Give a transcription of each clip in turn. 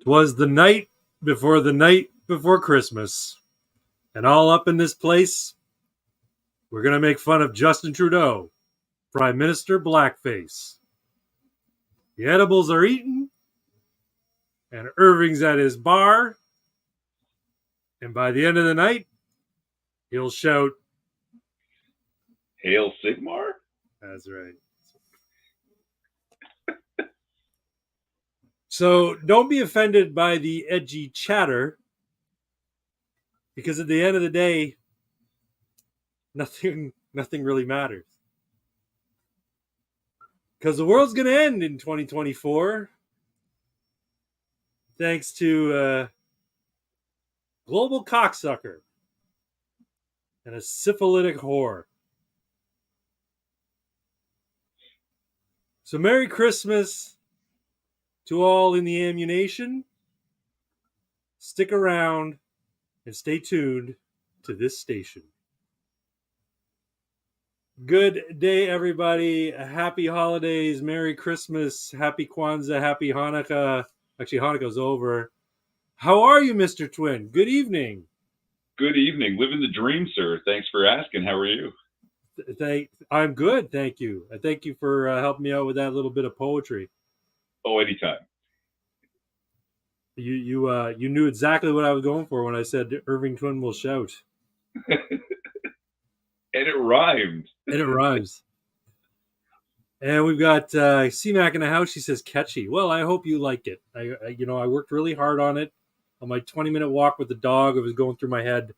'Twas the night before Christmas, and all up in this place, we're going to make fun of Justin Trudeau, Prime Minister Blackface. The edibles are eaten, and Irving's at his bar, and by the end of the night, he'll shout, Hail Sigmar? That's right. So don't be offended by the edgy chatter, because at the end of the day, nothing really matters. Because the world's going to end in 2024 thanks to global cocksucker and a syphilitic whore. So Merry Christmas to all in the Ammunation. Stick around and stay tuned to this station. Good day, everybody. Happy holidays. Merry Christmas. Happy Kwanzaa. Happy Hanukkah. Actually, Hanukkah's over. How are you, Mr. Twin? Good evening. Good evening. Living the dream, sir. Thanks for asking. How are you? I'm good, thank you. Thank you for helping me out with that little bit of poetry. Oh, anytime. You knew exactly what I was going for when I said Irving Twin will shout. And it rhymed. And it rhymes. And we've got C-Mac in the house. She says catchy. Well, I hope you like it. I worked really hard on it. On my 20-minute walk with the dog, it was going through my head.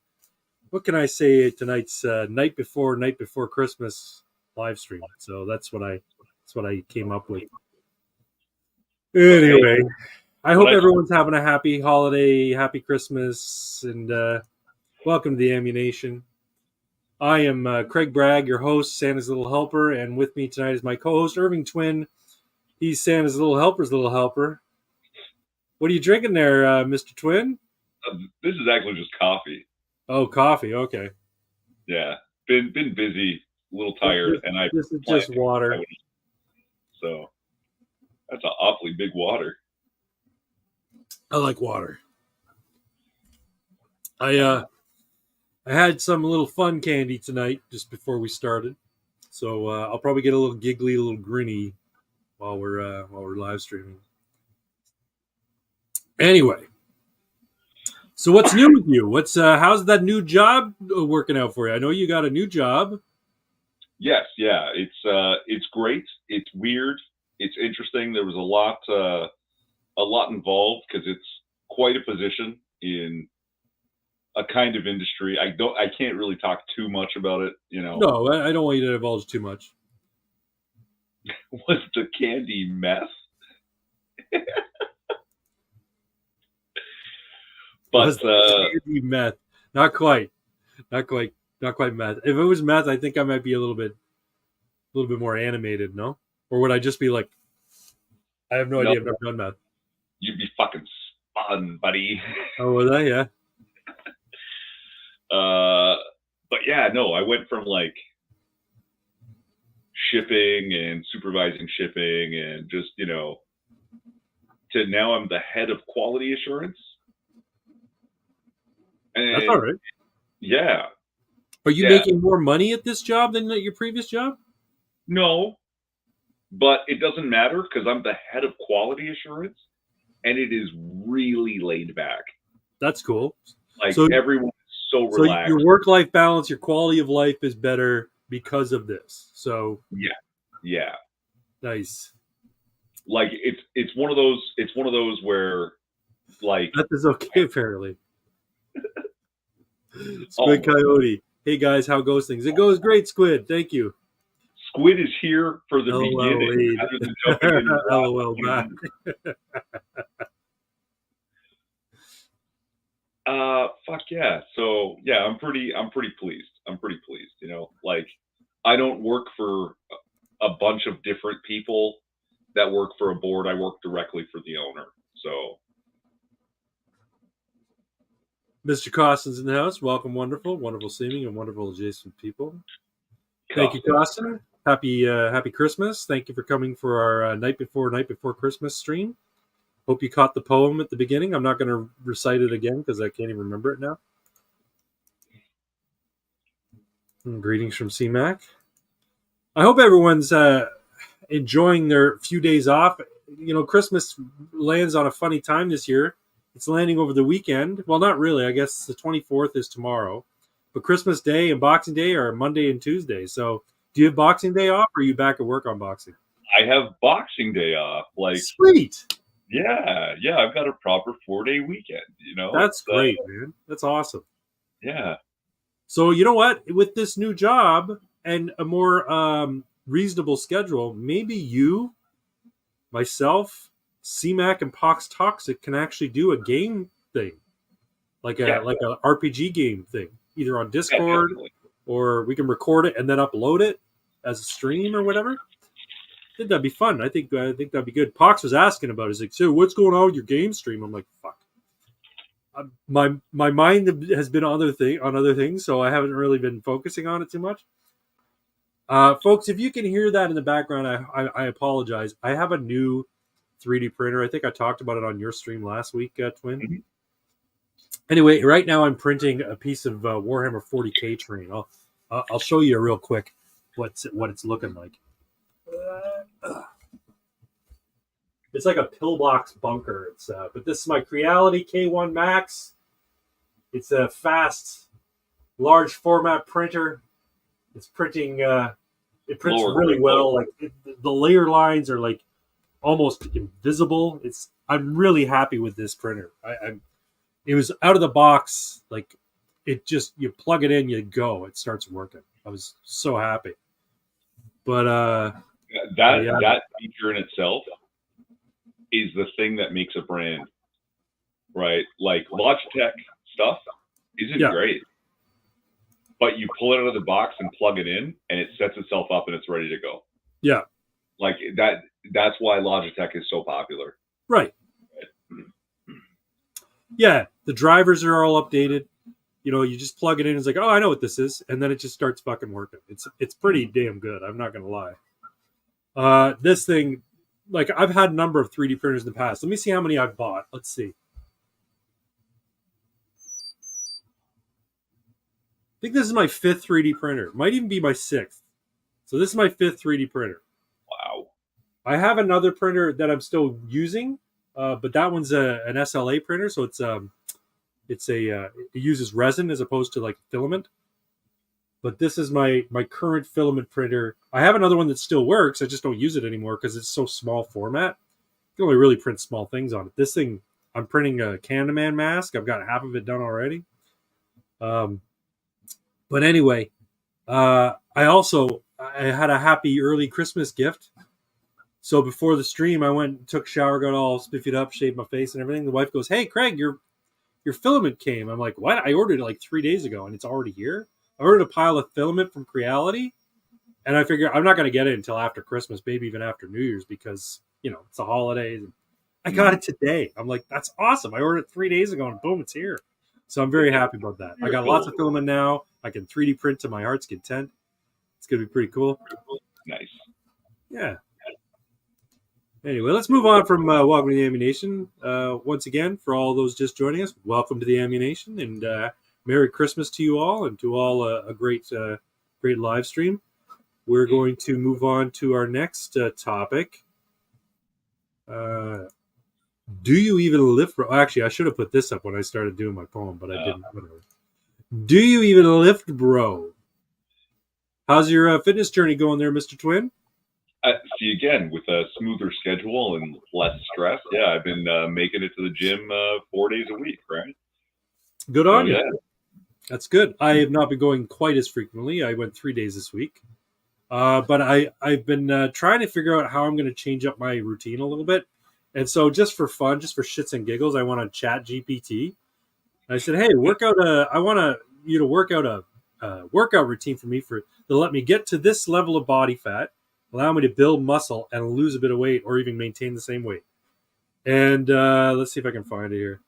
What can I say at tonight's night before Christmas live stream? So that's what I came up with. Anyway, I hope everyone's having a happy holiday, happy Christmas, and welcome to the Ammunation. I am Craig Bragg, your host, Santa's Little Helper, and with me tonight is my co-host, Irving Twin. He's Santa's Little Helper's Little Helper. What are you drinking there, Mr. Twin? This is actually just coffee. Oh, coffee. Okay. Yeah, been busy, a little tired, and this is just water. So that's an awfully big water. I like water. I had some little fun candy tonight just before we started, so I'll probably get a little giggly, a little grinny while we're live streaming. Anyway, so what's new with you? How's that new job working out for you? I know you got a new job. Yes, yeah, it's great. It's weird. It's interesting. There was a lot involved because it's quite a position in a kind of industry. I can't really talk too much about it, No, I don't want you to divulge too much. Was the candy meth? But candy meth. Not quite meth. If it was meth, I think I might be a little bit more animated, no? Or would I just be like, I have no idea, I've never done meth. You'd be fucking spun, buddy. Oh, was I? Yeah. But yeah, no, I went from like shipping and supervising shipping and just, to now I'm the head of quality assurance. And that's all right. Yeah. Are you making more money at this job than at your previous job? No, but it doesn't matter because I'm the head of quality assurance and it is really laid back. That's cool. Like everyone is so relaxed. So your work-life balance, your quality of life is better because of this. So yeah. Nice. Like it's one of those where like that is okay apparently. Squid Coyote. Hey guys, how goes things? It goes great, Squid. Thank you. Squid is here for the beginning. Rather than jumping in LOL back. Fuck yeah. So yeah, I'm pretty pleased. Like I don't work for a bunch of different people that work for a board. I work directly for the owner. So Mr. Costin's in the house. Welcome, wonderful seeming and wonderful adjacent people. Thank you, Costin. Happy Christmas. Thank you for coming for our night before Christmas stream. Hope you caught the poem at the beginning. I'm not going to recite it again because I can't even remember it now. And greetings from CMAC. I hope everyone's enjoying their few days off. You know, Christmas lands on a funny time this year. It's landing over the weekend. Well, not really. I guess the 24th is tomorrow. But Christmas Day and Boxing Day are Monday and Tuesday. So do you have Boxing Day off, or are you back at work on Boxing? I have Boxing Day off. Like, sweet. Yeah. I've got a proper 4-day weekend. You know, that's great, man. That's awesome. Yeah. So you know what? With this new job and a more reasonable schedule, maybe you, myself, CMAC, and Pox Toxic can actually do a game thing, like a RPG game thing, either on Discord or we can record it and then upload it as a stream or whatever. I think that'd be fun. I think that'd be good. Pox was asking about it. He's like, so what's going on with your game stream? I'm like, fuck. My mind has been on other things, so I haven't really been focusing on it too much. Folks, if you can hear that in the background, I apologize. I have a new 3D printer. I think I talked about it on your stream last week, Twin. Mm-hmm. Anyway, right now I'm printing a piece of Warhammer 40K terrain. I'll show you real quick what it's looking like. It's like a pillbox bunker. But this is my Creality K1 Max. It's a fast, large format printer. It's printing. It prints really well. Like the layer lines are like almost invisible. I'm really happy with this printer. It was out of the box. Like it just, you plug it in, you go. It starts working. I was so happy. But that feature in itself is the thing that makes a brand, right? Like Logitech stuff isn't great, but you pull it out of the box and plug it in, and it sets itself up and it's ready to go. Yeah, like that. That's why Logitech is so popular, right? Yeah, the drivers are all updated. You know, you just plug it in. It's like, oh, I know what this is, and then it just starts fucking working. It's pretty damn good. I'm not gonna lie. This thing. Like, I've had a number of 3D printers in the past. Let me see how many I've bought. Let's see. I think this is my 5th 3D printer. Might even be my 6th. So this is my 5th 3D printer. Wow. I have another printer that I'm still using, but that one's an SLA printer. So it uses resin as opposed to like filament. But this is my current filament printer. I have another one that still works. I just don't use it anymore because it's so small format. You can only really print small things on it. This thing, I'm printing a Candyman mask. I've got half of it done already. But anyway, I had a happy early Christmas gift. So before the stream, I went and took a shower, got all spiffied up, shaved my face and everything. The wife goes, "Hey, Craig, your filament came." I'm like, "What? I ordered it like 3 days ago and it's already here?" I ordered a pile of filament from Creality, and I figure I'm not going to get it until after Christmas, maybe even after New Year's, because, you know, it's the holidays. I got it today. I'm like, that's awesome. I ordered it 3 days ago, and boom, it's here. So I'm very happy about that. I got lots of filament now. I can 3D print to my heart's content. It's going to be pretty cool. Nice. Yeah. Anyway, let's move on from Welcome to the Ammunation. Once again, for all those just joining us, welcome to the Ammunation, and Merry Christmas to you all, and to all a great live stream. We're going to move on to our next topic. Do you even lift? Actually, I should have put this up when I started doing my poem, but I didn't. Whatever. Do you even lift, bro? How's your fitness journey going there, Mr. Twin? See, again, with a smoother schedule and less stress, I've been making it to the gym 4 days a week, right? Good on you. Yeah. That's good. I have not been going quite as frequently. I went 3 days this week. But I've been trying to figure out how I'm going to change up my routine a little bit. And so just for fun, just for shits and giggles, I went on Chat GPT. I said, hey, I want you to work out a workout routine for me to let me get to this level of body fat, allow me to build muscle and lose a bit of weight or even maintain the same weight. And let's see if I can find it here.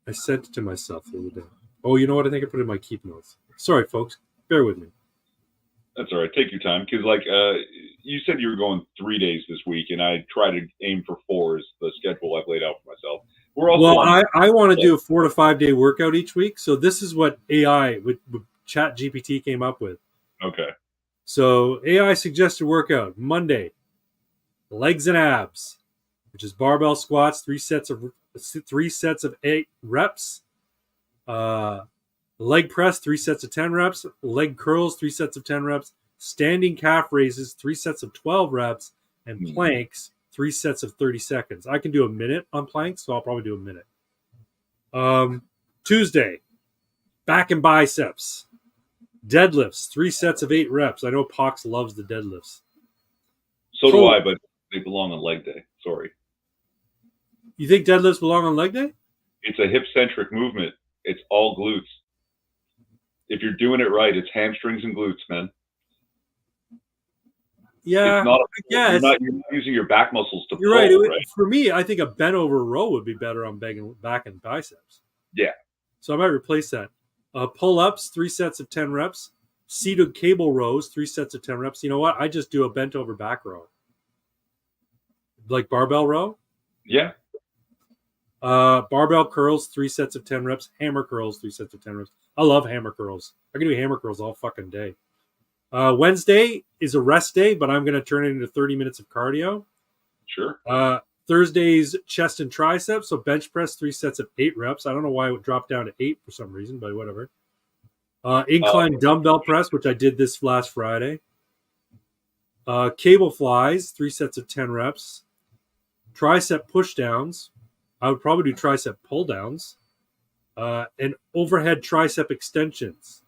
I sent it to myself the other day. Oh, you know what? I think I put it in my keep notes. Sorry, folks. Bear with me. That's all right. Take your time, because you said you were going 3 days this week, and I try to aim for 4 is the schedule I've laid out for myself. We're also well, I want to do a 4 to 5 day workout each week. So this is what AI with Chat GPT came up with. Okay. So AI suggested workout Monday, legs and abs, which is barbell squats, 3 sets of 8 reps. Leg press, 3 sets of 10 reps. Leg curls, 3 sets of 10 reps. Standing calf raises, 3 sets of 12 reps. And planks, 3 sets of 30 seconds. I can do a minute on planks, so I'll probably do a minute. Tuesday, back and biceps. Deadlifts, 3 sets of 8 reps. I know Pox loves the deadlifts. So do I, but they belong on leg day. Sorry. You think deadlifts belong on leg day? It's a hip-centric movement. It's all glutes. If you're doing it right, it's hamstrings and glutes, man. Yeah, you're not using your back muscles to pull, right. right? For me, I think a bent over row would be better on back and biceps. Yeah. So I might replace that. Pull-ups, 3 sets of 10 reps. Seated cable rows, 3 sets of 10 reps. You know what? I just do a bent over back row. Like barbell row? Yeah. Barbell curls, 3 sets of 10 reps. Hammer curls, 3 sets of 10 reps. I love hammer curls. I can do hammer curls all fucking day. Wednesday is a rest day, but I'm going to turn it into 30 minutes of cardio. Sure. Thursday's chest and triceps, so bench press, 3 sets of 8 reps. I don't know why it would drop down to 8 for some reason, but whatever. Incline dumbbell press, which I did this last Friday. Cable flies, 3 sets of 10 reps. Tricep push downs. I would probably do tricep pull downs. And overhead tricep extensions.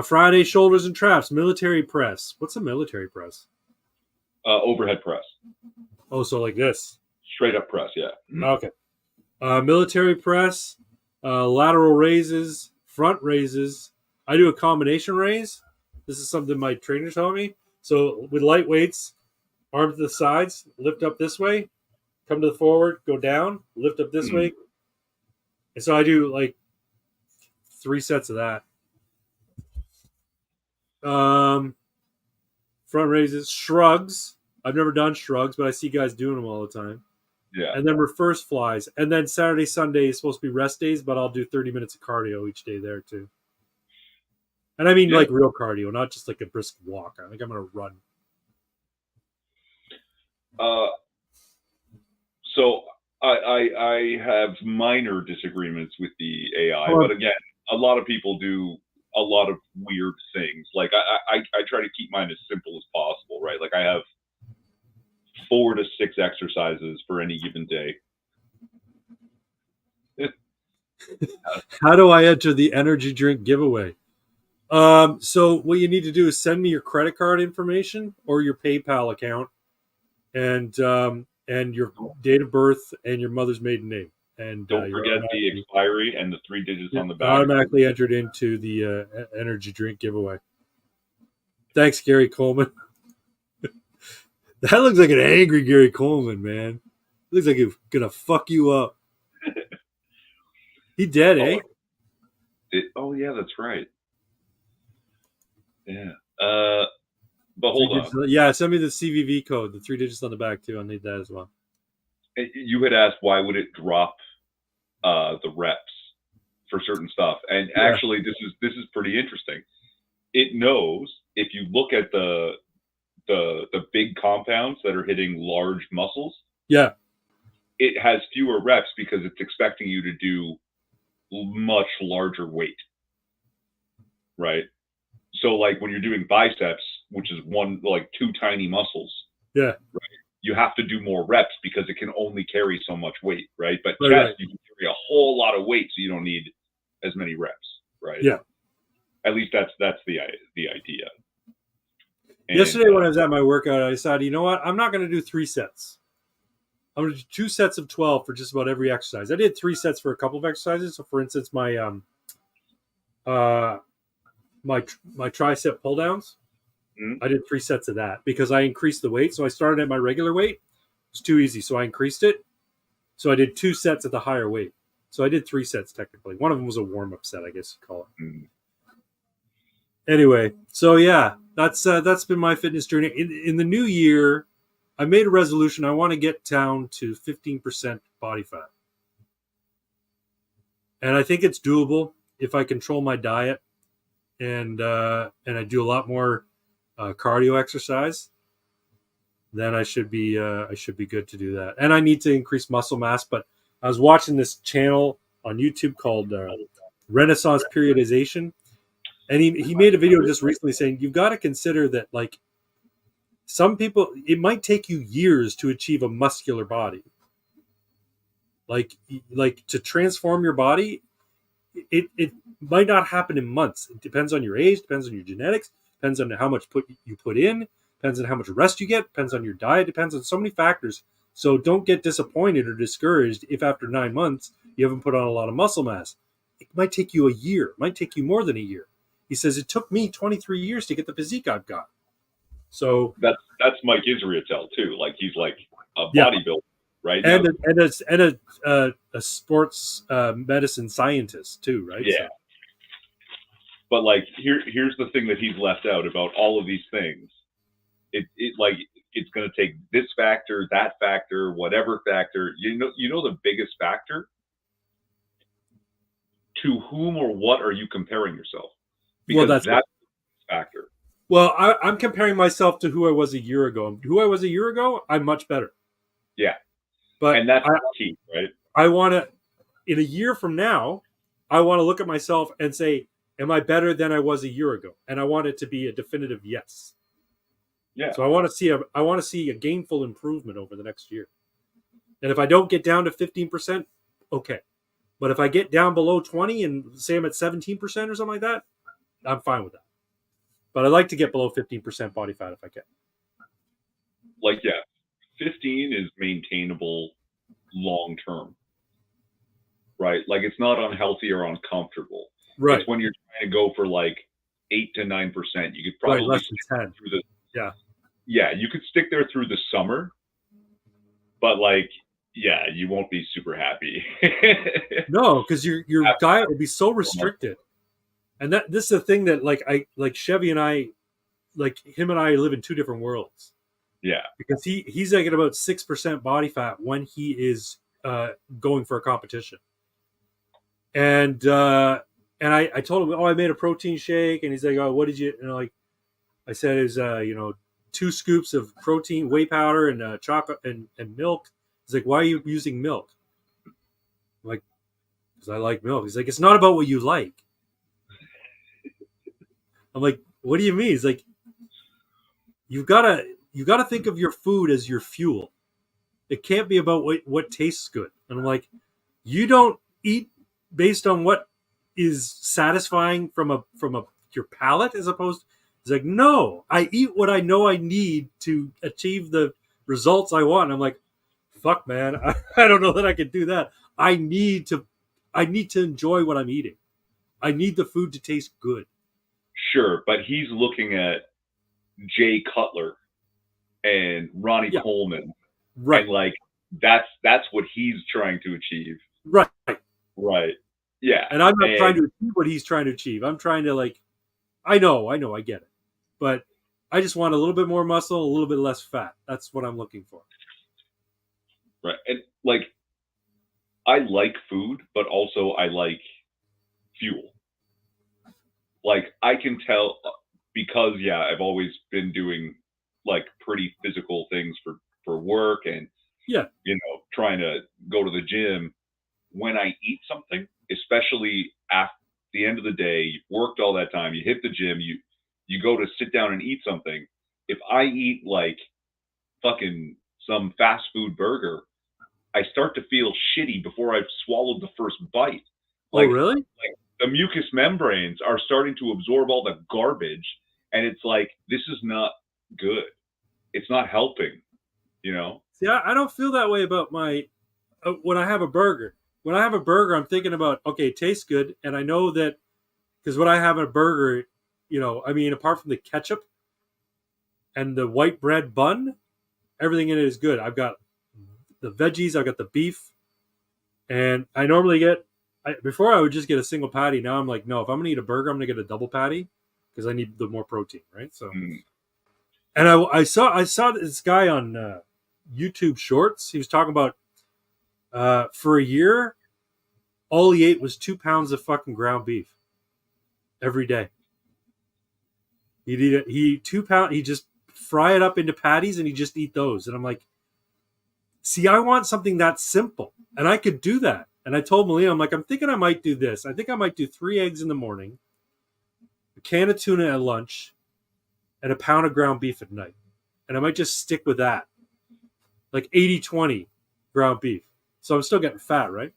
Friday, shoulders and traps, military press. What's a military press? Overhead press. Oh, so like this. Straight up press, yeah. Okay. Military press, lateral raises, front raises. I do a combination raise. This is something my trainer taught me. So with light weights, arms to the sides, lift up this way, come to the forward, go down, lift up this way. And so I do like 3 sets of that. Front raises, shrugs. I've never done shrugs, but I see guys doing them all the time. Yeah. And then reverse flies. And then Saturday, Sunday is supposed to be rest days, but I'll do 30 minutes of cardio each day there too. And I mean like real cardio, not just like a brisk walk. I think I'm going to run. So I have minor disagreements with the AI, but again, a lot of people do a lot of weird things. Like I try to keep mine as simple as possible, right? Like I have 4 to 6 exercises for any given day. How do I enter the energy drink giveaway? So what you need to do is send me your credit card information or your PayPal account and your date of birth and your mother's maiden name. And don't forget the expiry and the 3 digits on the back. Automatically entered into the energy drink giveaway. Thanks, Gary Coleman. That looks like an angry Gary Coleman, man. Looks like he's gonna fuck you up. He dead, eh? Oh yeah, that's right. Yeah. But hold on. Yeah, send me the CVV code, the 3 digits on the back too. I'll need that as well. You had asked why would it drop the reps for certain stuff, and actually this is pretty interesting. It knows if you look at the big compounds that are hitting large muscles, it has fewer reps because it's expecting you to do much larger weight, right? So like when you're doing biceps, which is 2 tiny muscles, right? You have to do more reps because it can only carry so much weight, right? But chest, you can carry a whole lot of weight, so you don't need as many reps, right? Yeah. At least that's the idea. And yesterday when I was at my workout, I decided, you know what? I'm not going to do 3 sets. I'm going to do 2 sets of 12 for just about every exercise. I did 3 sets for a couple of exercises. So, for instance, my tricep pull downs, I did 3 sets of that because I increased the weight. So I started at my regular weight. It's too easy, so I increased it. So I did 2 sets at the higher weight. So I did 3 sets technically. One of them was a warm-up set, I guess you call it. Anyway, so yeah, that's been my fitness journey. In the new year, I made a resolution. I want to get down to 15% body fat, and I think it's doable if I control my diet and I do a lot more cardio exercise. Then I should be good to do that. And I need to increase muscle mass. But I was watching this channel on YouTube called Renaissance Periodization, and he made a video just recently saying you've got to consider that, like, some people, it might take you years to achieve a muscular body. Like to transform your body, it might not happen in months. It depends on your age, depends on your genetics, depends on how much you put in, depends on how much rest you get, depends on your diet, depends on so many factors. So don't get disappointed or discouraged if after 9 months you haven't put on a lot of muscle mass. It might take you a year. It might take you more than a year. He says it took me 23 years to get the physique I've got. So that's Mike Israetel too. Like he's like a bodybuilder, right? And a sports medicine scientist too, right? Yeah. So. But like here's the thing that he's left out about all of these things. It like it's going to take this factor, that factor, whatever factor. You know the biggest factor. To whom or what are you comparing yourself? Because that's the factor. Well, I'm comparing myself to who I was a year ago. Who I was a year ago, I'm much better. Yeah. And that's key, right? I want to, in a year from now, I want to look at myself and say, am I better than I was a year ago? And I want it to be a definitive yes. Yeah. So I want to see a gainful improvement over the next year. And if I don't get down to 15%, okay. But if I get down below 20 and say I'm at 17% or something like that, I'm fine with that. But I'd like to get below 15% body fat if I can. Like, yeah, 15 is maintainable long term, right? Like, it's not unhealthy or uncomfortable. Right. It's when you're trying to go for like 8 to 9%. You could probably less than 10. Through the you could stick there through the summer, but like, yeah, you won't be super happy. No, because your diet will be so restricted. And this is the thing that like Chevy and I, like him and I live in two different worlds. Yeah. Because he's like at about 6% body fat when he is going for a competition. And I told him, I made a protein shake, and he's like, oh, what did you? And I said it was 2 scoops of protein, whey powder, and chocolate and milk. He's like, why are you using milk? I'm like, because I like milk. He's like, it's not about what you like. I'm like, what do you mean? He's like, you gotta think of your food as your fuel. It can't be about what tastes good. And I'm like, you don't eat based on what is satisfying from your palate as opposed. He's like, no, I eat what I know I need to achieve the results I want. And I'm like, fuck, man, I don't know that I can do that. I need to enjoy what I'm eating. I need the food to taste good. Sure, but he's looking at Jay Cutler and Ronnie Coleman, right? And like that's what he's trying to achieve, right? Right, yeah. And I'm not trying to achieve what he's trying to achieve. I'm trying to I know, I get it, but I just want a little bit more muscle, a little bit less fat. That's what I'm looking for. Right, and like I like food, but also I like fuel. Like I can tell because I've always been doing like pretty physical things for work and trying to go to the gym. When I eat something, especially after the end of the day, you've worked all that time, you hit the gym, you go to sit down and eat something. If I eat like fucking some fast food burger, I start to feel shitty before I've swallowed the first bite. Like, oh, really? Like the mucous membranes are starting to absorb all the garbage, and it's like, this is not good. It's not helping, See, I don't feel that way about my when I have a burger. When I have a burger, I'm thinking about, okay, it tastes good, and I know that because when I have a burger, apart from the ketchup and the white bread bun, everything in it is good. I've got the veggies, I've got the beef, and I normally before I would just get a single patty. Now I'm like, no, if I'm gonna eat a burger, I'm gonna get a double patty because I need the more protein, right? So, Mm. and I saw this guy on YouTube Shorts. He was talking about for a year, all he ate was 2 pounds of fucking ground beef every day. He'd eat it. He 2 pound. He just fry it up into patties and he just eat those. And I'm like, see, I want something that simple, and I could do that. And I told Melina, I'm like, I'm thinking I might do this. I think I might do 3 eggs in the morning, a can of tuna at lunch, and a pound of ground beef at night. And I might just stick with that, like 80-20 ground beef. So I'm still getting fat, right?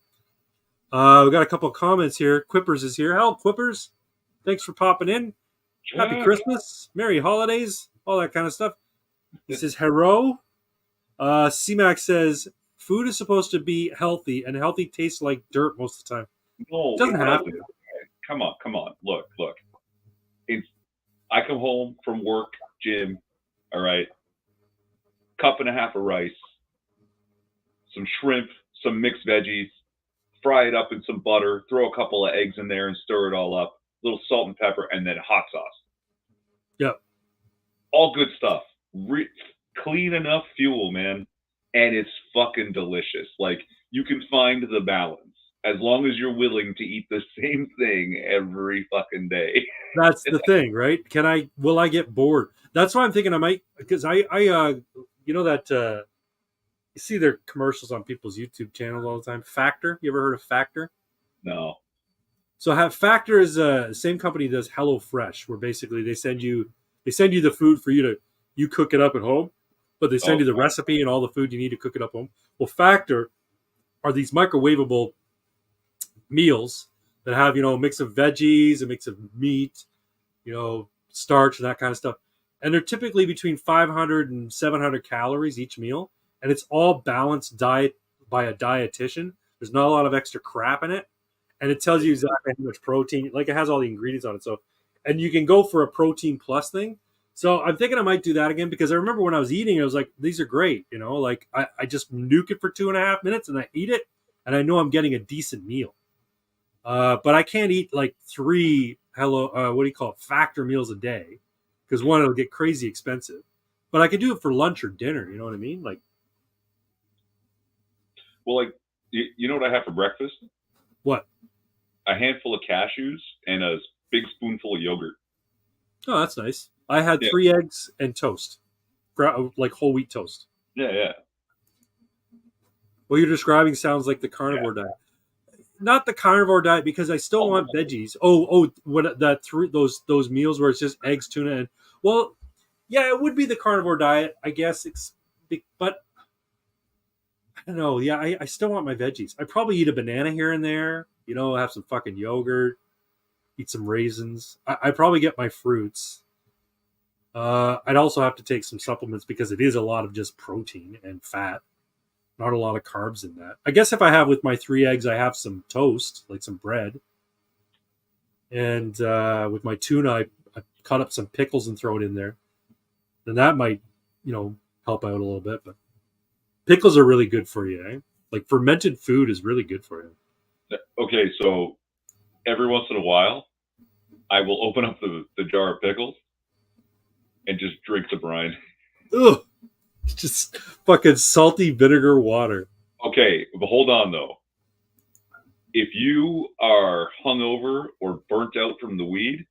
We got a couple of comments here. Quippers is here. Hello, Quippers. Thanks for popping in. Happy Christmas, Merry Holidays, all that kind of stuff. He says, hello. C-Mac says, food is supposed to be healthy, and healthy tastes like dirt most of the time. No, it doesn't have to. Come on. Look. I come home from work, gym, all right, cup and a half of rice, some shrimp, some mixed veggies, fry it up in some butter, throw a couple of eggs in there and stir it all up, little salt and pepper, and then hot sauce. Yep. All good stuff. Clean enough fuel, man. And it's fucking delicious. Like, you can find the balance as long as you're willing to eat the same thing every fucking day. That's the thing, right? Will I get bored? That's why I'm thinking I might, because I you know that, you see their commercials on people's YouTube channels all the time. Factor. You ever heard of Factor? No. So Factor is the same company does HelloFresh, where basically they send you the food for you cook it up at home, but they send you the recipe and all the food you need to cook it up home. Well, Factor are these microwavable meals that have, a mix of veggies, a mix of meat, starch and that kind of stuff. And they're typically between 500 and 700 calories each meal. And it's all balanced diet by a dietitian. There's not a lot of extra crap in it. And it tells you exactly how much protein, like it has all the ingredients on it. So, and you can go for a protein plus thing. So I'm thinking I might do that again, because I remember when I was eating, I was like, these are great. Like I just nuke it for 2.5 minutes and I eat it and I know I'm getting a decent meal. But I can't eat like 3 Factor meals a day, because one, it'll get crazy expensive. But I could do it for lunch or dinner. You know what I mean? Like, well, like, you know what I have for breakfast? What? A handful of cashews and a big spoonful of yogurt. Oh, that's nice. I had 3 eggs and toast, like whole wheat toast. Yeah. What you're describing sounds like the carnivore diet. Not the carnivore diet, because I still want veggies. Those meals where it's just eggs, tuna, and it would be the carnivore diet, I guess. But I don't know. Yeah, I still want my veggies. I probably eat a banana here and there. Have some fucking yogurt, eat some raisins. I probably get my fruits. I'd also have to take some supplements, because it is a lot of just protein and fat. Not a lot of carbs in that. I guess if I have with my 3 eggs, I have some toast, like some bread. And with my tuna, I cut up some pickles and throw it in there. Then that might, help out a little bit. But pickles are really good for you, eh? Like fermented food is really good for you. Okay, so every once in a while, I will open up the jar of pickles and just drink the brine. Ugh. Just fucking salty vinegar water. Okay, but hold on though. If you are hungover or burnt out from the weed,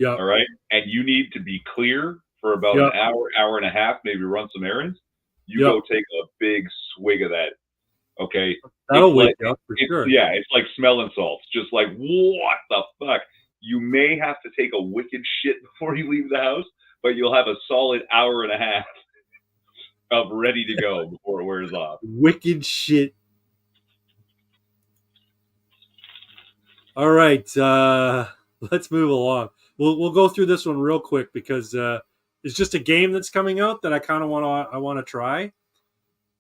all right, and you need to be clear for about an hour and a half, maybe run some errands, you go take a big swig of that. Okay, that'll wake you up for sure. Yeah, it's like smelling salts. Just like, what the fuck? You may have to take a wicked shit before you leave the house, but you'll have a solid hour and a half of ready to go before it wears off. Wicked shit. All right, let's move along. We'll go through this one real quick, because it's just a game that's coming out that I kind of want to try.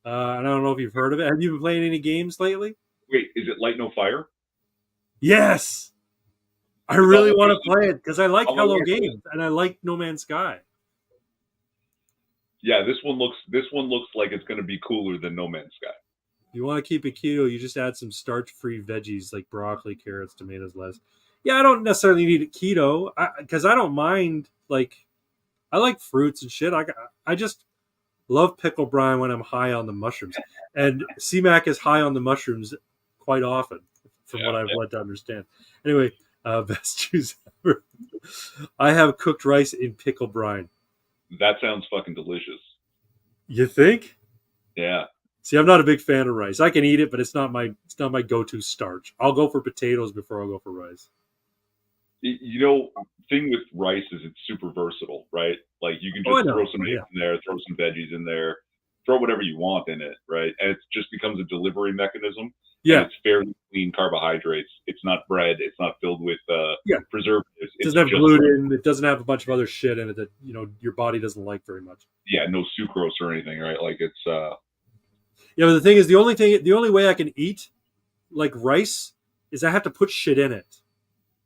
And I don't know if you've heard of it. Have you been playing any games lately? Wait, is it Light No Fire? Yes, I really want to play it, because I like Hello Games and I like No Man's Sky. Yeah, this one looks like it's going to be cooler than No Man's Sky. You want to keep it keto, you just add some starch-free veggies like broccoli, carrots, tomatoes, lettuce. Yeah, I don't necessarily need it keto because I don't mind. Like, I like fruits and shit. I just love pickle brine when I'm high on the mushrooms, and CMAC is high on the mushrooms quite often, from what I've led to understand. Anyway, best juice ever. I have cooked rice in pickle brine. That sounds fucking delicious. You think? Yeah. See, I'm not a big fan of rice. I can eat it, but it's not my go-to starch. I'll go for potatoes before I'll go for rice. You know, thing with rice is it's super versatile, right? Like you can just throw some eggs in there, throw some veggies in there, throw whatever you want in it, right? And it just becomes a delivery mechanism. Yeah. And it's fairly clean carbohydrates. It's not bread. It's not filled with preservatives. It doesn't have gluten. It doesn't have a bunch of other shit in it that your body doesn't like very much. Yeah, no sucrose or anything, right? Like it's. Yeah, but the thing is, the only way I can eat like rice is I have to put shit in it.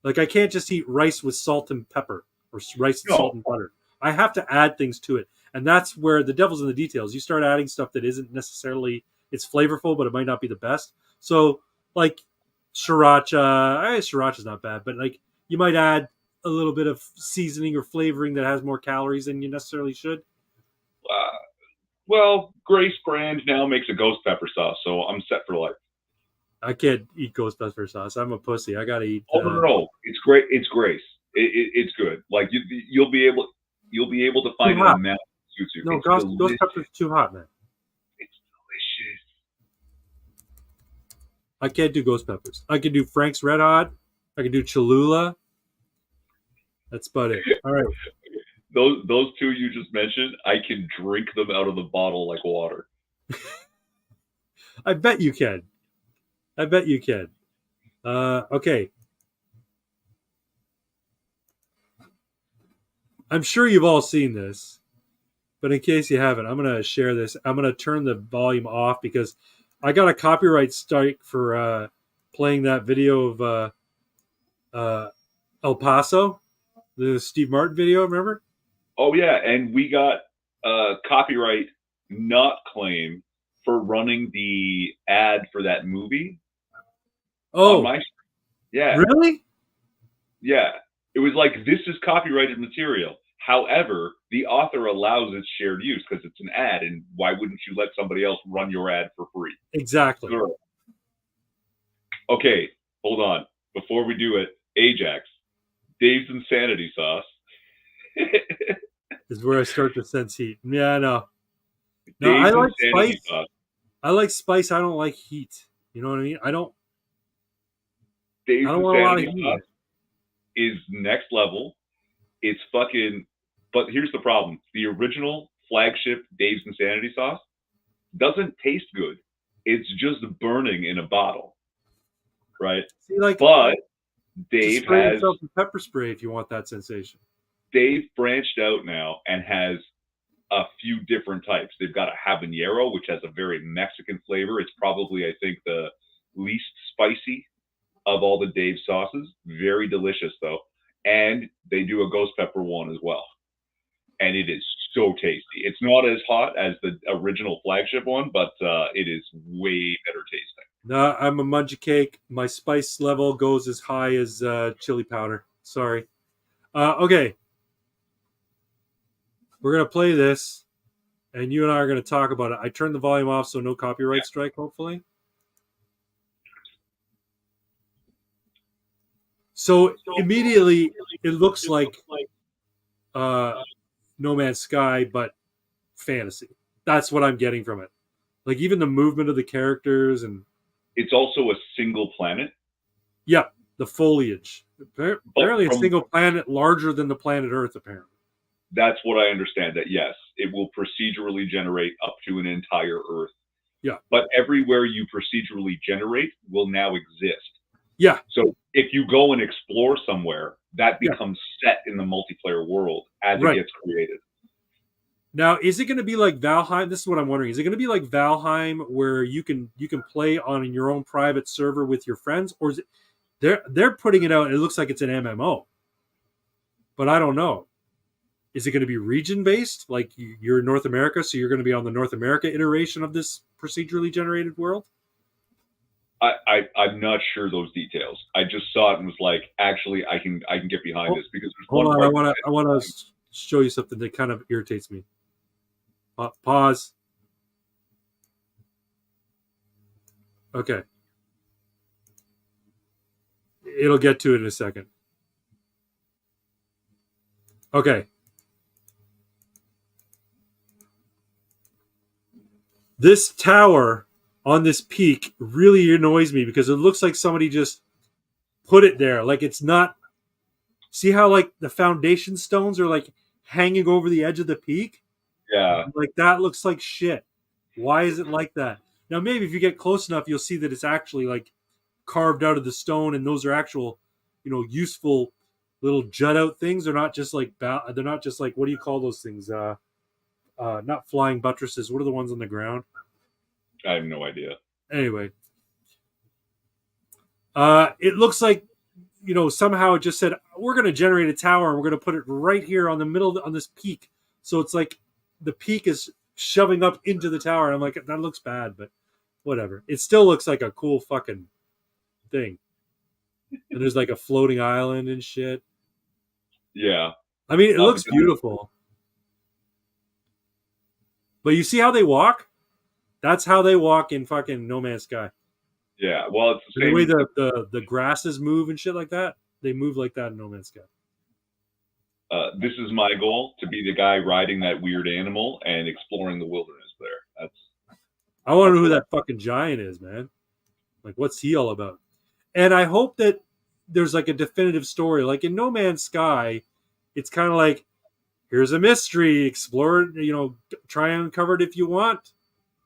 Like I can't just eat rice with salt and pepper or rice and salt and butter. I have to add things to it, and that's where the devil's in the details. You start adding stuff that isn't necessarily it's flavorful, but it might not be the best. So like sriracha, sriracha's not bad, but like you might add a little bit of seasoning or flavoring that has more calories than you necessarily should. Well, Grace brand now makes a ghost pepper sauce, so I'm set for life. I can't eat ghost pepper sauce. I'm a pussy. I gotta eat. Oh no, it's great. It's Grace. It's good. Like you'll be able to find an amount that suits you. No, ghost pepper's too hot, man. It's delicious. I can't do ghost peppers. I can do Frank's Red Hot. I can do Cholula. That's about it. All right. Those two you just mentioned, I can drink them out of the bottle like water. I bet you can. Okay. I'm sure you've all seen this, but in case you haven't, I'm going to share this. I'm going to turn the volume off because I got a copyright strike for playing that video of El Paso, the Steve Martin video, remember? Oh, yeah, and we got a copyright not claim for running the ad for that movie. Oh, yeah. Really? Yeah. It was like, this is copyrighted material. However, the author allows its shared use because it's an ad, and why wouldn't you let somebody else run your ad for free? Exactly. Sure. Okay, hold on. Before we do it, Ajax, Dave's Insanity Sauce. Is where I start to sense heat. Yeah, I know. No, Dave's I like Insanity spice. Sauce. I like spice. I don't like heat. You know what I mean? I don't Dave's want a lot of Insanity heat. Sauce is next level. It's fucking. But here's the problem: the original flagship Dave's Insanity Sauce doesn't taste good. It's just burning in a bottle, right? See, like, but Dave has yourself some pepper spray if you want that sensation. Dave branched out now and has a few different types. They've got a habanero, which has a very Mexican flavor. It's probably, I think, the least spicy of all the Dave sauces. Very delicious, though. And they do a ghost pepper one as well. And it is so tasty. It's not as hot as the original flagship one, but it is way better tasting. No, I'm a munchie cake. My spice level goes as high as chili powder. Sorry. Okay. We're going to play this, and you and I are going to talk about it. I turned the volume off, so no copyright strike, hopefully. So immediately, it looks like No Man's Sky, but fantasy. That's what I'm getting from it. Like, even the movement of the characters and... It's also a single planet. Yeah, the foliage. Apparently a single planet larger than the planet Earth, apparently. That's what I understand, that yes, it will procedurally generate up to an entire Earth. Yeah. But everywhere you procedurally generate will now exist. Yeah. So if you go and explore somewhere, that becomes set in the multiplayer world as it gets created. Now, is it going to be like Valheim? This is what I'm wondering. Is it going to be like Valheim, where you can play on your own private server with your friends, or is it they're putting it out? And it looks like it's an MMO, but I don't know. Is it going to be region based? Like you're in North America, so you're going to be on the North America iteration of this procedurally generated world? I'm not sure those details. I just saw it and was like, actually, I can get behind this because there's Hold one on, part. I want to show you something that kind of irritates me. Pause. Okay. It'll get to it in a second. Okay. This tower on this peak really annoys me because it looks like somebody just put it there. Like it's not. See how like the foundation stones are like hanging over the edge of the peak? Yeah. Like that looks like shit. Why is it like that? Now maybe if you get close enough, you'll see that it's actually like carved out of the stone, and those are actual, useful little jut out things. They're not just like they're not just like, what do you call those things? Not flying buttresses. What are the ones on the ground? I have no idea. Anyway, it looks like somehow it just said we're going to generate a tower and we're going to put it right here on the middle on this peak. So it's like the peak is shoving up into the tower. And I'm like, that looks bad, but whatever. It still looks like a cool fucking thing. And there's like a floating island and shit. Yeah. I mean, it looks beautiful. But you see how they walk? That's how they walk in fucking No Man's Sky. Yeah. Well, it's the same. The way the grasses move and shit like that, they move like that in No Man's Sky. This is my goal, to be the guy riding that weird animal and exploring the wilderness there. I want to know who that fucking giant is, man. Like, what's he all about? And I hope that there's like a definitive story. Like in No Man's Sky, it's kind of like, here's a mystery, explore it, try and uncover it if you want,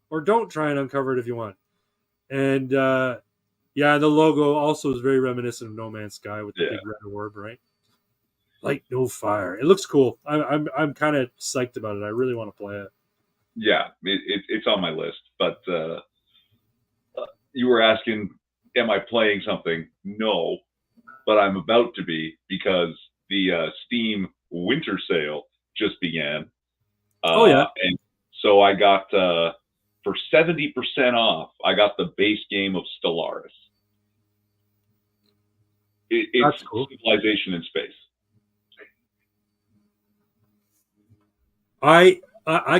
or don't try and uncover it if you want. And the logo also is very reminiscent of No Man's Sky with the big red orb, right? Light, no fire. It looks cool. I'm kind of psyched about it. I really want to play it. Yeah, it's on my list. But you were asking, am I playing something? No, but I'm about to be, because the Steam winter sale just began. And so I got for 70% off. I got the base game of Stellaris. It's cool. Civilization in space. I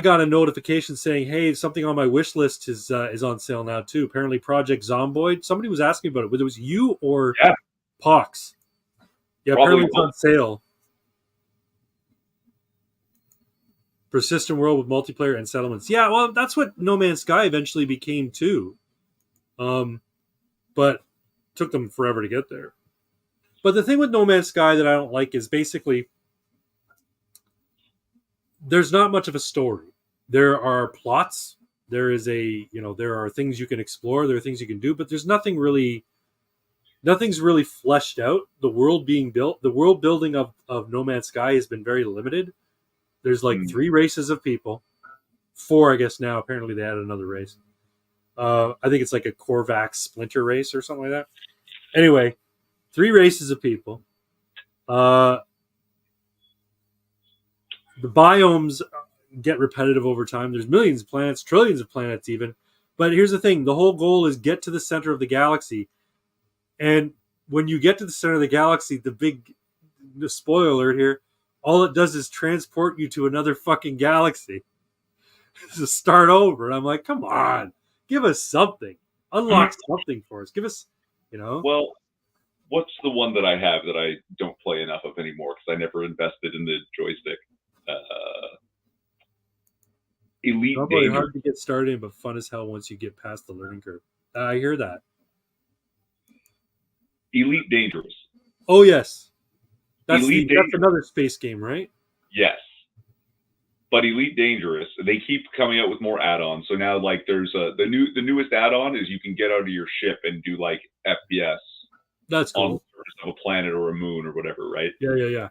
got a notification saying, hey, something on my wish list is on sale now too. Apparently Project Zomboid. Somebody was asking about it, whether it was you or Pox. Yeah, apparently it's on sale. Persistent world with multiplayer and settlements. Yeah, well, that's what No Man's Sky eventually became too. But took them forever to get there. But the thing with No Man's Sky that I don't like is basically there's not much of a story. There are plots. There is there are things you can explore. There are things you can do, but there's nothing's really fleshed out. The world being built, the world building of No Man's Sky has been very limited. There's like 3 races of people. 4, I guess now. Apparently they added another race. I think it's like a Korvax splinter race or something like that. Anyway, 3 races of people. The biomes get repetitive over time. There's millions of planets, trillions of planets even. But here's the thing. The whole goal is get to the center of the galaxy. And when you get to the center of the galaxy, the spoiler alert here, all it does is transport you to another fucking galaxy. To start over. And I'm like, come on. Give us something. Unlock something for us. Give us, Well, what's the one that I have that I don't play enough of anymore because I never invested in the joystick? Elite Dangerous. Hard to get started, but fun as hell once you get past the learning curve. I hear that. Elite Dangerous. Oh yes, that's another space game, right? Yes, but Elite Dangerous. They keep coming out with more add-ons. So now, like, there's the newest add-on is you can get out of your ship and do like FPS. That's cool. On the surface of a planet or a moon or whatever, right? Yeah.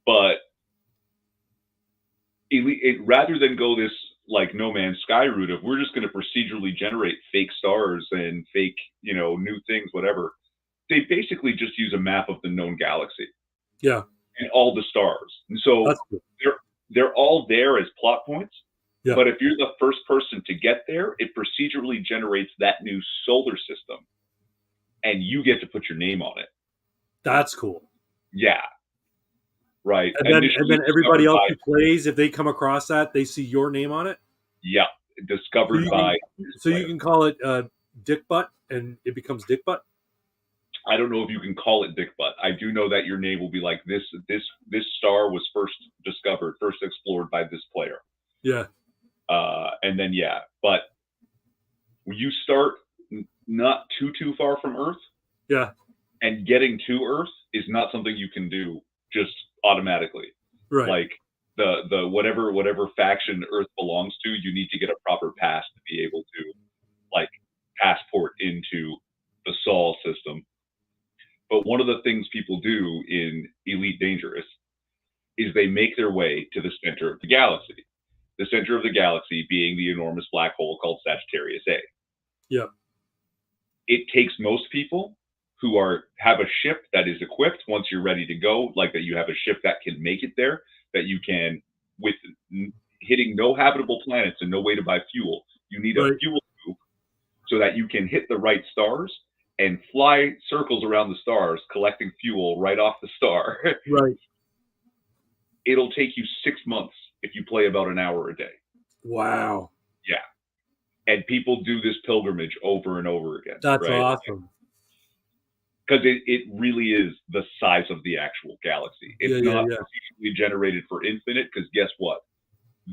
But rather than go this like No Man's Sky route of we're just going to procedurally generate fake stars and fake, new things, whatever. They basically just use a map of the known galaxy. Yeah. And all the stars. And so cool. they're all there as plot points. Yeah. But if you're the first person to get there, it procedurally generates that new solar system, and you get to put your name on it. That's cool. Yeah. Right. And then Initially everybody discovered else by, who plays, if they come across that, they see your name on it. yeah, discovered by this So you player. can call it Dick Butt, and it becomes Dick Butt. I don't know if you can call it Dick Butt. I do know that your name will be like this star was first discovered, first explored by this player. Yeah. And then but you start not too far from Earth. Yeah. And getting to Earth is not something you can do just automatically. Right. Like the whatever faction Earth belongs to, you need to get a proper pass to be able to like passport into the Sol system. But one of the things people do in Elite Dangerous is they make their way to the center of the galaxy. The center of the galaxy being the enormous black hole called Sagittarius A. Yeah. It takes most people who have a ship that is equipped once you're ready to go, like that you have a ship that can make it there, that you can, with hitting no habitable planets and no way to buy fuel, you need a fuel tube so that you can hit the right stars and fly circles around the stars, collecting fuel right off the star. Right. It'll take you 6 months if you play about an hour a day. Wow. Yeah. And people do this pilgrimage over and over again. That's right? awesome. Because it really is the size of the actual galaxy. It's not procedurally generated for infinite, because guess what?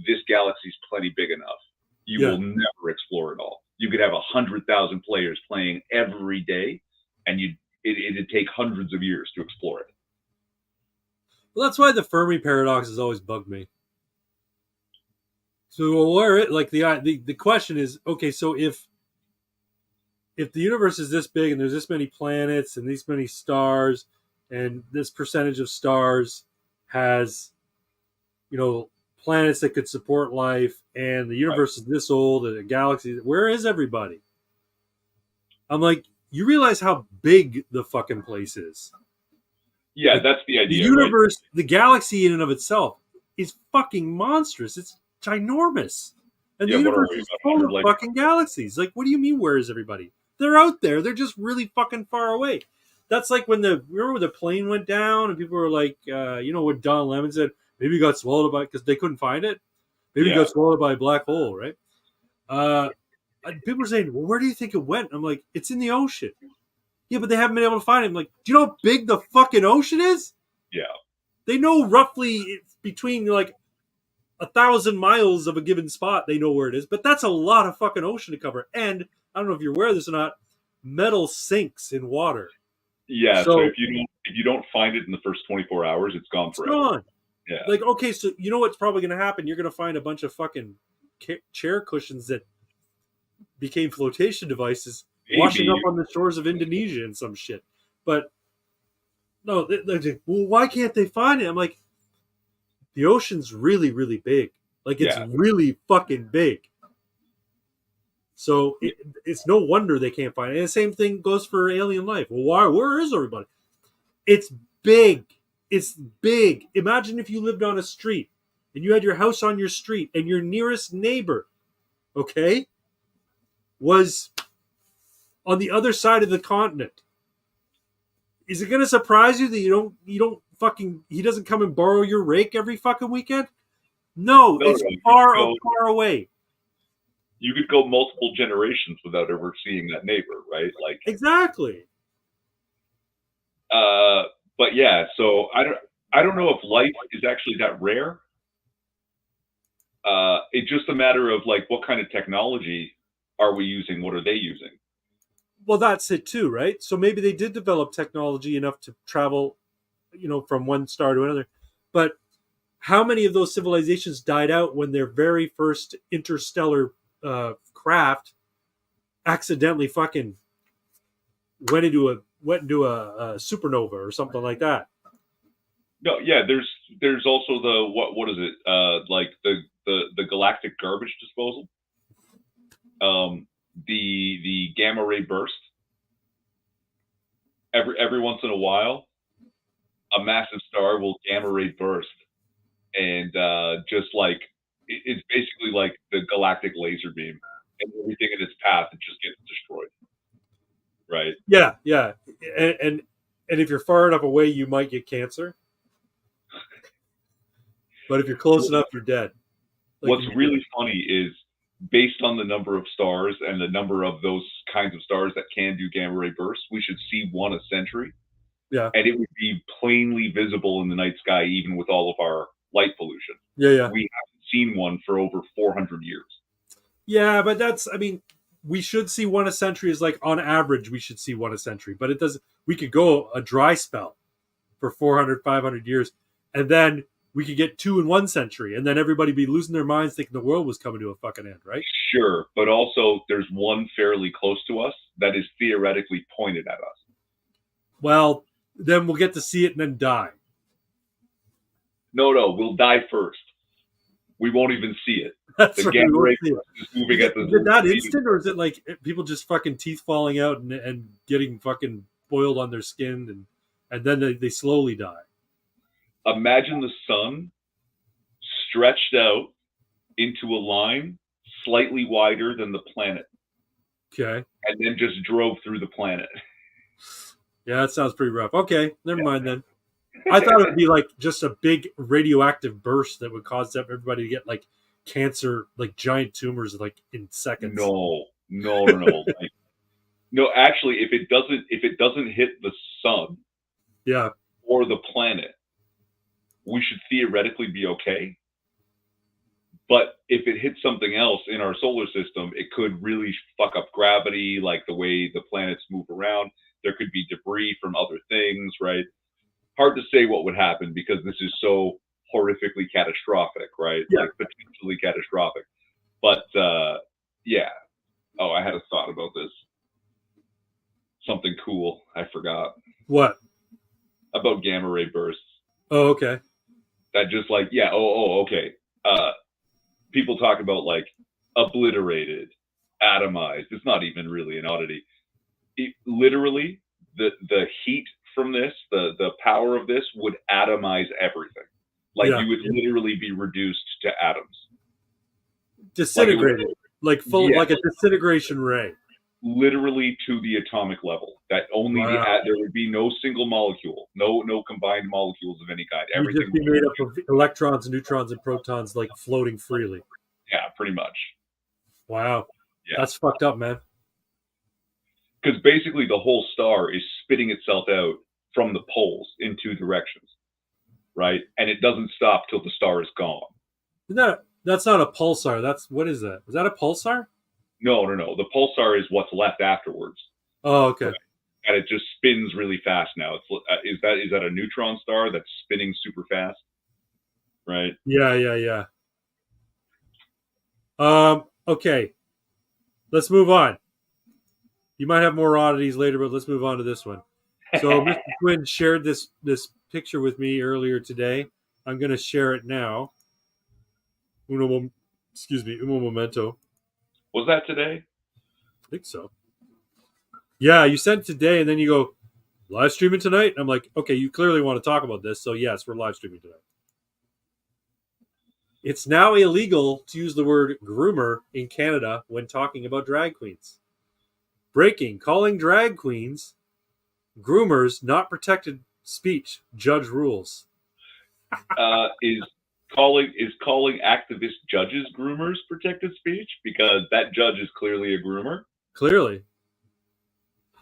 This galaxy's plenty big enough. You will never explore it all. You could have 100,000 players playing every day, and it'd take hundreds of years to explore it. Well, that's why the Fermi paradox has always bugged me. So, the question is, okay, so if the universe is this big and there's this many planets and these many stars, and this percentage of stars has, planets that could support life, and the universe is this old, and a galaxy, where is everybody? I'm like, you realize how big the fucking place is. Yeah, that's the idea. The universe, right? The galaxy in and of itself is fucking monstrous. It's ginormous. And the universe is full of fucking galaxies. Like, what do you mean, where is everybody? They're out there. They're just really fucking far away. That's like remember when the plane went down and people were like, what Don Lemon said, maybe it got swallowed by, because they couldn't find it. Maybe it got swallowed by a black hole, right? People were saying, well, where do you think it went? I'm like, it's in the ocean. Yeah, but they haven't been able to find it. I'm like, do you know how big the fucking ocean is? Yeah. They know roughly it's between 1,000 miles of a given spot. They know where it is, but that's a lot of fucking ocean to cover. And I don't know if you're aware of this or not, metal sinks in water. Yeah, so if you don't find it in the first 24 hours, it's gone forever. It's gone. Yeah. Like, okay, so you know what's probably going to happen? You're going to find a bunch of fucking chair cushions that became flotation devices washing up on the shores of Indonesia and some shit. But no, well, why can't they find it? I'm like, the ocean's really, really big. Like, it's really fucking big. So it's no wonder they can't find it. And the same thing goes for alien life. Well, where is everybody? It's big. It's big. Imagine if you lived on a street and you had your house on your street and your nearest neighbor, okay, was on the other side of the continent. Is it going to surprise you that he doesn't come and borrow your rake every fucking weekend? No, it's far away. You could go multiple generations without ever seeing that neighbor, right? Like, exactly. But yeah, so I don't know if life is actually that rare. It's just a matter of like, what kind of technology are we using? What are they using? Well, that's it too, right? So maybe they did develop technology enough to travel, from one star to another. But how many of those civilizations died out when their very first interstellar craft accidentally fucking went into a supernova or something like that? No, yeah. There's also the what is it? Like the galactic garbage disposal. The gamma ray burst. Every once in a while, a massive star will gamma ray burst, and just like it's basically like the galactic laser beam, and everything in its path it just gets destroyed. Right. Yeah, yeah, and if you're far enough away, you might get cancer. But if you're close enough, you're dead. What's really funny is based on the number of stars and the number of those kinds of stars that can do gamma ray bursts, we should see one a century. Yeah. And it would be plainly visible in the night sky, even with all of our light pollution. Yeah, yeah. We haven't seen one for over 400 years. Yeah, but we should see one a century is like on average, we should see one a century. But it doesn't, we could go a dry spell for 400, 500 years. And then we could get 2 in 1 century. And then everybody be losing their minds thinking the world was coming to a fucking end, right? Sure. But also there's one fairly close to us that is theoretically pointed at us. Well, then we'll get to see it and then die. No, we'll die first. We won't even see it. That's the right, gamma ray is moving at the Is it that instant, or is it like people just fucking teeth falling out and getting fucking boiled on their skin and then they slowly die? Imagine the sun stretched out into a line slightly wider than the planet. Okay. And then just drove through the planet. Yeah, that sounds pretty rough. Okay, never mind then. I thought it would be like just a big radioactive burst that would cause everybody to get like cancer, like giant tumors, like in seconds. No. Like, no, actually, if it doesn't hit the sun, yeah, or the planet, we should theoretically be okay. But if it hits something else in our solar system, it could really fuck up gravity, like the way the planets move around. There could be debris from other things, right? Hard to say what would happen because this is so horrifically catastrophic, right? Yeah. Like potentially catastrophic. But yeah. Oh, I had a thought about this. Something cool. I forgot. What? About gamma ray bursts. Oh, okay. That just like, yeah, okay. People talk about like obliterated, atomized. It's not even really an oddity. Literally, the heat from this, the power of this would atomize everything. Like you would literally be reduced to atoms. Disintegrated. Like a disintegration ray. Literally to the atomic level. That only there would be no single molecule, no combined molecules of any kind. Everything would just be made up of electrons, neutrons, and protons, like floating freely. Yeah, pretty much. Wow. Yeah. That's fucked up, man. Because basically the whole star is spitting itself out from the poles in 2 directions, right? And it doesn't stop till the star is gone. That's not a pulsar. What is that? Is that a pulsar? No. The pulsar is what's left afterwards. Oh, okay. Right? And it just spins really fast now. Is that a neutron star that's spinning super fast? Right? Yeah. Okay. Let's move on. You might have more oddities later, but let's move on to this one. So Mr. Twin shared this picture with me earlier today. I'm going to share it now. Uno momento. Was that today? I think so. Yeah, you sent it today, and then you go, live streaming tonight? And I'm like, okay, you clearly want to talk about this, so yes, we're live streaming tonight. It's now illegal to use the word groomer in Canada when talking about drag queens. Breaking, calling drag queens groomers not protected speech. Judge rules. Is calling activist judges groomers protected speech? Because that judge is clearly a groomer. Clearly.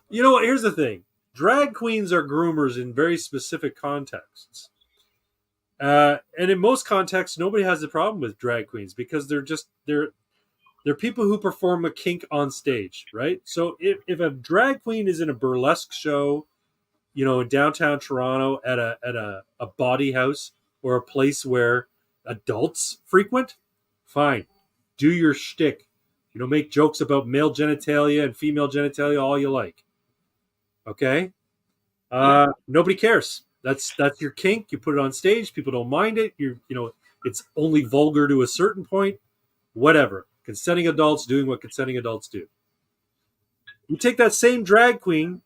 You know what? Here's the thing. Drag queens are groomers in very specific contexts. And in most contexts, nobody has a problem with drag queens because they're people who perform a kink on stage, right? So if a drag queen is in a burlesque show, in downtown Toronto at a body house or a place where adults frequent, fine. Do your shtick. Make jokes about male genitalia and female genitalia all you like. Okay? Nobody cares. That's your kink. You put it on stage. People don't mind it. It's only vulgar to a certain point. Whatever. Consenting adults doing what consenting adults do. You take that same drag queen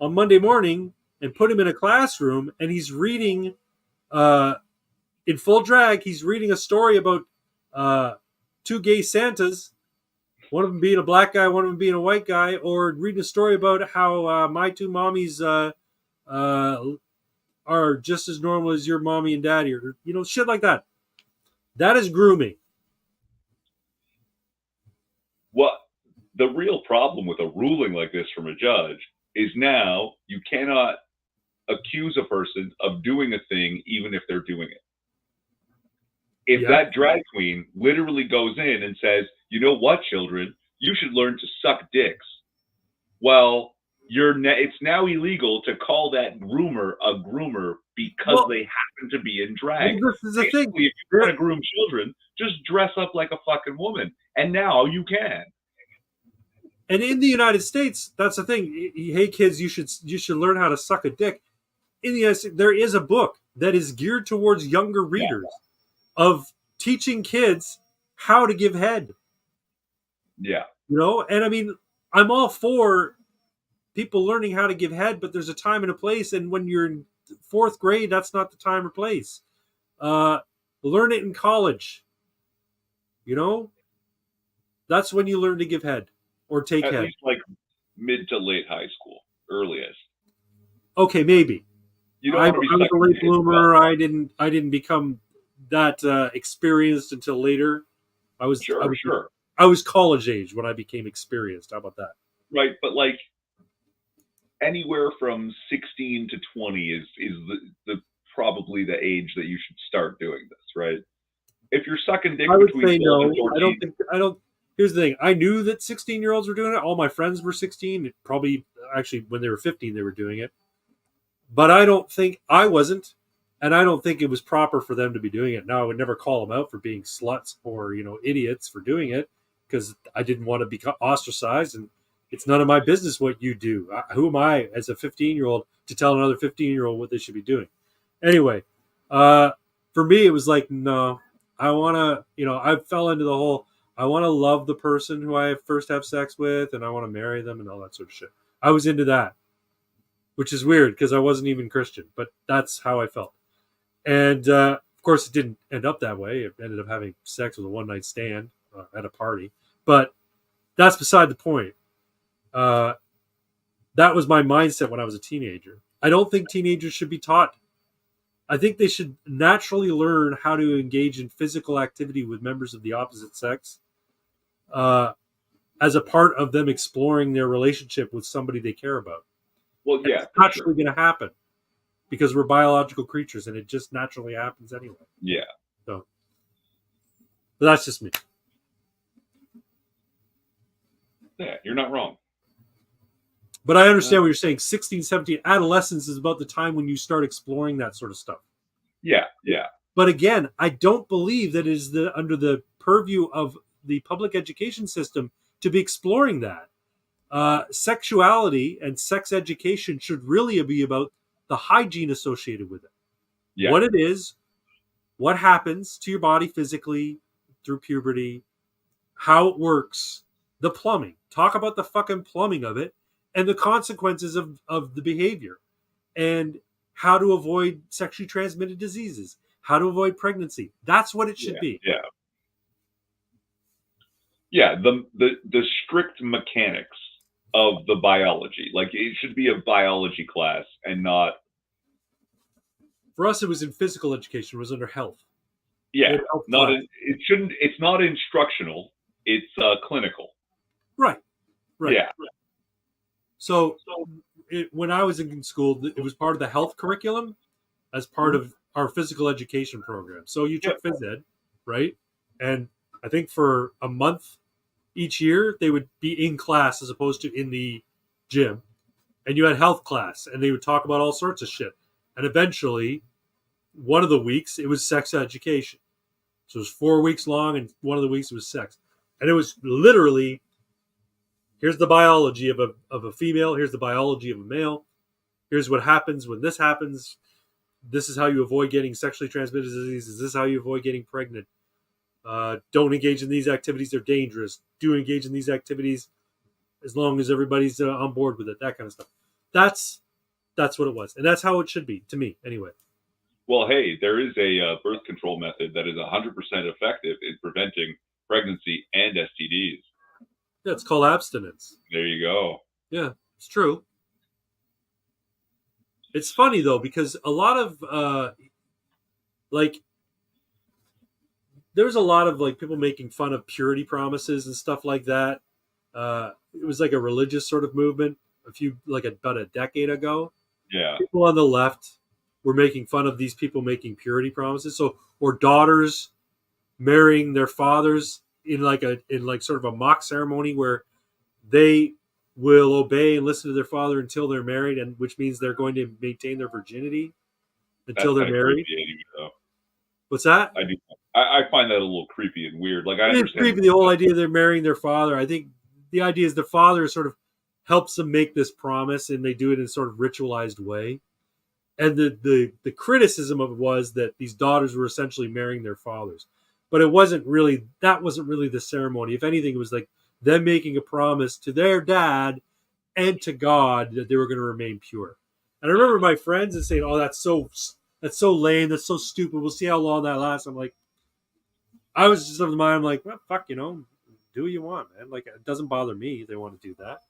on Monday morning and put him in a classroom, and he's reading, in full drag, he's reading a story about two gay Santas, one of them being a black guy, one of them being a white guy, or reading a story about how my two mommies are just as normal as your mommy and daddy, or shit like that. That is grooming. What the real problem with a ruling like this from a judge is now you cannot accuse a person of doing a thing even if they're doing it. If that drag queen literally goes in and says, you know what, children, you should learn to suck dicks. Well, it's now illegal to call that groomer a groomer because they happen to be in drag. Well, this is the thing. If you want to groom children, just dress up like a fucking woman. And now you can. And in the United States, that's the thing. Hey, kids, you should learn how to suck a dick. In the United States, there is a book that is geared towards younger readers of teaching kids how to give head. Yeah. And I mean, I'm all for people learning how to give head, but there's a time and a place. And when you're in fourth grade, that's not the time or place. Learn it in college. That's when you learn to give head or take head. At least like mid to late high school, earliest. Okay, maybe. I was a late bloomer. I didn't become that experienced until later. I was college age when I became experienced. How about that? Right, but like anywhere from 16 to 20 is the probably the age that you should start doing this, right? If you're sucking dick between 12 and 14, I don't. Here's the thing. I knew that 16-year-olds were doing it. All my friends were 16. Probably, actually, when they were 15, they were doing it. But I don't think I wasn't, and I don't think it was proper for them to be doing it. Now, I would never call them out for being sluts or idiots for doing it because I didn't want to be ostracized, and it's none of my business what you do. Who am I as a 15-year-old to tell another 15-year-old what they should be doing? Anyway, for me, it was like, no, I want to, I fell into the whole, I want to love the person who I first have sex with, and I want to marry them and all that sort of shit. I was into that, which is weird because I wasn't even Christian, but that's how I felt. And of course, it didn't end up that way. It ended up having sex with a one-night stand at a party, but that's beside the point. That was my mindset when I was a teenager. I don't think teenagers should be taught. I think they should naturally learn how to engage in physical activity with members of the opposite sex as a part of them exploring their relationship with somebody they care about. Well, yeah. It's naturally going to happen because we're biological creatures and it just naturally happens anyway. Yeah. So, but that's just me. Yeah, you're not wrong. But I understand what you're saying. 16, 17, adolescence is about the time when you start exploring that sort of stuff. Yeah, yeah. But again, I don't believe that it is under the purview of the public education system to be exploring that. Sexuality and sex education should really be about the hygiene associated with it. Yeah. What it is, what happens to your body physically through puberty, how it works, the plumbing. Talk about the fucking plumbing of it and the consequences of the behavior and how to avoid sexually transmitted diseases, how to avoid pregnancy. That's what it should be. Yeah. Yeah, the strict mechanics of the biology. Like it should be a biology class and not. For us, it was in physical education. It was under health. Yeah, it's not instructional. It's clinical. Right. Yeah. So when I was in school, it was part of the health curriculum as part of our physical education program. So you took phys ed, right? And I think for a month each year, they would be in class as opposed to in the gym. And you had health class, and they would talk about all sorts of shit. And eventually, one of the weeks, it was sex education. So it was 4 weeks long, and one of the weeks it was sex. And it was literally, here's the biology of a female, here's the biology of a male, here's what happens when this happens, this is how you avoid getting sexually transmitted diseases, this is how you avoid getting pregnant. Don't engage in these activities, they're dangerous. Do engage in these activities as long as everybody's on board with it, that kind of stuff. That's what it was. And that's how it should be, to me, anyway. Well, hey, there is a birth control method that is 100% effective in preventing pregnancy and STDs. Yeah, it's called abstinence. There you go. Yeah, it's true. It's funny though because a lot of like there's a lot of like people making fun of purity promises and stuff like that. It was like a religious sort of movement about a decade ago. Yeah. People on the left were making fun of these people making purity promises. So, or daughters marrying their fathers in like sort of a mock ceremony where they will obey and listen to their father until they're married, and which means they're going to maintain their virginity until That's they're kind of married. creepy anyway, though. What's that? I do. I find that a little creepy and weird. Like, I It's understand creepy, the whole idea they're marrying their father. I think the idea is the father sort of helps them make this promise, and they do it in a sort of ritualized way. And the criticism of it was that these daughters were essentially marrying their fathers, but it wasn't really the ceremony. If anything, it was like them making a promise to their dad and to God that they were going to remain pure. And I remember my friends and saying, "Oh, that's so lame. That's so stupid. We'll see how long that lasts." I'm like, I was just of the mind, I'm like, well, fuck, do what you want, man. Like, it doesn't bother me if they want to do that.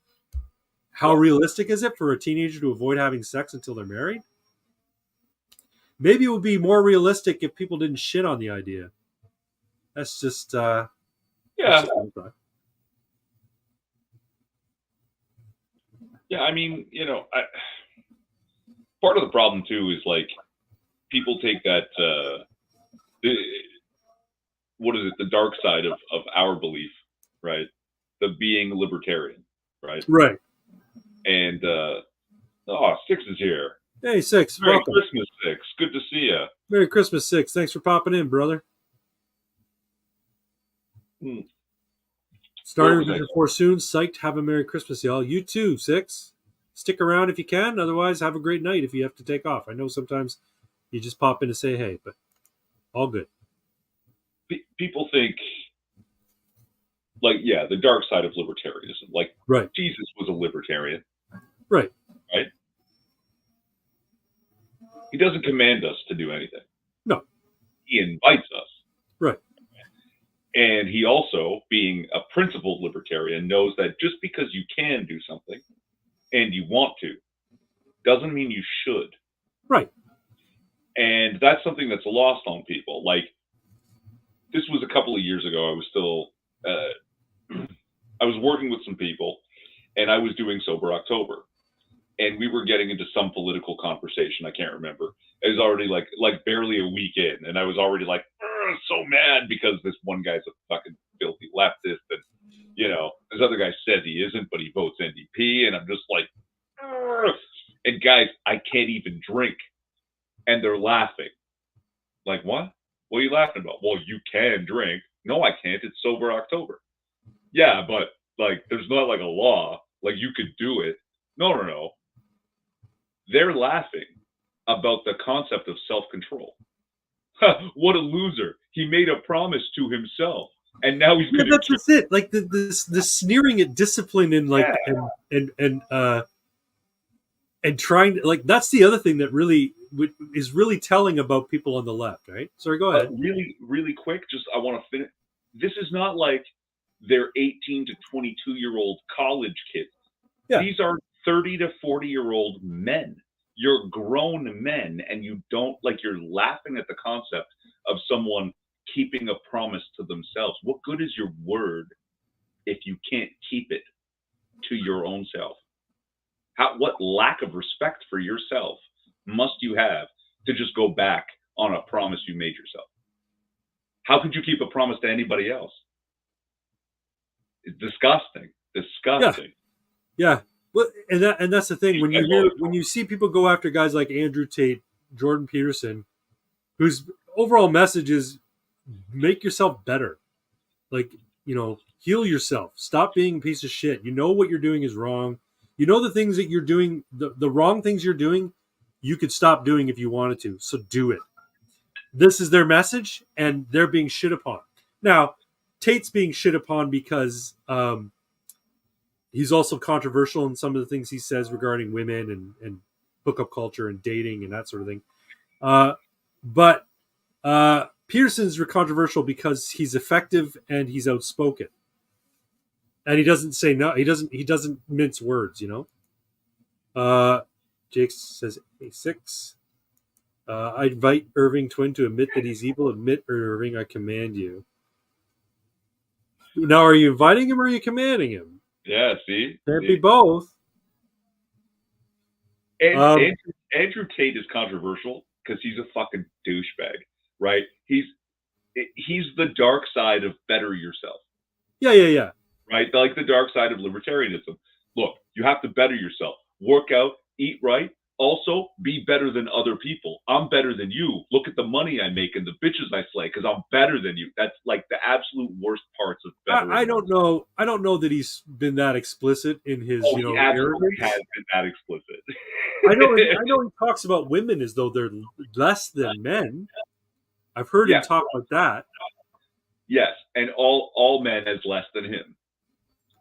How realistic is it for a teenager to avoid having sex until they're married? Maybe it would be more realistic if people didn't shit on the idea. That's just, Yeah. that's just Yeah, I mean, part of the problem too is like people take that what is it, the dark side of our belief, right? The being libertarian, right? right. And Six is here. Hey, Six, Merry welcome. Christmas, Six. Good to see you. Merry Christmas, Six. Thanks for popping in, brother. Starting Revision 4 soon. Psyched. Have a Merry Christmas, y'all. You too, Six. Stick around if you can. Otherwise, have a great night if you have to take off. I know sometimes you just pop in to say hey, but all good. People think, like, yeah, the dark side of libertarianism. Like, right. Jesus was a libertarian. Right. Right? He doesn't command us to do anything. No. He invites us. Right. And he also, being a principled libertarian, knows that just because you can do something and you want to, doesn't mean you should. Right. And that's something that's lost on people. Like, this was a couple of years ago. I was still, I was working with some people, and I was doing Sober October. And we were getting into some political conversation. I can't remember. It was already like barely a week in, and I was already like, so mad because this one guy's a fucking filthy leftist, and this other guy says he isn't, but he votes NDP, and I'm just like, and guys, I can't even drink, and they're laughing. Like, what? What are you laughing about? Well, you can drink. No, I can't. It's Sober October. Yeah, but like, there's not like a law. Like, you could do it. No. They're laughing about the concept of self-control. What a loser. He made a promise to himself, and now he's going to... That's just it. Like, the sneering at discipline and, like, and trying to... Like, that's the other thing that really is really telling about people on the left, right? Sorry, go ahead. Really, really quick, just I want to finish. This is not like they're 18 to 22-year-old college kids. Yeah. These are 30 to 40-year-old men. You're grown men, and you don't, like, you're laughing at the concept of someone keeping a promise to themselves. What good is your word if you can't keep it to your own self? What lack of respect for yourself must you have to just go back on a promise you made yourself? How could you keep a promise to anybody else? It's disgusting. Disgusting. Yeah. Well, and that's the thing. When you see people go after guys like Andrew Tate, Jordan Peterson, whose overall message is make yourself better. Like, heal yourself. Stop being a piece of shit. You know what you're doing is wrong. You know the things that you're doing, the wrong things you're doing, you could stop doing if you wanted to. So do it. This is their message, and they're being shit upon. Now, Tate's being shit upon because he's also controversial in some of the things he says regarding women and hookup culture and dating and that sort of thing. But Peterson's controversial because he's effective and he's outspoken, and he doesn't say no. He doesn't mince words. Jake says A6. I invite Irving Twin to admit that he's evil. Admit, Irving, I command you. Now, are you inviting him or are you commanding him? Yeah, see? Can't be both. And Andrew Tate is controversial because he's a fucking douchebag, right? He's the dark side of better yourself. Yeah. Right? Like the dark side of libertarianism. Look, you have to better yourself. Work out, eat right. Also, be better than other people. I'm better than you. Look at the money I make and the bitches I slay because I'm better than you. That's like the absolute worst parts of better. I don't know. I don't know that he's been that explicit in his, he absolutely arrogance. has been that explicit. I know he talks about women as though they're less than men. I've heard him talk like that. Yes, and all men as less than him.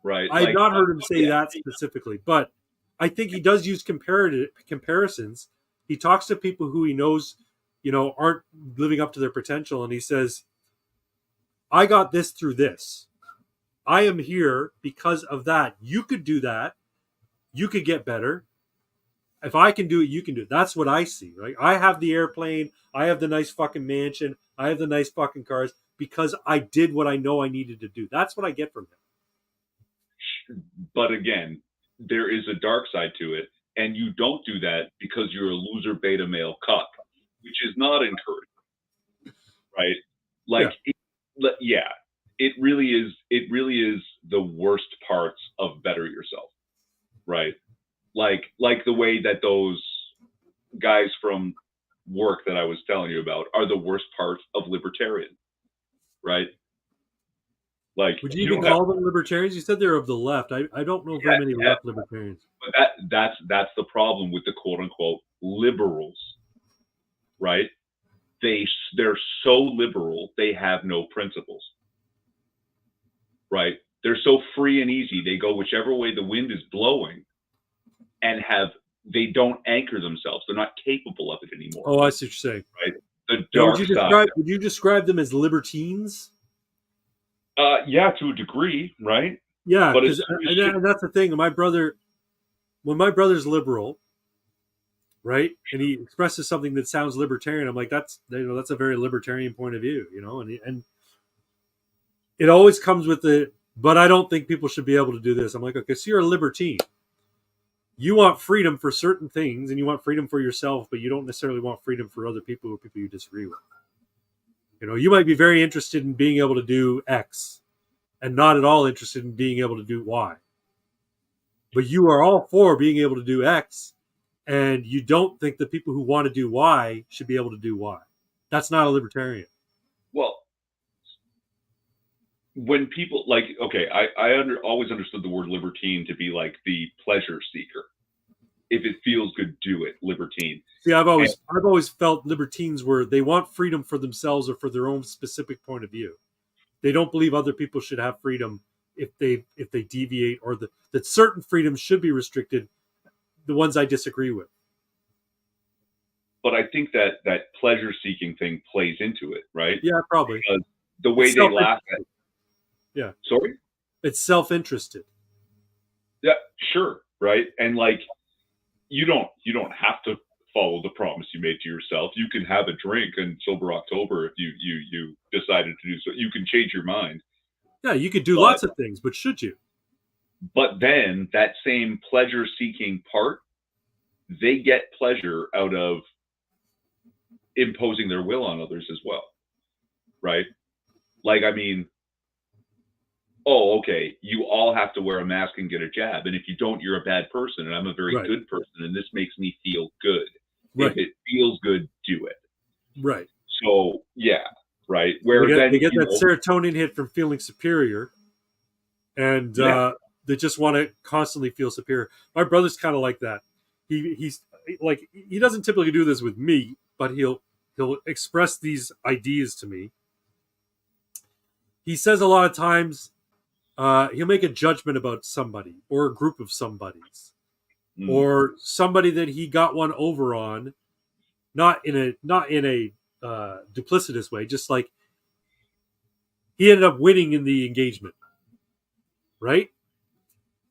Right. I've not heard him say that specifically, but I think he does use comparisons. He talks to people who he knows, aren't living up to their potential, and he says, I got this through this. I am here because of that. You could do that. You could get better. If I can do it, you can do it. That's what I see. Right? I have the airplane. I have the nice fucking mansion. I have the nice fucking cars because I did what I know I needed to do. That's what I get from him. But again, there is a dark side to it, and you don't do that because you're a loser beta male cuck, which is not encouraged, right? Like, it really is. It really is the worst parts of better yourself, right? Like the way that those guys from work that I was telling you about are the worst parts of libertarian, right? Like, would you even call them libertarians? You said they're of the left. I don't know very many left libertarians. But that's the problem with the quote unquote liberals, right? They're so liberal they have no principles, right? They're so free and easy. They go whichever way the wind is blowing, and they don't anchor themselves. They're not capable of it anymore. Oh, I see what you're saying. Right? The dark side. Would you describe them as libertines? Yeah, to a degree, right? Yeah, because that's the thing. When my brother's liberal, right, and he expresses something that sounds libertarian, I'm like, that's a very libertarian point of view, and it always comes with but I don't think people should be able to do this. I'm like, okay, so you're a libertine. You want freedom for certain things, and you want freedom for yourself, but you don't necessarily want freedom for other people or people you disagree with. You might be very interested in being able to do X and not at all interested in being able to do Y. But you are all for being able to do X, and you don't think the people who want to do Y should be able to do Y. That's not a libertarian. Well, when people I always understood the word libertine to be like the pleasure seeker. If it feels good, do it, libertine. See, I've always felt libertines they want freedom for themselves or for their own specific point of view. They don't believe other people should have freedom if they deviate, or that certain freedoms should be restricted. The ones I disagree with. But I think that pleasure seeking thing plays into it, right? Yeah, probably. Because the way they laugh at it. Yeah. Sorry? It's self-interested. Yeah, sure, right? And like, you don't have to follow the promise you made to yourself. You can have a drink in Sober October if you decided to do so. You can change your mind. Yeah, you could do lots of things, but should you? But then that same pleasure-seeking part, they get pleasure out of imposing their will on others as well, right? Like, I mean, oh, okay, you all have to wear a mask and get a jab, and if you don't, you're a bad person, and I'm a very good person, and this makes me feel good. Right. If it feels good, do it. Right. So, yeah, right. Where they get that serotonin hit from feeling superior, and they just want to constantly feel superior. My brother's kind of like that. He's like, he doesn't typically do this with me, but he'll express these ideas to me. He says a lot of times he'll make a judgment about somebody or a group of somebodies. Or somebody that he got one over on, not in a duplicitous way. Just like he ended up winning in the engagement, right?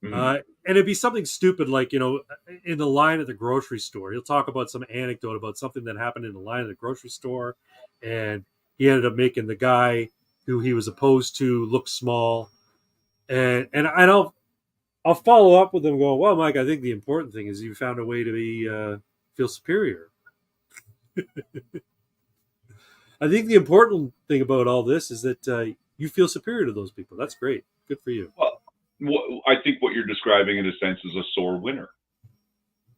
Mhm. And it'd be something stupid like, in the line at the grocery store. He'll talk about some anecdote about something that happened in the line at the grocery store, and he ended up making the guy who he was opposed to look small. And I'll follow up with him going, well, Mike, I think the important thing is you found a way to feel superior. I think the important thing about all this is that you feel superior to those people. That's great. Good for you. Well, I think what you're describing, in a sense, is a sore winner.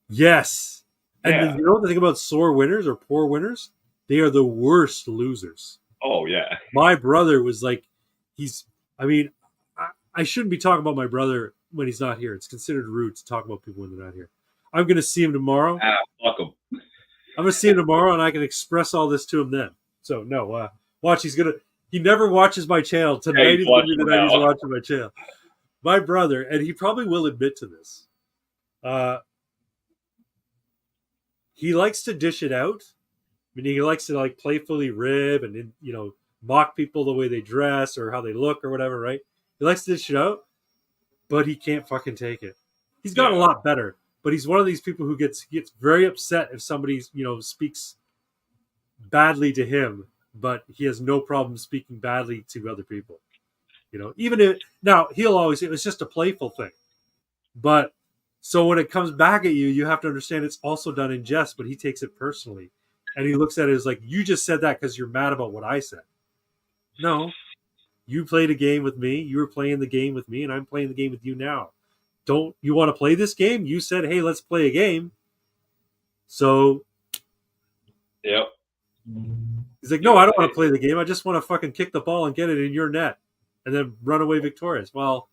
Yes. And Yeah. the thing about sore winners or poor winners? They are the worst losers. Oh, yeah. My brother was like, I shouldn't be talking about my brother when he's not here. It's considered rude to talk about people when they're not here. I'm going to see him tomorrow. Fuck him. I'm going to see him tomorrow, and I can express all this to him then. So, no, watch. He never watches my channel. Tonight is going to be the night he's watching my channel. My brother, and he probably will admit to this, he likes to dish it out. Meaning he likes to like playfully rib and mock people the way they dress or how they look or whatever, right? He likes to dish it out, but he can't fucking take it. He's gotten a lot better, but he's one of these people who gets very upset if somebody speaks badly to him, but he has no problem speaking badly to other people. Even if now he'll always say it was just a playful thing, but so when it comes back at you, you have to understand it's also done in jest, but he takes it personally. And he looks at it as like, you just said that because you're mad about what I said. No, you played a game with me. You were playing the game with me, and I'm playing the game with you now. Don't you want to play this game? You said, hey, let's play a game. So, yep. He's like, no, I don't want to play the game. I just want to fucking kick the ball and get it in your net and then run away victorious. Well,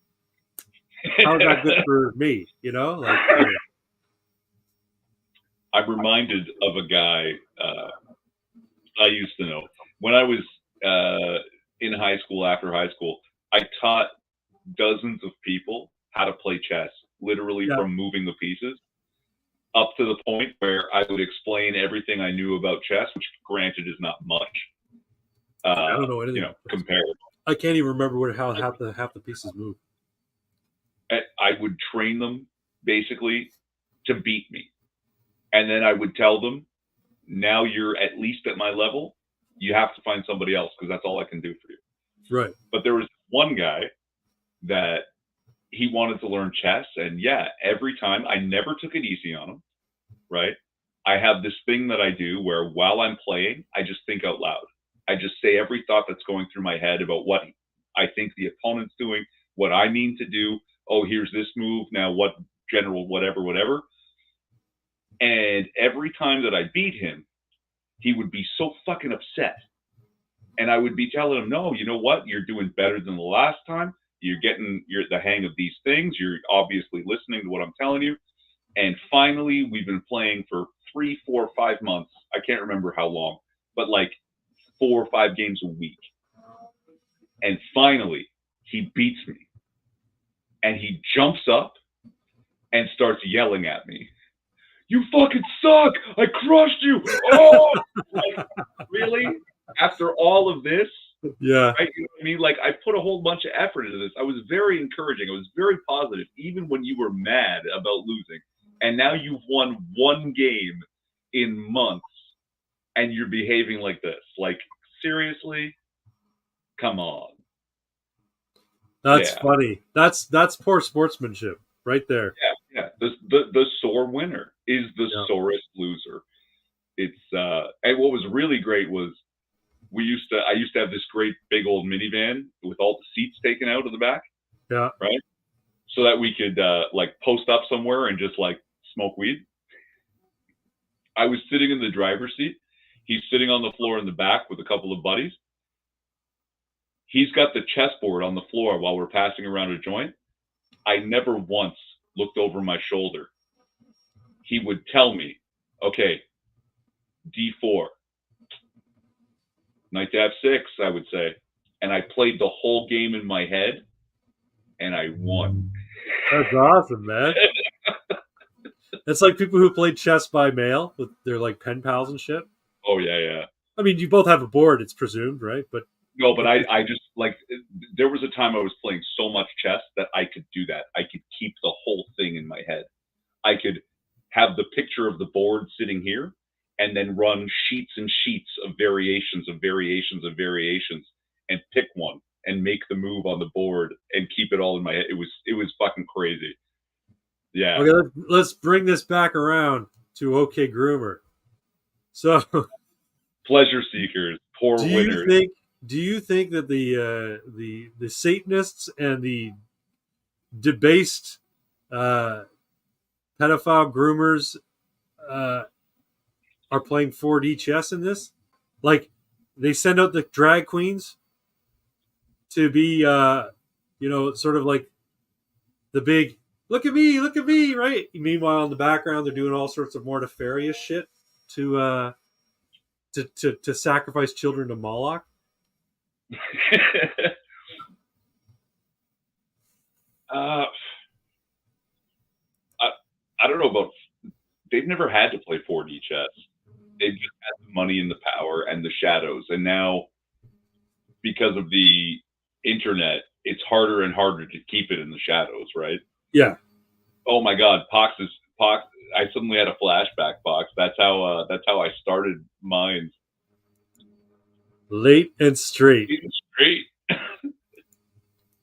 how's that good for me? I'm reminded of a guy I used to know. When I was in high school, after high school, I taught dozens of people how to play chess, literally from moving the pieces, up to the point where I would explain everything I knew about chess, which granted is not much. I don't know anything. Compared. I can't even remember how half the pieces move. I would train them basically to beat me. And then I would tell them, now you're at least at my level. You have to find somebody else because that's all I can do for you. Right. But there was one guy that he wanted to learn chess. And every time I never took it easy on him. Right. I have this thing that I do where while I'm playing, I just think out loud. I just say every thought that's going through my head about what I think the opponent's doing, what I mean to do. Oh, here's this move. Now what general, whatever. And every time that I beat him, he would be so fucking upset. And I would be telling him, no, you know what? You're doing better than the last time. You're getting the hang of these things. You're obviously listening to what I'm telling you. And finally, we've been playing for 3, 4, 5 months. I can't remember how long, but like 4 or 5 games a week. And finally, he beats me. And he jumps up and starts yelling at me. You fucking suck! I crushed you! Oh! Like, really? After all of this? Yeah. Right? You know what I mean? Like, I put a whole bunch of effort into this. I was very encouraging. I was very positive, even when you were mad about losing. And now you've won one game in months, and you're behaving like this. Like, seriously? Come on. That's funny. That's poor sportsmanship right there. Yeah. The sore winner is the sorest loser. It's and what was really great was I used to have this great big old minivan with all the seats taken out of the back. Yeah. Right. So that we could like post up somewhere and just like smoke weed. I was sitting in the driver's seat. He's sitting on the floor in the back with a couple of buddies. He's got the chessboard on the floor while we're passing around a joint. I never once looked over my shoulder. He would tell me, okay, D4. Knight to F6, I would say. And I played the whole game in my head, and I won. That's awesome, man. It's like people who played chess by mail with their like pen pals and shit. Oh, yeah. I mean, you both have a board, it's presumed, right? But No, but I just like there was a time I was playing so much chess that I could do that. I could keep the whole thing in my head. I could have the picture of the board sitting here and then run sheets and sheets of variations of variations of variations and pick one and make the move on the board and keep it all in my head. It was fucking crazy. Yeah. okay, let's bring this back around to OK Groomer. So, Pleasure seekers, poor do winners. you think that the Satanists and the debased pedophile groomers are playing 4D chess in this? Like, they send out the drag queens to be, sort of like the big look at me, right? Meanwhile, in the background, they're doing all sorts of more nefarious shit to sacrifice children to Moloch. I don't know about. They've never had to play 4D chess. They've just had the money and the power and the shadows, and now because of the internet, it's harder and harder to keep it in the shadows, right? Yeah. Oh my God, Pox. I suddenly had a flashback, Pox. That's how I started mine. Late and straight. Straight.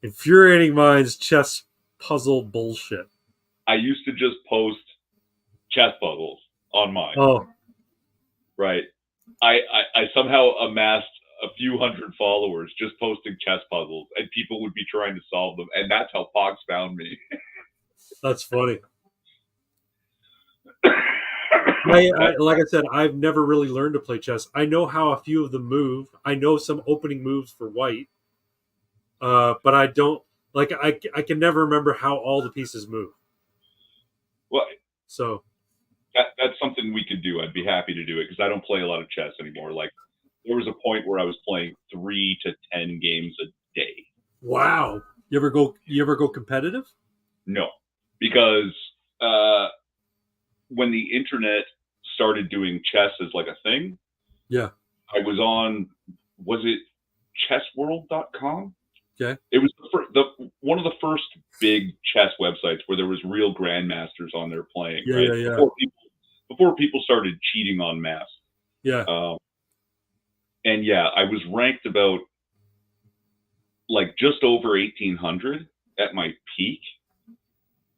Infuriating minds, chess puzzle bullshit. I used to just post chess puzzles on mine. Oh. Right. I somehow amassed a few hundred followers just posting chess puzzles, and people would be trying to solve them, and that's how Pox found me. That's funny. Like I said, I've never really learned to play chess. I know how a few of them move. I know some opening moves for white, but I don't like. I can never remember how all the pieces move. Well, so that's something we could do. I'd be happy to do it because I don't play a lot of chess anymore. Like there was a point where I was playing 3 to 10 games a day. Wow! You ever go competitive? No, because when the internet started doing chess as like a thing, yeah, I was on. Was it chessworld.com? Okay. It was one of the first big chess websites where there was real grandmasters on there playing. Yeah, right? yeah. Before people started cheating on mass. Yeah. And yeah, I was ranked about like just over 1800 at my peak.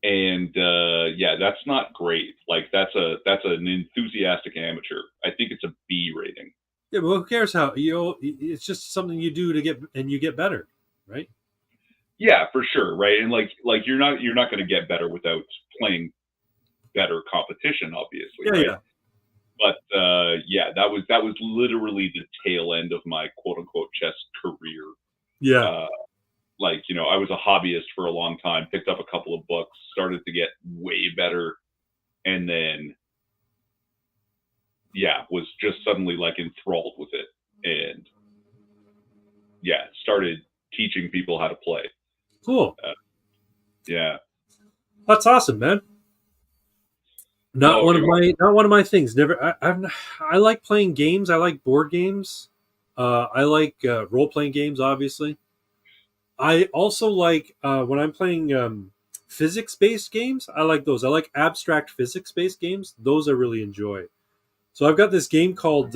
And yeah, that's not great. Like that's an enthusiastic amateur. I think it's a B rating. Yeah, but who cares how it's just something you do to get better, right? Yeah, for sure, right? And like you're not going to get better without playing better competition, obviously. Yeah, right? yeah. But yeah, that was literally the tail end of my quote unquote chess career. Yeah. Like, you know, I was a hobbyist for a long time, picked up a couple of books, started to get way better, and then yeah, was just suddenly like enthralled with it, and yeah, started teaching people how to play. Cool. Yeah, that's awesome, man. Not one of my things. Never. I like playing games. I like board games. I like role playing games. Obviously, I also like when I'm playing physics based games. I like those. I like abstract physics based games. Those I really enjoy. So I've got this game called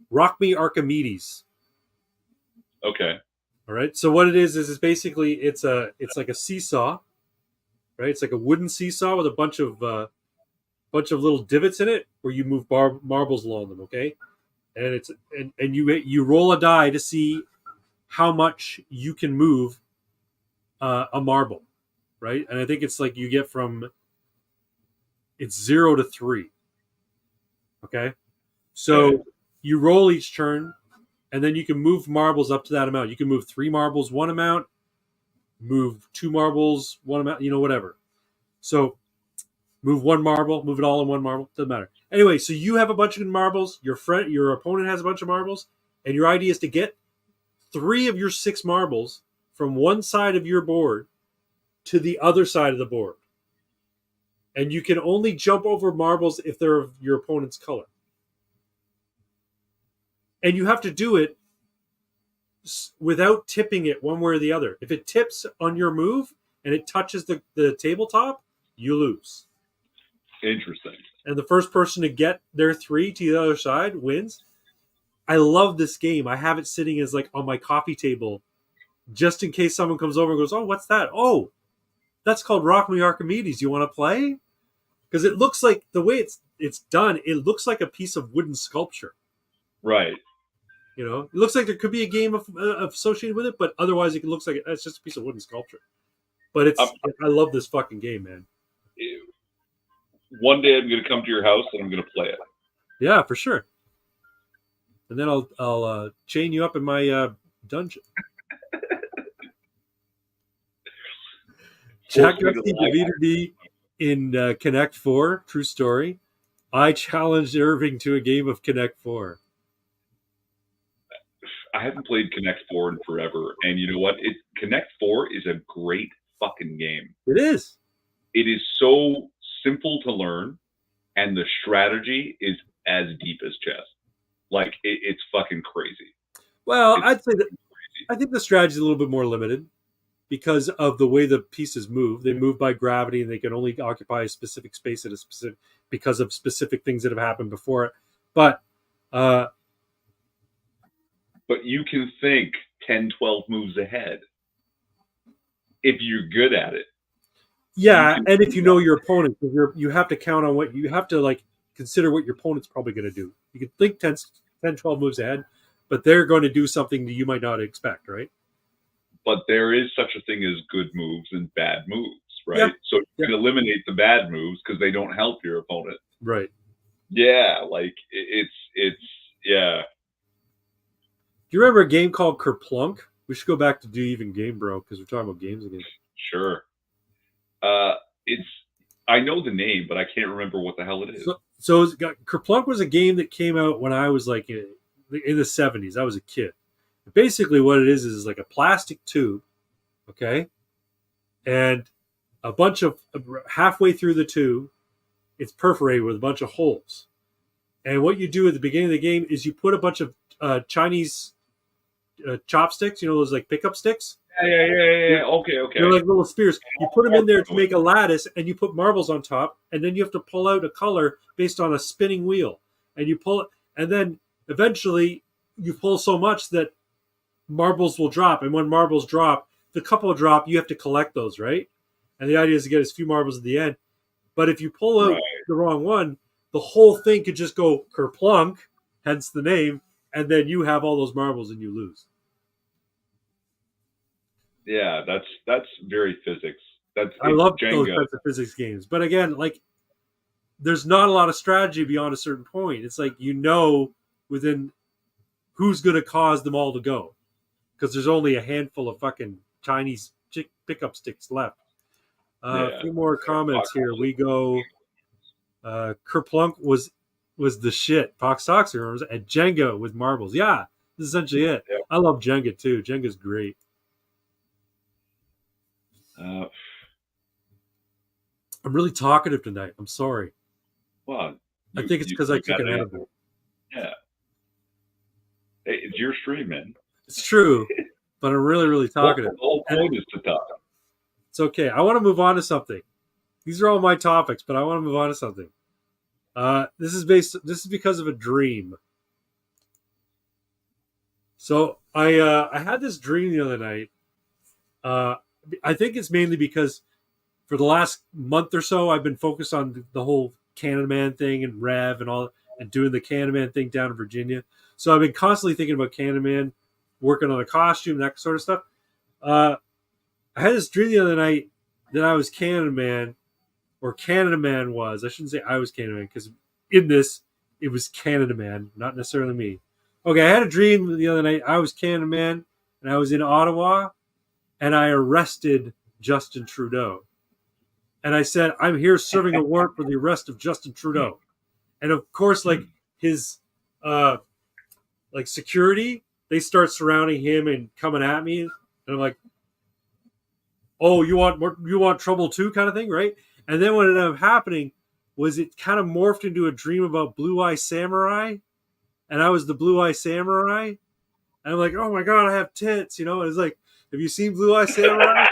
Rock Me Archimedes. Okay. All right. So what it is it's basically it's like a seesaw, right? It's like a wooden seesaw with a bunch of little divots in it where you move marbles along them. Okay, and it's and you roll a die to see how much you can move a marble, right? And I think it's like you get from it's 0 to 3. Okay, so you roll each turn. And then you can move marbles up to that amount. You can move 3 marbles, 1 amount, move 2 marbles, 1 amount, whatever. So move 1 marble, move it all in 1 marble, doesn't matter. Anyway, so you have a bunch of marbles, your opponent has a bunch of marbles, and your idea is to get 3 of your 6 marbles from one side of your board to the other side of the board. And you can only jump over marbles if they're of your opponent's color. and you have to do it without tipping it one way or the other. If it tips on your move and it touches the tabletop, you lose. Interesting. And the first person to get their 3 to the other side wins. I love this game. I have it sitting as like on my coffee table, just in case someone comes over and goes, "Oh, what's that? Oh, that's called Rock Me Archimedes. You want to play?" Because it looks like the way it's done, it looks like a piece of wooden sculpture. Right. You know, it looks like there could be a game associated with it, but otherwise it looks like it's just a piece of wooden sculpture. But I love this fucking game, man. One day I'm going to come to your house and I'm going to play it. Yeah, for sure. And then I'll chain you up in my dungeon. Jack Dusty defeated me in Connect 4. True story. I challenged Irving to a game of Connect 4. I haven't played Connect 4 in forever, and you know what? Connect 4 is a great fucking game. It is. It is so simple to learn, and the strategy is as deep as chess. Like, it's fucking crazy. Well, I'd say that I think the strategy is a little bit more limited because of the way the pieces move. They move by gravity, and they can only occupy a specific space at a specific because of specific things that have happened before it. But you can think 10, 12 moves ahead if you're good at it. Yeah, and if you know your opponent, you have to count on what you have to like consider what your opponent's probably going to do. You can think 10, 12 moves ahead, but they're going to do something that you might not expect, right? But there is such a thing as good moves and bad moves, right? Yeah. So you can eliminate the bad moves because they don't help your opponent. Right. Yeah, like it's yeah. Do you remember a game called Kerplunk? We should go back to Do Even Game Bro because we're talking about games again. Sure. I know the name, but I can't remember what the hell it is. So Kerplunk was a game that came out when I was like in the 70s. I was a kid. Basically, what it is like a plastic tube, okay, and a bunch of halfway through the tube, it's perforated with a bunch of holes. And what you do at the beginning of the game is you put a bunch of Chinese chopsticks, you know, those like pickup sticks. Yeah. Okay. They're like little spears. You put them in there to make a lattice, and you put marbles on top, and then you have to pull out a color based on a spinning wheel. And you pull it, and then eventually you pull so much that marbles will drop. And when marbles drop, the couple drop, you have to collect those, right? And the idea is to get as few marbles at the end. But if you pull out the wrong one, the whole thing could just go kerplunk, hence the name, and then you have all those marbles and you lose. Yeah, that's very physics. I love Jenga. those types of physics games. But again, like there's not a lot of strategy beyond a certain point. It's like within who's going to cause them all to go. Because there's only a handful of fucking Chinese pickup sticks left. A few more comments here. We go. Kerplunk was the shit. Pox Sox and Jenga with marbles. Yeah, this is essentially it. Yeah. I love Jenga too. Jenga's great. I'm really talkative tonight. I'm sorry. Well, I think it's because I took an edible. Yeah. Hey, it's your stream, man. It's true, but I'm really, really talkative. The whole point is to talk. It's okay. I want to move on to something. These are all my topics, but I want to move on to something. This is because of a dream. So I had this dream the other night. I think it's mainly because for the last month or so, I've been focused on the whole Canada Man thing and Rev and all, and doing the Canada Man thing down in Virginia. So I've been constantly thinking about Canada Man, working on a costume, that sort of stuff. I had this dream the other night that I was Canada Man, or Canada Man was. I shouldn't say I was Canada Man, because in this, it was Canada Man, not necessarily me. Okay, I had a dream the other night. I was Canada Man, and I was in Ottawa, and I arrested Justin Trudeau. And I said, I'm here serving a warrant for the arrest of Justin Trudeau. And of course, like his like security, they start surrounding him and coming at me. And I'm like, oh, you want trouble too, kind of thing, right? And then what ended up happening was it kind of morphed into a dream about Blue Eye Samurai. and I was the Blue Eye Samurai. And I'm like, oh my god, I have tits, you know. And it's like, have you seen Blue Eye Samurai?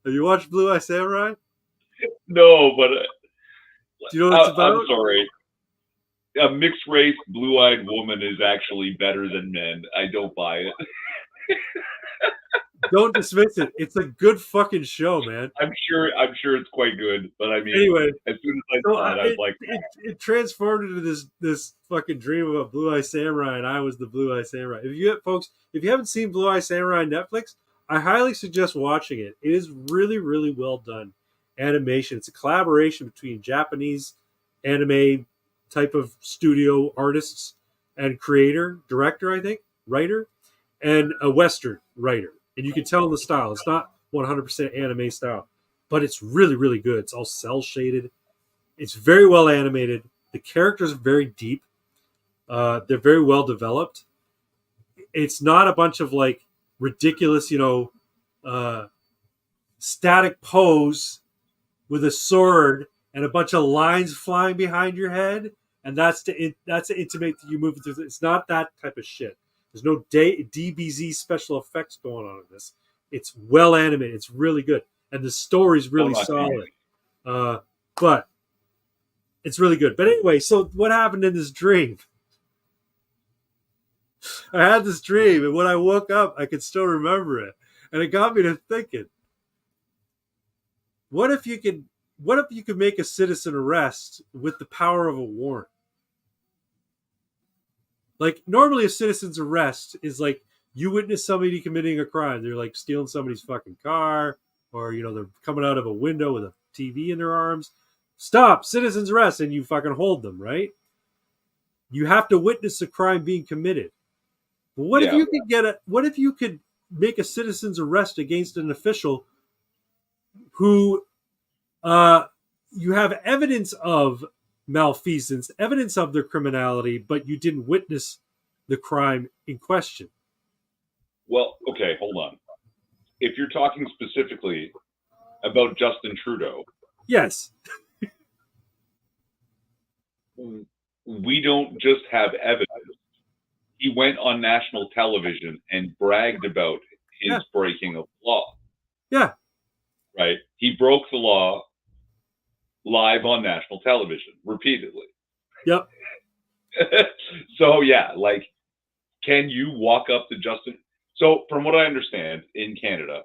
Have you watched Blue Eye Samurai? No, but Do you know what it's about? I'm sorry. A mixed race blue-eyed woman is actually better than men. I don't buy it. Don't dismiss it. It's a good fucking show, man. I'm sure it's quite good, but I mean, Anyway, as soon as I so saw it, I was like, it transformed into this fucking dream of a Blue Eye Samurai, and I was the Blue Eye Samurai. If you haven't seen Blue Eye Samurai on Netflix, I highly suggest watching it. It is really, really well done animation. It's a collaboration between Japanese anime type of studio artists and director, I think, writer, and a Western writer. And you can tell in the style. It's not 100% anime style, but it's really, really good. It's all cell shaded. It's very well animated. The characters are very deep. They're very well developed. It's not a bunch of like ridiculous, static pose with a sword and a bunch of lines flying behind your head, and that's to intimate that you move through. It's not that type of shit. There's no DBZ special effects going on in this. It's well animated. It's really good, and the story's really solid. But it's really good. But anyway, so what happened in this dream? I had this dream, and when I woke up, I could still remember it, and it got me to thinking: what if you could make a citizen arrest with the power of a warrant? Like, normally a citizen's arrest is like you witness somebody committing a crime. They're like stealing somebody's fucking car, or they're coming out of a window with a TV in their arms. Stop, citizen's arrest, and you fucking hold them, right? You have to witness a crime being committed. But what if you could make a citizen's arrest against an official who you have evidence of malfeasance, evidence of their criminality, but you didn't witness the crime in question? Well, okay, hold on. If you're talking specifically about Justin Trudeau, yes, we don't just have evidence. He went on national television and bragged about his breaking of law. Yeah. Right? He broke the law live on national television repeatedly. Yep. So yeah, like, can you walk up to Justin? So from what I understand, in Canada,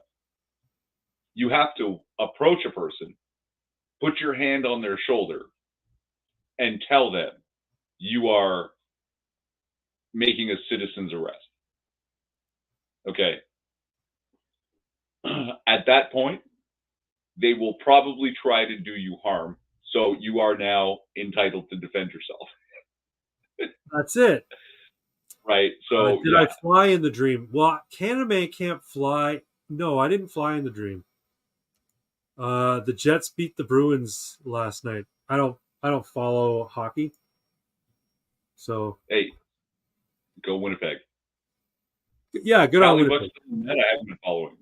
you have to approach a person, put your hand on their shoulder, and tell them you are making a citizen's arrest. Okay. At that point, they will probably try to do you harm. So you are now entitled to defend yourself. That's it. Right. So did I fly in the dream? Well, Canada can't fly. No, I didn't fly in the dream. The Jets beat the Bruins last night. I don't follow hockey. So hey, go Winnipeg. Yeah, good on Winnipeg. That I haven't been following.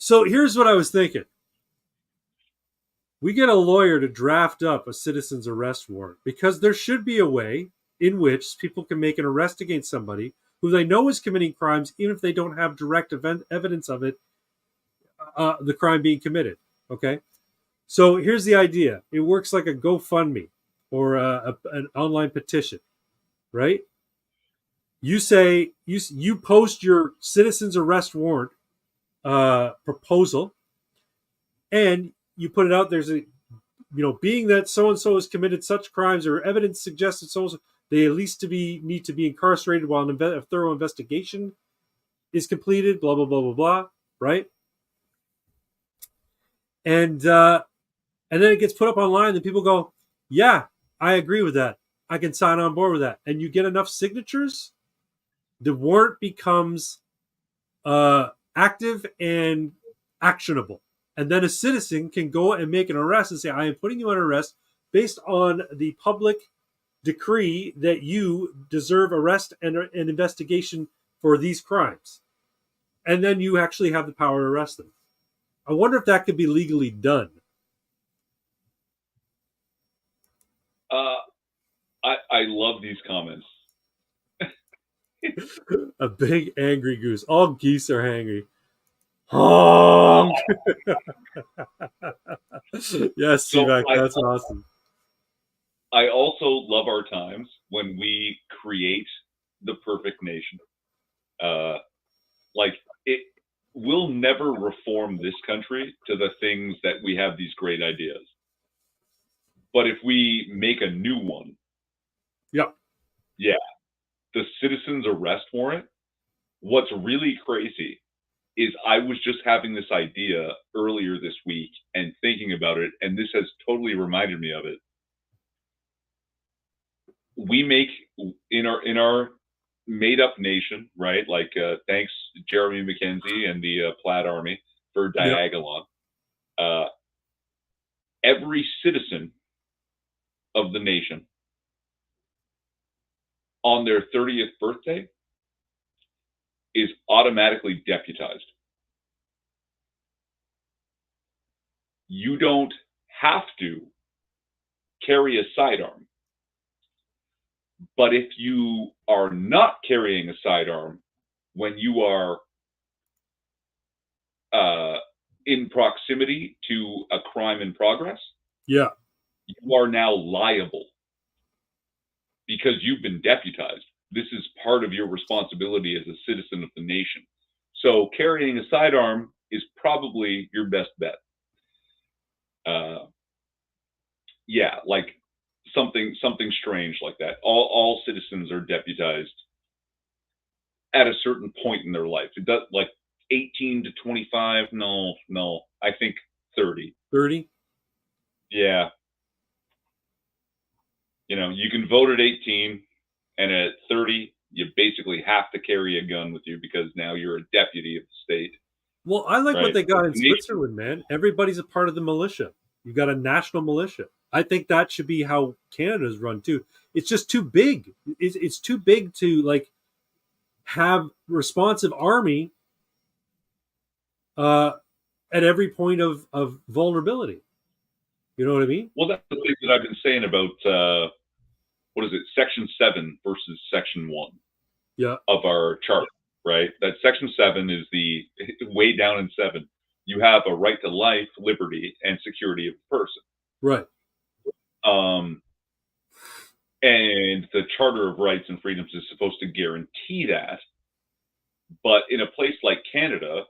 So here's what I was thinking. We get a lawyer to draft up a citizen's arrest warrant, because there should be a way in which people can make an arrest against somebody who they know is committing crimes, even if they don't have direct evidence of it, the crime being committed. Okay? So here's the idea. It works like a GoFundMe or an online petition, right? You say, you post your citizen's arrest warrant proposal, and you put it out. There's being that so-and-so has committed such crimes, or evidence suggests that so-and-so, they at least need to be incarcerated while a thorough investigation is completed, blah, blah, blah, blah, blah, right? And then it gets put up online, and people go, yeah, I agree with that. I can sign on board with that. And you get enough signatures, the warrant becomes active and actionable. And then a citizen can go and make an arrest and say, I am putting you on arrest based on the public decree that you deserve arrest and an investigation for these crimes. And then you actually have the power to arrest them. I wonder if that could be legally done. I love these comments. A big angry goose. All geese are hangry. Honk! Yes, So C-Mac, that's awesome. I also love our times when we create the perfect nation. Like it, we'll never reform this country to the things that we have these great ideas. But if we make a new one, Yep. yeah, the citizens arrest warrant. What's really crazy is I was just having this idea earlier this week and thinking about it, and this has totally reminded me of it. We make in our made up nation, right? Like thanks Jeremy McKenzie and the Plaid Army for Diagolon. Yep. Every citizen of the nation on their 30th birthday is automatically deputized. You don't have to carry a sidearm. But if you are not carrying a sidearm when you are in proximity to a crime in progress, yeah, you are now liable because you've been deputized. This is part of your responsibility as a citizen of the nation. So carrying a sidearm is probably your best bet. Yeah, like something strange like that. All citizens are deputized at a certain point in their life. It does, like 18 to 25. No, I think 30. 30. Yeah. You know, you can vote at 18, and at 30, you basically have to carry a gun with you because now you're a deputy of the state. Well, I like what they got in Switzerland, man. Everybody's a part of the militia. You've got a national militia. I think that should be how Canada's run too. It's just too big. It's too big to like have responsive army at every point of vulnerability. You know what I mean? Well, that's the thing that I've been saying about what is it, Section 7 versus Section 1 of our chart, right? That Section 7 is the way down in 7. You have a right to life, liberty, and security of the person. Right. And the Charter of Rights and Freedoms is supposed to guarantee that. But in a place like Canada,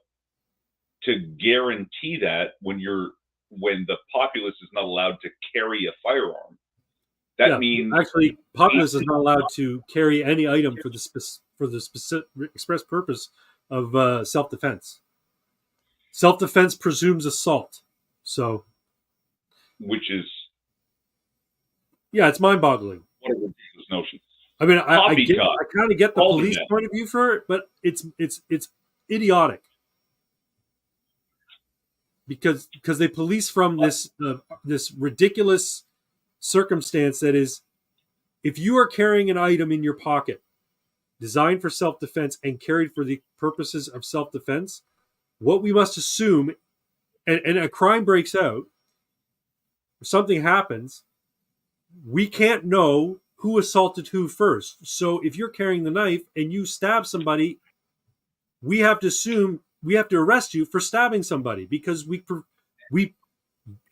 to guarantee that when the populace is not allowed to carry a firearm, that means actually populace is not allowed to carry any item for the specific express purpose of self-defense. Self-defense presumes assault, so which is it's mind-boggling. What a ridiculous notion. I mean, I kind of get the police point of view for it, but it's idiotic because they police from this ridiculous circumstance that is, if you are carrying an item in your pocket designed for self-defense and carried for the purposes of self-defense, what we must assume, and a crime breaks out, or something happens, we can't know who assaulted who first. So if you're carrying the knife and you stab somebody, we have to assume we have to arrest you for stabbing somebody because we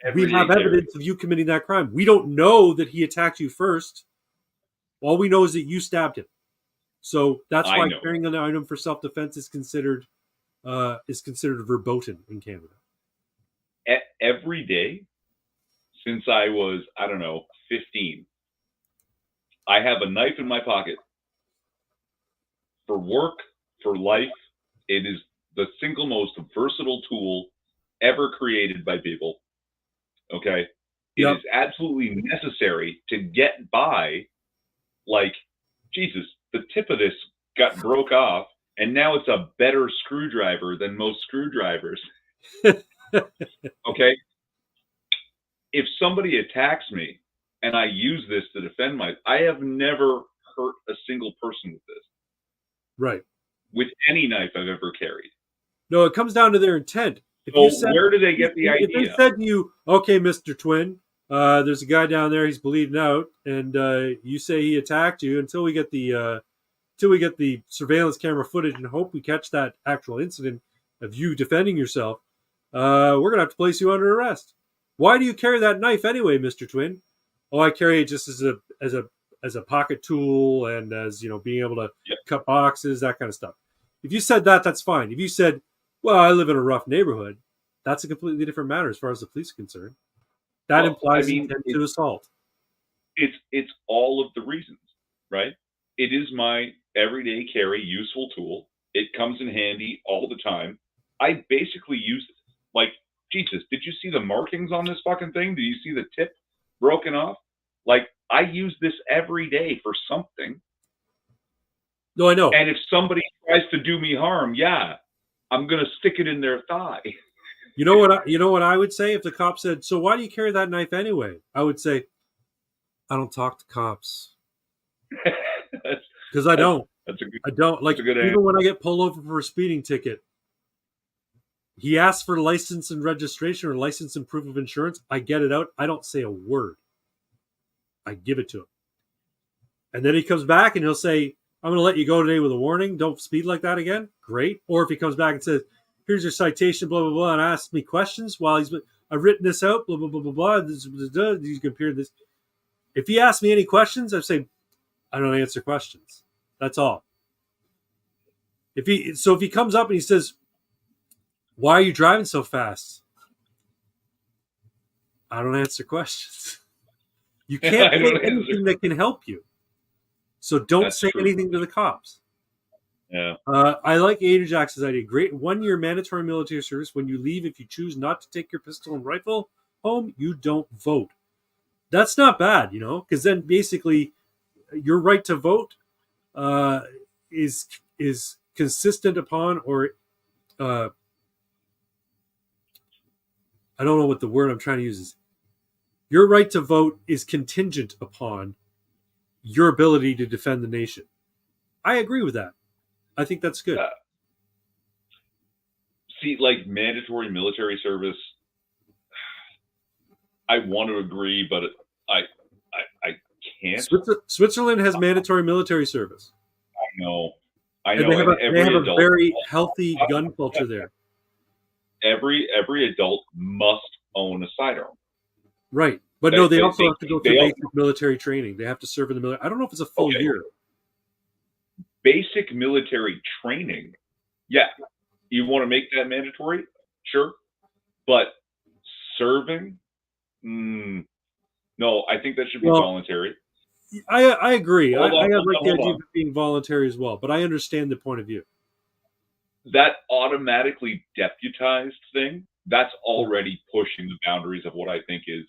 have evidence of you committing that crime. We don't know that he attacked you first. All we know is that you stabbed him. So that's why carrying an item for self-defense is considered verboten in Canada. Every day since I was, 15, I have a knife in my pocket. For work, for life, it is the single most versatile tool ever created by people. Okay? It is absolutely necessary to get by. Like, Jesus, the tip of this broke off, and now it's a better screwdriver than most screwdrivers. Okay? If somebody attacks me and I use this to defend I have never hurt a single person with this. Right. With any knife I've ever carried. No, it comes down to their intent. Where do they get the idea? If they said to you, okay, Mr. Twin, There's a guy down there. He's bleeding out, and you say he attacked you. Until we get the surveillance camera footage and hope we catch that actual incident of you defending yourself, we're gonna have to place you under arrest. Why do you carry that knife anyway, Mr. Twin? Oh, I carry it just as a pocket tool and as being able to cut boxes, that kind of stuff. If you said that, that's fine. If you said, well, I live in a rough neighborhood, that's a completely different matter as far as the police are concerned. That implies intent to assault. It's all of the reasons, right? It is my everyday carry useful tool. It comes in handy all the time. I basically use it. Like, Jesus, did you see the markings on this fucking thing? Did you see the tip broken off? Like, I use this every day for something. No, I know. And if somebody tries to do me harm, I'm gonna stick it in their thigh. You know what I would say if the cop said, "So why do you carry that knife anyway?" I would say, "I don't talk to cops because I don't. I don't like even answer. when I get pulled over for a speeding ticket. He asks for license and registration or license and proof of insurance. I get it out. I don't say a word. I give it to him, and then he comes back and he'll say, "I'm going to let you go today with a warning. Don't speed like that again." Great. Or if he comes back and says, "Here's your citation, blah, blah, blah," and asks me questions while I've written this out, blah, blah, blah, blah, blah. You compare this. If he asks me any questions, I say, I don't answer questions. That's all. If he comes up and he says, "Why are you driving so fast?" I don't answer questions. You can't say anything that can help you. So don't say anything to the cops. Yeah. I like Ajax's idea. Great 1-year mandatory military service. When you leave, if you choose not to take your pistol and rifle home, you don't vote. That's not bad, because then basically your right to vote is consistent upon, or I don't know what the word I'm trying to use is. Your right to vote is contingent upon your ability to defend the nation. I agree with that. I think that's good. See, like mandatory military service, I want to agree, but I can't. Switzerland has mandatory military service. I know. And they have a very healthy gun culture there. Every adult must own a sidearm. Right. But no, they also have to go through basic military training. They have to serve in the military. I don't know if it's a full year. Basic military training. Yeah. You want to make that mandatory? Sure. But serving? No, I think that should be voluntary. I agree. I like the idea of it being voluntary as well, but I understand the point of view. That automatically deputized thing, that's already pushing the boundaries of what I think is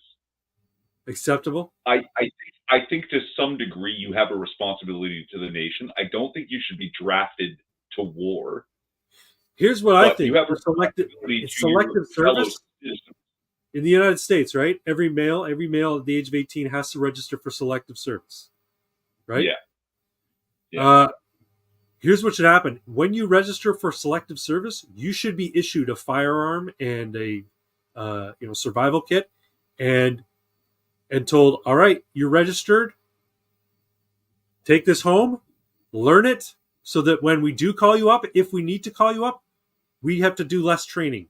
acceptable. I think to some degree you have a responsibility to the nation. I don't think you should be drafted to war. Here's what I think. You have selective service in the United States, right? Every male at the age of 18 has to register for selective service, right? Yeah. Here's what should happen. When you register for selective service, you should be issued a firearm and a survival kit and told, all right, you're registered. Take this home, learn it, so that when we do call you up, if we need to call you up, we have to do less training.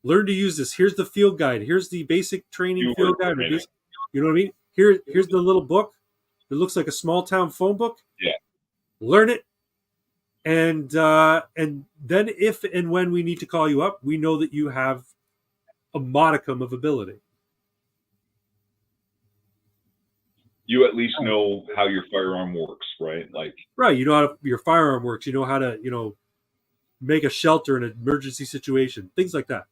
Learn to use this. Here's the field guide. Here's the basic training field guide. You know what I mean? Here's the little book. It looks like a small town phone book. Yeah. Learn it. And then if and when we need to call you up, we know that you have a modicum of ability. You at least know how your firearm works, right? Right. You know how your firearm works. You know how to, make a shelter in an emergency situation. Things like that.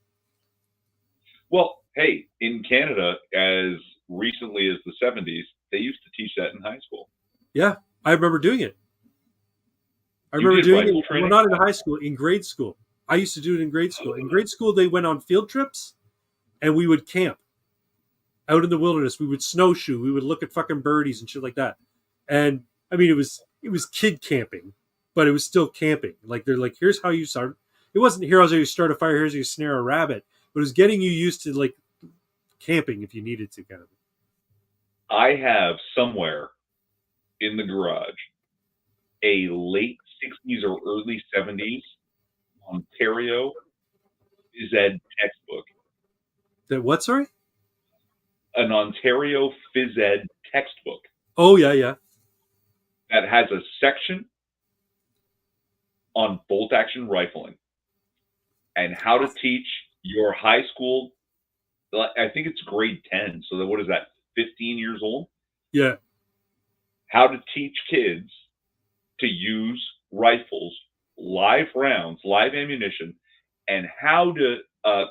Well, hey, in Canada, as recently as the 70s, they used to teach that in high school. Yeah, I remember doing it. I remember doing it. Well, not in high school, in grade school. I used to do it in grade school. In grade school, they went on field trips, and we would camp out in the wilderness. We would snowshoe. We would look at fucking birdies and shit like that. And I mean, it was kid camping, but it was still camping. Like they're like, here's how you start. It wasn't here's how you start a fire. Here's how you snare a rabbit. But it was getting you used to like camping if you needed to, kind of. I have somewhere in the garage a late 60s or early 70s Ontario phys ed textbook. That what? Sorry. An Ontario phys ed textbook. Oh yeah. That has a section on bolt action rifling and how to teach your high school. I think it's grade 10. So what is that? 15 years old? Yeah. How to teach kids to use rifles, live rounds, live ammunition, and how to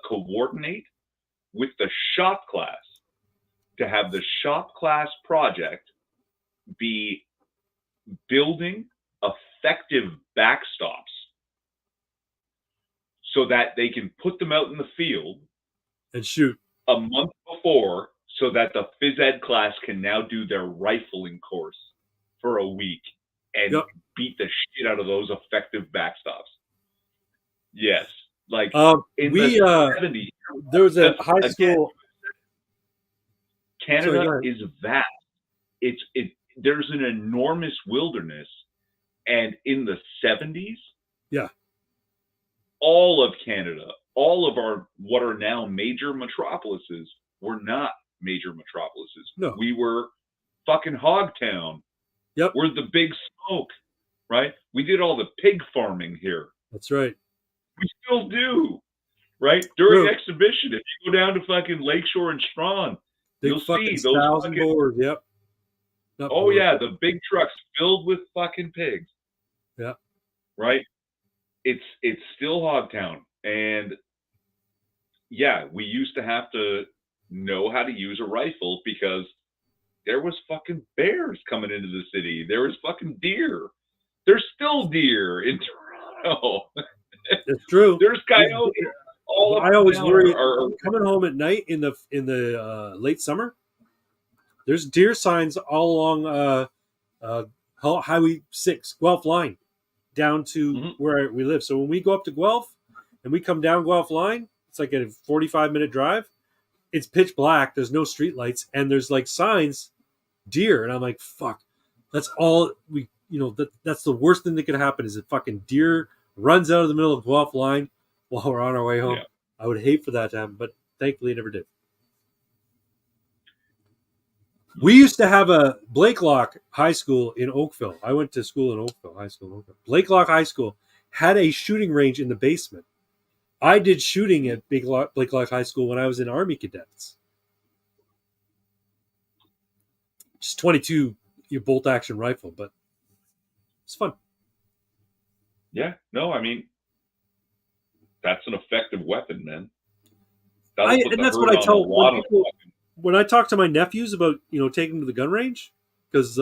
coordinate with the shop class to have the shop class project be building effective backstops so that they can put them out in the field and shoot a month before so that the phys ed class can now do their rifling course for a week and beat the shit out of those effective backstops. Yes. Like in the 70s, there was a high school. Canada is vast. There's an enormous wilderness. And in the 70s, all of Canada, all of our what are now major metropolises were not major metropolises. No. We were fucking Hogtown. Yep. We're the Big Smoke, right? We did all the pig farming here. That's right. We still do, right? During exhibition, if you go down to fucking Lakeshore and Strawn, you'll see those 1,000 boars. Yep. Yeah, the big trucks filled with fucking pigs. Yeah. Right? It's still Hogtown. And yeah, we used to have to know how to use a rifle because there was fucking bears coming into the city. There was fucking deer. There's still deer in Toronto. It's true. There's coyotes. I always worry coming home at night in the late summer. There's deer signs all along Highway 6, Guelph line, down to where we live. So when we go up to Guelph and we come down Guelph line, it's like a 45-minute drive. It's pitch black. There's no street lights, and there's like signs, deer, and I'm like, fuck. That's all we, that's the worst thing that could happen is a fucking deer runs out of the middle of Guelph line while we're on our way home. Yeah. I would hate for that to happen, but thankfully it never did. We used to have a Blakelock High School in Oakville. I went to school in Oakville, high school in Oakville. Blakelock High School had a shooting range in the basement. I did shooting at Blakelock High School when I was in Army Cadets. Just 22 bolt action rifle, but it's fun. Yeah, no, I mean, that's an effective weapon, man. And that's what I tell people when I talk to my nephews about, taking them to the gun range, because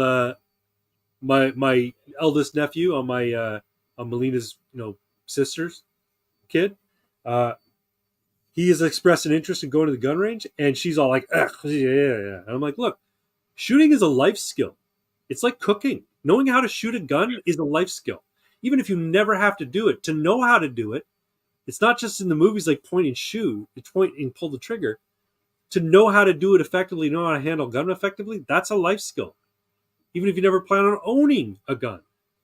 my eldest nephew on Melina's, sister's kid, he has expressed an interest in going to the gun range, and she's all like, yeah. And I'm like, look, shooting is a life skill. It's like cooking. Knowing how to shoot a gun is a life skill. Even if you never have to do it, to know how to do it, it's not just in the movies like point and shoot, point and pull the trigger. To know how to do it effectively, know how to handle a gun effectively, that's a life skill. Even if you never plan on owning a gun,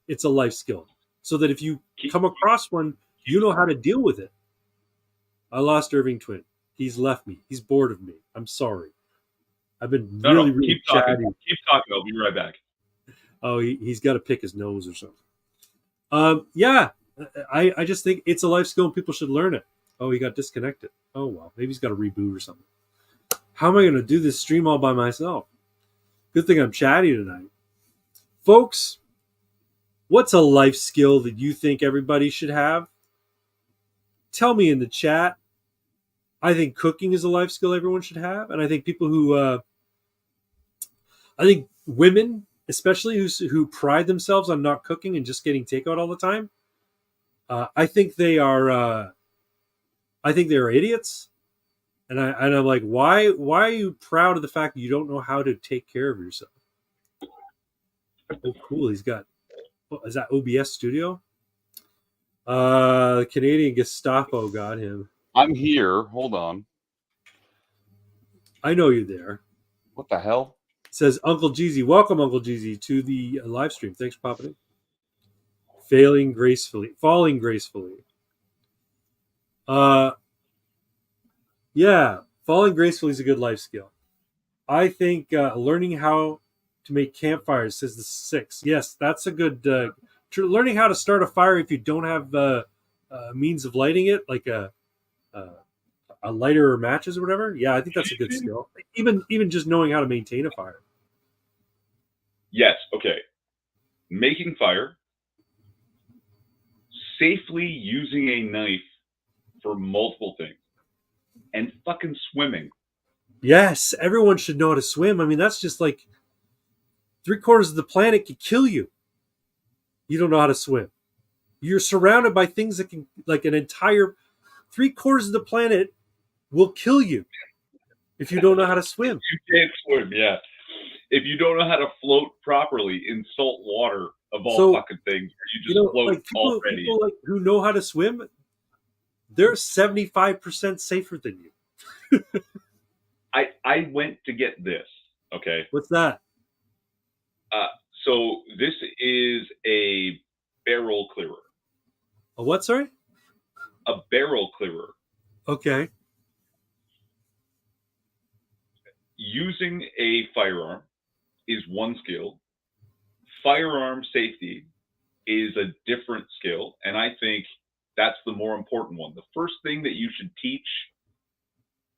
it's a life skill. So that if you come across one, you know how to deal with it. I lost Irving Twin. He's left me. He's bored of me. I'm sorry. I've been really keep chatty. Keep talking. I'll be right back. Oh, he's got to pick his nose or something. Yeah, I just think it's a life skill and people should learn it. Oh, he got disconnected. Oh, well, maybe he's got a reboot or something. How am I going to do this stream all by myself? Good thing I'm chatty tonight. Folks, what's a life skill that you think everybody should have? Tell me in the chat. I think cooking is a life skill everyone should have. And I think people who, I think women, especially who pride themselves on not cooking and just getting takeout all the time, I think they are idiots. And I'm like, why are you proud of the fact that you don't know how to take care of yourself? Oh, cool. He's got, is that OBS Studio? Canadian Gestapo got him. I'm here. Hold on. I know you're there. What the hell? Says Uncle Jeezy. Welcome, Uncle Jeezy, to the live stream. Thanks for popping in. Falling gracefully. Yeah, falling gracefully is a good life skill. I think learning how to make campfires, says the 6. Yes, that's a good. Learning how to start a fire if you don't have means of lighting it, like a lighter or matches or whatever. Yeah, I think that's a good skill. Even just knowing how to maintain a fire. Yes. Okay. Making fire, safely using a knife for multiple things, and fucking swimming. Yes, everyone should know how to swim. I mean, that's just like 3/4 of the planet could kill you. You don't know how to swim. You're surrounded by things that can, like an entire 3/4 of the planet will kill you if you don't know how to swim. You can't swim, yeah. If you don't know how to float properly in salt water of all fucking things, you just float like already. People like who know how to swim, they're 75% safer than you. I went to get this. Okay. What's that? So this is a barrel clearer. A what, sorry? A barrel clearer. Okay. Using a firearm is one skill. Firearm safety is a different skill, and I think that's the more important one. The first thing that you should teach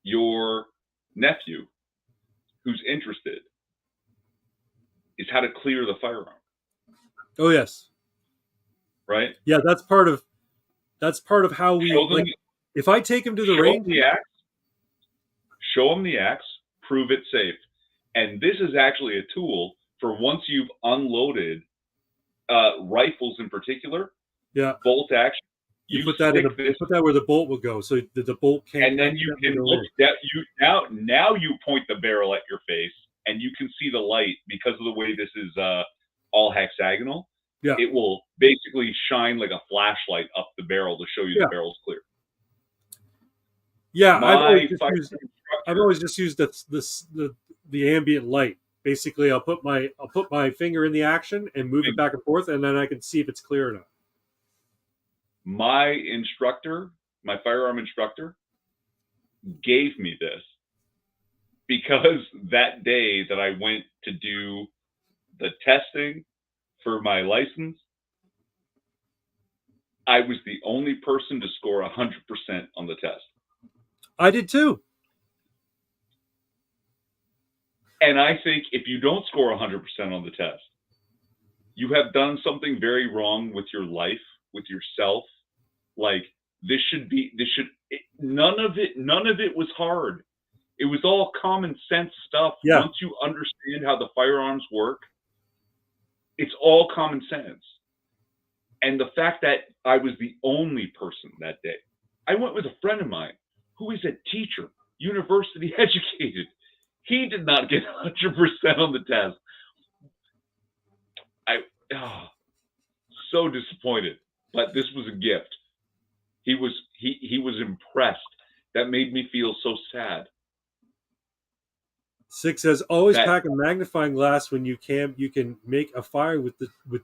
your nephew who's interested is how to clear the firearm. Oh yes. Right? Yeah, that's part of how we like, if I take him to the range, show him the axe, prove it safe. And this is actually a tool for once you've unloaded rifles in particular. Yeah. Bolt action. You put that put that where the bolt will go, so the bolt can't. And then you can look at now you point the barrel at your face, and you can see the light because of the way this is all hexagonal. Yeah. It will basically shine like a flashlight up the barrel to show you the barrel's clear. Yeah, I've always just used the ambient light. Basically, I'll put my finger in the action and move it back and forth, and then I can see if it's clear or not. My instructor, my firearm instructor, gave me this because that day that I went to do the testing for my license, I was the only person to score 100% on the test. I did too. And I think if you don't score 100% on the test, you have done something very wrong with your life, with yourself. Like none of it was hard. It was all common sense stuff. Yeah. Once you understand how the firearms work, it's all common sense. And the fact that I was the only person that day, I went with a friend of mine who is a teacher, university educated. He did not get 100% on the test. So disappointed, but this was a gift. He was impressed. That made me feel so sad. 6 says always pack a magnifying glass when you camp. You can make a fire with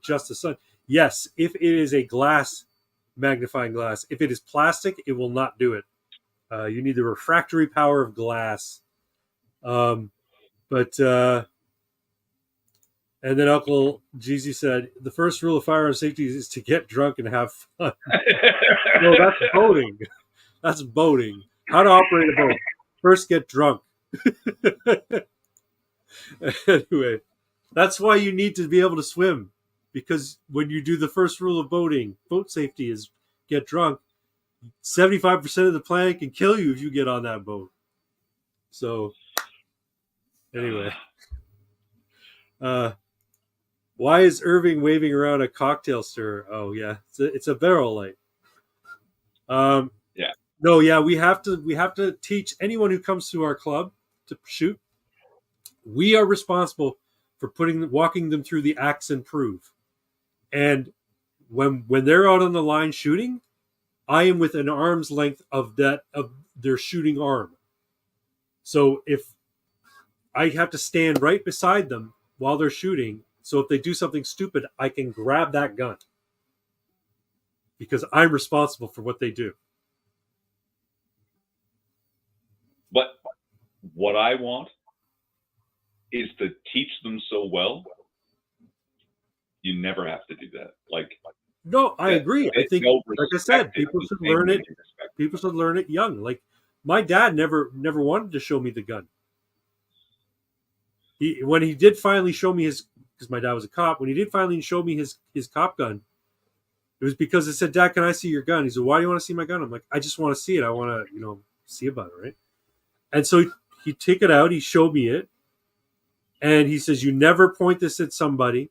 just the sun. Yes, if it is a glass magnifying glass. If it is plastic, it will not do it. You need the refractory power of glass. And then Uncle Jeezy said, the first rule of firearm safety is to get drunk and have fun. No, that's boating. That's boating. How to operate a boat. First, get drunk. Anyway, that's why you need to be able to swim. Because when you do the first rule of boating, boat safety is get drunk. 75% of the planet can kill you if you get on that boat. So, anyway. Why is Irving waving around a cocktail stirrer? Oh yeah, it's a barrel light. Yeah. No, yeah, we have to teach anyone who comes to our club to shoot. We are responsible for walking them through the axe and prove. And when they're out on the line shooting, I am within arm's length of their shooting arm. So if I have to stand right beside them while they're shooting. So if they do something stupid, I can grab that gun because I'm responsible for what they do. But what I want is to teach them so well, you never have to do that. Like, no, I agree. I think, like I said, people should learn it. People should learn it young. Like my dad never wanted to show me the gun. When he did finally show me his, because my dad was a cop, when he did finally show me his cop gun, it was because I said, "Dad, can I see your gun?" He said, "Why do you want to see my gun?" I'm like, "I just want to see it. I want to, see about it, right?" And so he took it out. He showed me it, and he says, "You never point this at somebody,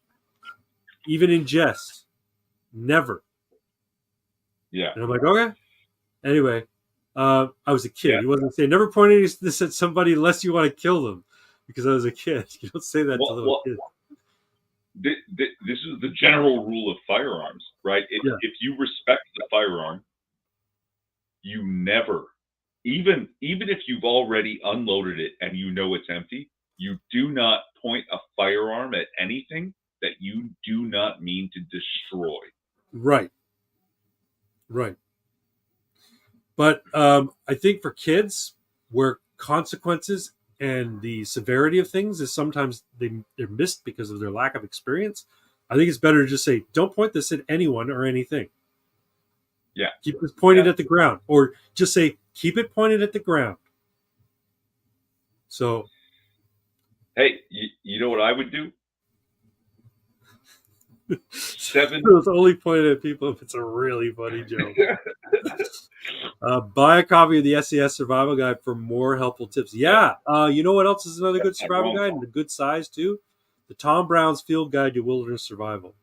even in jest, never." Yeah. And I'm like, "Okay." Anyway, I was a kid. Yeah. He wasn't saying never point this at somebody unless you want to kill them, because I was a kid. You don't say that to little kids. This is the general rule of firearms, right? If you respect the firearm, you never, even if you've already unloaded it and you know it's empty, you do not point a firearm at anything that you do not mean to destroy. Right. But I think for kids, where consequences and the severity of things is sometimes they're missed because of their lack of experience, I think it's better to just say, don't point this at anyone or anything. Yeah. Keep it pointed at the ground. Or just say, keep it pointed at the ground. So. Hey, you know what I would do? It was only pointed at people if it's a really funny joke. Buy a copy of the SES Survival Guide for more helpful tips. Yeah. You know what else is another good survival guide and a good size too? The Tom Brown's Field Guide to Wilderness Survival.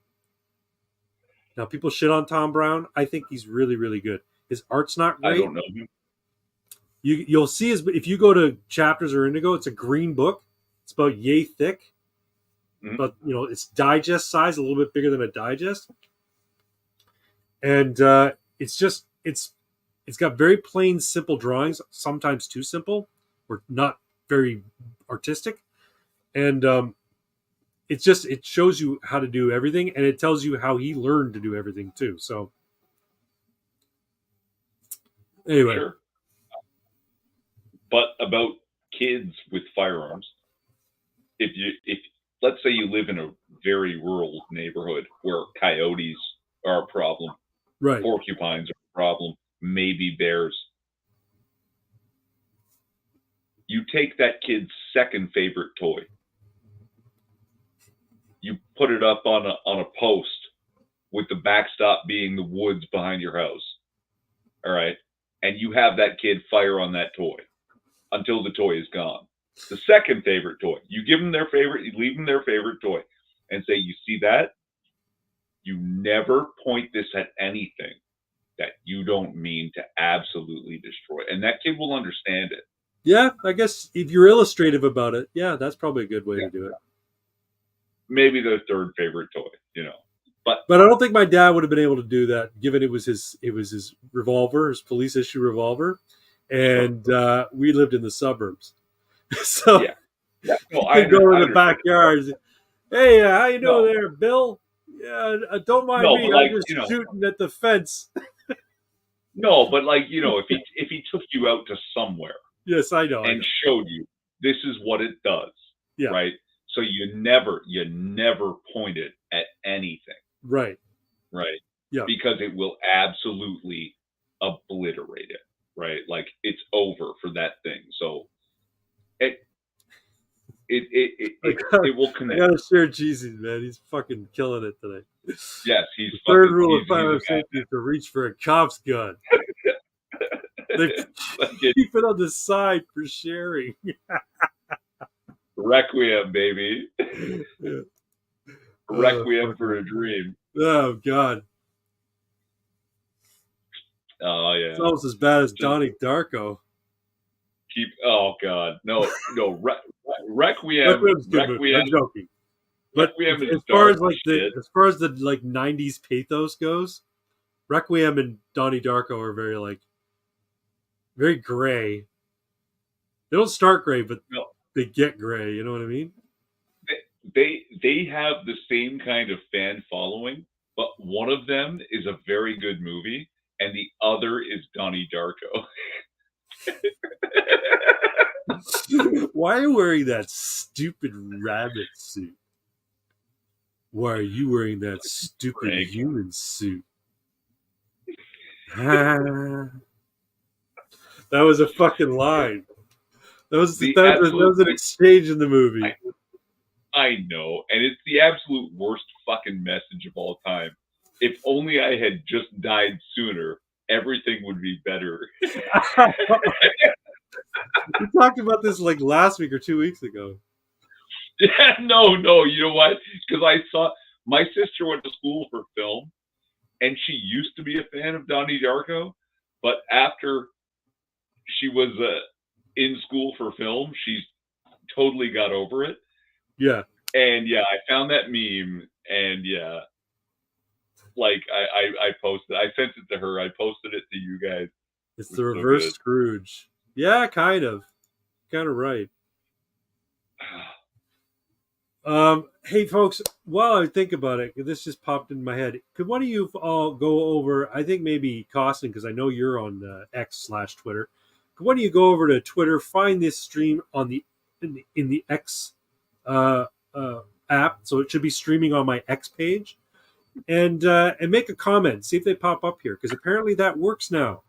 Now, people shit on Tom Brown. I think he's really, really good. His art's not great. I don't know him. You'll see if you go to Chapters or Indigo, it's a green book. It's about yay thick. Mm-hmm. But, it's digest size, a little bit bigger than a digest. And it's got very plain, simple drawings, sometimes too simple or not very artistic. And it shows you how to do everything, and it tells you how he learned to do everything too. So anyway. Sure. But about kids with firearms, if let's say you live in a very rural neighborhood where coyotes are a problem, right? Porcupines are a problem, maybe bears. You take that kid's second favorite toy. You put it up on a post with the backstop being the woods behind your house. All right. And you have that kid fire on that toy until the toy is gone. The second favorite toy, you give them their favorite, you leave them their favorite toy and say, you see that? You never point this at anything that you don't mean to absolutely destroy. And that kid will understand it. Yeah, I guess if you're illustrative about it, yeah, that's probably a good way to do it. Maybe their third favorite toy, But I don't think my dad would have been able to do that, given it was his revolver, his police issue revolver, and we lived in the suburbs, so I go in the backyard. Hey, how you doing there, Bill? Yeah, don't mind me. I'm just shooting at the fence. No, but if he took you out to somewhere, yes, I know, and showed you this is what it does, right? So you never point it at anything. Right. Yeah. Because it will absolutely obliterate it, right? Like it's over for that thing. So it will connect. I gotta share Jesus, man. He's fucking killing it today. Yes, he's the third rule of firearm safety is to reach for a cop's gun. They keep it on the side for sharing. Requiem, baby. Requiem for a dream. Oh, God. Oh, yeah. It's almost as bad as Donnie Darko. Oh, God. No. Requiem. I'm joking. But as far as the 90s pathos goes, Requiem and Donnie Darko are very gray. They don't start gray, but they get gray. You know what I mean? They have the same kind of fan following, but one of them is a very good movie, and the other is Donnie Darko. Why are you wearing that stupid rabbit suit? Why are you wearing that stupid Greg. human suit? That was a fucking line. That was an exchange in the movie. I know, and it's the absolute worst fucking message of all time. If only I had just died sooner, everything would be better. We talked about this like last week or 2 weeks ago. Yeah, no, you know what? Because I saw my sister went to school for film, and she used to be a fan of Donnie Darko, but after she was in school for film, she totally got over it. Yeah. And yeah, I found that meme, and yeah, like I posted, I sent it to her, I posted it to you guys. It's the reverse Scrooge. Yeah, kind of right. Hey folks, while I think about it, this just popped in my head. Could one of you all go over? I think maybe Costin, because I know you're on X/Twitter. Could one of you go over to Twitter, find this stream on in the X app, so it should be streaming on my X page, and make a comment. See if they pop up here, because apparently that works now.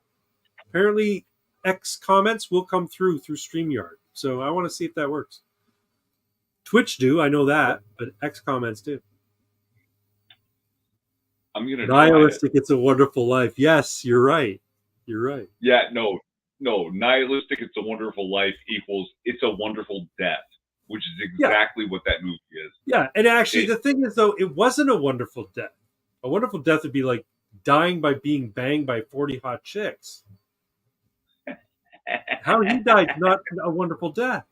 Apparently, X comments will come through StreamYard. So I want to see if that works. Twitch do, I know that, but X comments do. I'm gonna nihilistic. It's a wonderful life. Yes, you're right. You're right. Yeah, no. Nihilistic. It's a wonderful life equals it's a wonderful death, which is exactly what that movie is. Yeah, and actually, the thing is, though, it wasn't a wonderful death. A wonderful death would be like dying by being banged by 40 hot chicks. How he died, not a wonderful death.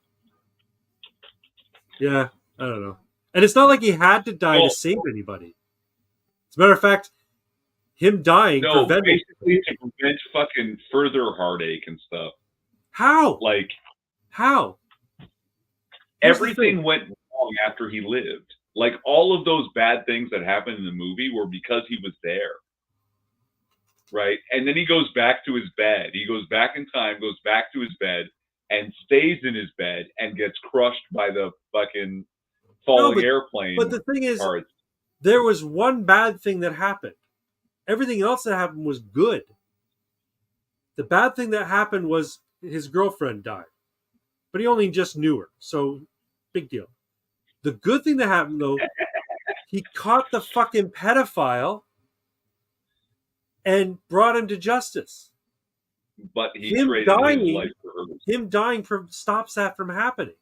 Yeah, I don't know. And it's not like he had to die to save anybody. As a matter of fact, him dying basically to prevent fucking further heartache and stuff. How? How? Everything went wrong after he lived. Like, all of those bad things that happened in the movie were because he was there. Right? And then he goes back to his bed. He goes back in time, goes back to his bed, and stays in his bed and gets crushed by the fucking falling airplane. But the thing is, there was one bad thing that happened. Everything else that happened was good. The bad thing that happened was his girlfriend died. But he only just knew her. So, big deal. The good thing that happened, though, he caught the fucking pedophile and brought him to justice. But him traded his life for her. Him dying stops that from happening.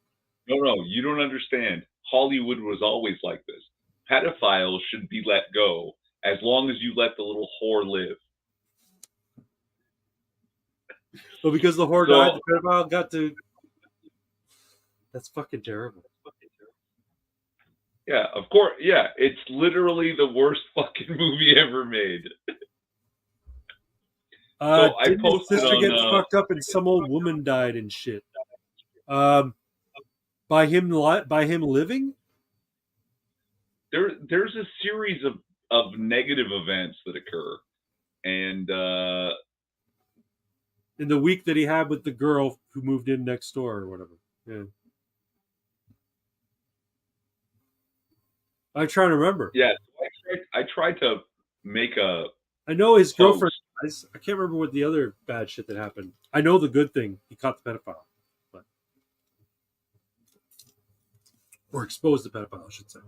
No, you don't understand. Hollywood was always like this. Pedophiles should be let go as long as you let the little whore live. Well, because the whore died, the pedophile got to... That's fucking terrible. Yeah, of course. Yeah, it's literally the worst fucking movie ever made. So I posted his sister gets fucked up and some old woman died and shit. By him living? There's a series of negative events that occur, and in the week that he had with the girl who moved in next door or whatever. Yeah. I'm trying to remember. Yeah, I tried to make a... I know his girlfriend... I can't remember what the other bad shit that happened. I know the good thing. He caught the pedophile. But... Or exposed the pedophile, I should say.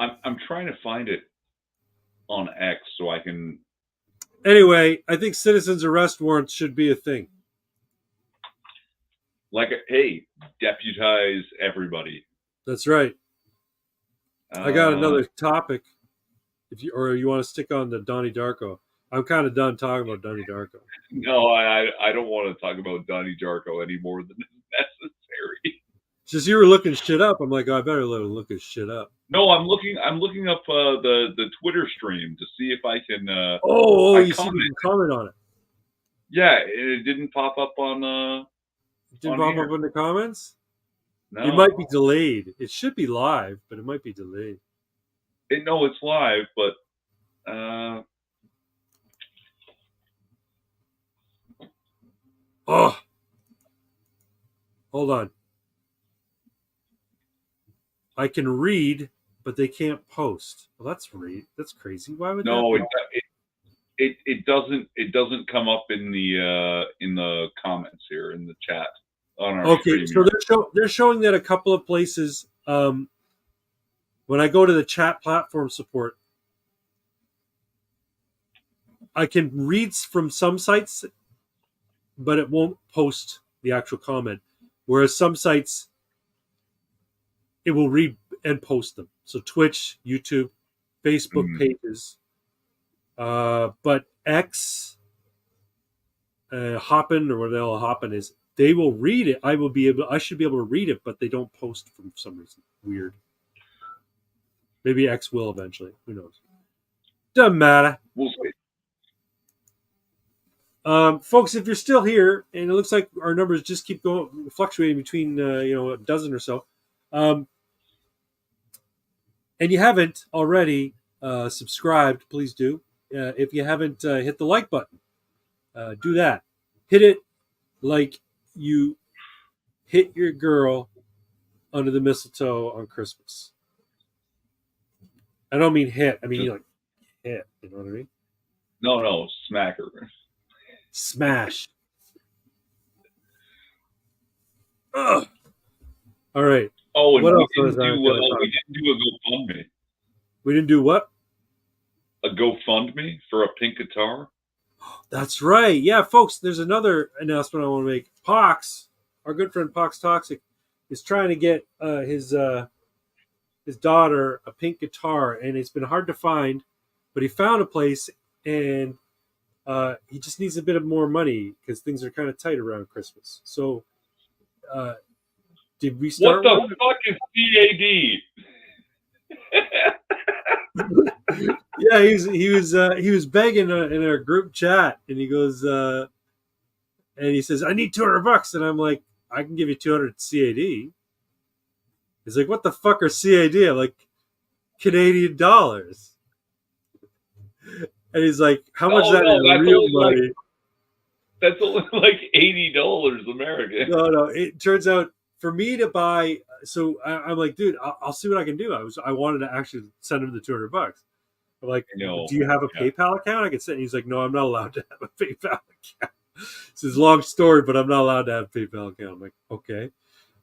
I'm trying to find it on X so I can... Anyway, I think citizens' arrest warrants should be a thing. Like, hey, deputize everybody. That's right. I got another topic. If you want to stick on the Donnie Darko. I'm kind of done talking about Donnie Darko. No, I don't want to talk about Donnie Darko any more than necessary. Just you were looking shit up. I'm like, I better let him look his shit up. No, I'm looking up the Twitter stream to see if I can. You see, you can comment on it. Yeah, it didn't pop up on. Didn't On pop here. up in the comments. It No, might be delayed. It should be live, but it might be delayed. no, it's live, but Oh, hold on. I can read, but they can't post. Well, that's crazy. Why would that no, be? it doesn't come up in the comments here in the chat on our Okay, stream so here. they're showing that a couple of places. When I go to the chat platform support, I can read from some sites, but it won't post the actual comment. Whereas some sites, it will read and post them. So Twitch, YouTube, Facebook pages, but X, Hoppin or whatever the hell Hoppin is, they will read it. I should be able to read it, but they don't post for some reason. Weird. Maybe X will eventually. Who knows? Doesn't matter. We'll see. Folks, if you're still here, and it looks like our numbers just keep going, fluctuating between a dozen or so, and you haven't already subscribed, please do. If you haven't hit the like button, do that. Hit it like you hit your girl under the mistletoe on Christmas. I don't mean hit. I mean like hit. You know what I mean? No, smack her. Smash. Ugh. All right. Oh, and what we else didn't do a GoFundMe. We didn't do what? A GoFundMe for a pink guitar. That's right. Yeah, folks, there's another announcement I want to make. Pox, our good friend Pox Toxic, is trying to get his daughter a pink guitar, and it's been hard to find, but he found a place, and he just needs a bit of more money because things are kind of tight around Christmas. So, did we start? What the fuck is CAD? Yeah, he was begging in our group chat, and he goes, and he says, "I need $200," and I'm like, "I can give you 200 CAD." He's like, "What the fuck are CAD?" I'm like, Canadian dollars. And he's like, "How much is that in real money?" That's only like $80 American. No. It turns out for me to buy, so I'm like, dude, I'll see what I can do. I wanted to actually send him the $200. I'm like, do you have a PayPal account I can send? He's like, no, I'm not allowed to have a PayPal account. This is a long story, but I'm not allowed to have a PayPal account. I'm like, okay.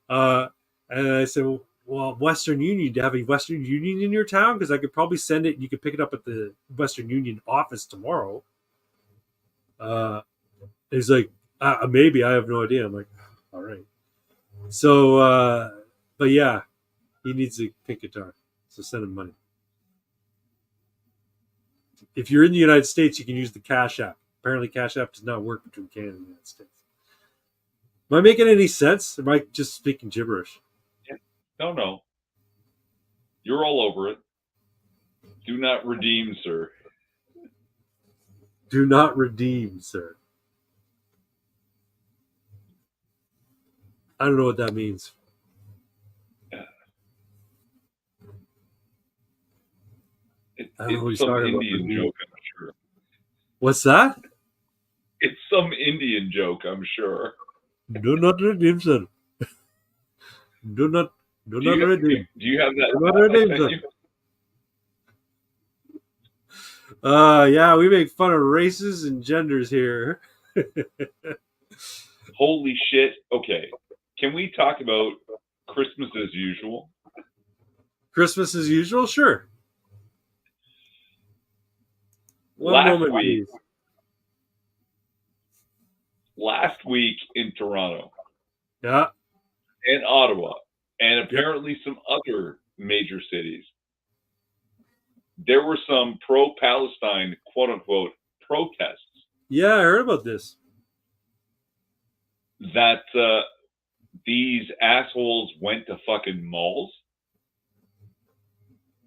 And I said, well, Western Union, do you have a Western Union in your town? Because I could probably send it and you could pick it up at the Western Union office tomorrow. He's like, maybe, I have no idea. I'm like, all right. So, but yeah, he needs a pink guitar. So send him money. If you're in the United States, you can use the Cash App. Apparently, Cash App does not work between Canada and the United States. Am I making any sense? Or am I just speaking gibberish? No. You're all over it. Do not redeem, sir. Do not redeem, sir. I don't know what that means. It's some Indian joke, I'm sure. What's that? It's some Indian joke, I'm sure. Do not redeem, sir. Do not redeem. Do you have that? Do not redeem, sir. Yeah, we make fun of races and genders here. Holy shit. Okay. Can we talk about Christmas as usual? Christmas as usual? Sure. Last week in Toronto. Yeah. And Ottawa. And apparently some other major cities. There were some pro-Palestine, quote-unquote, protests. Yeah, I heard about this. That these assholes went to fucking malls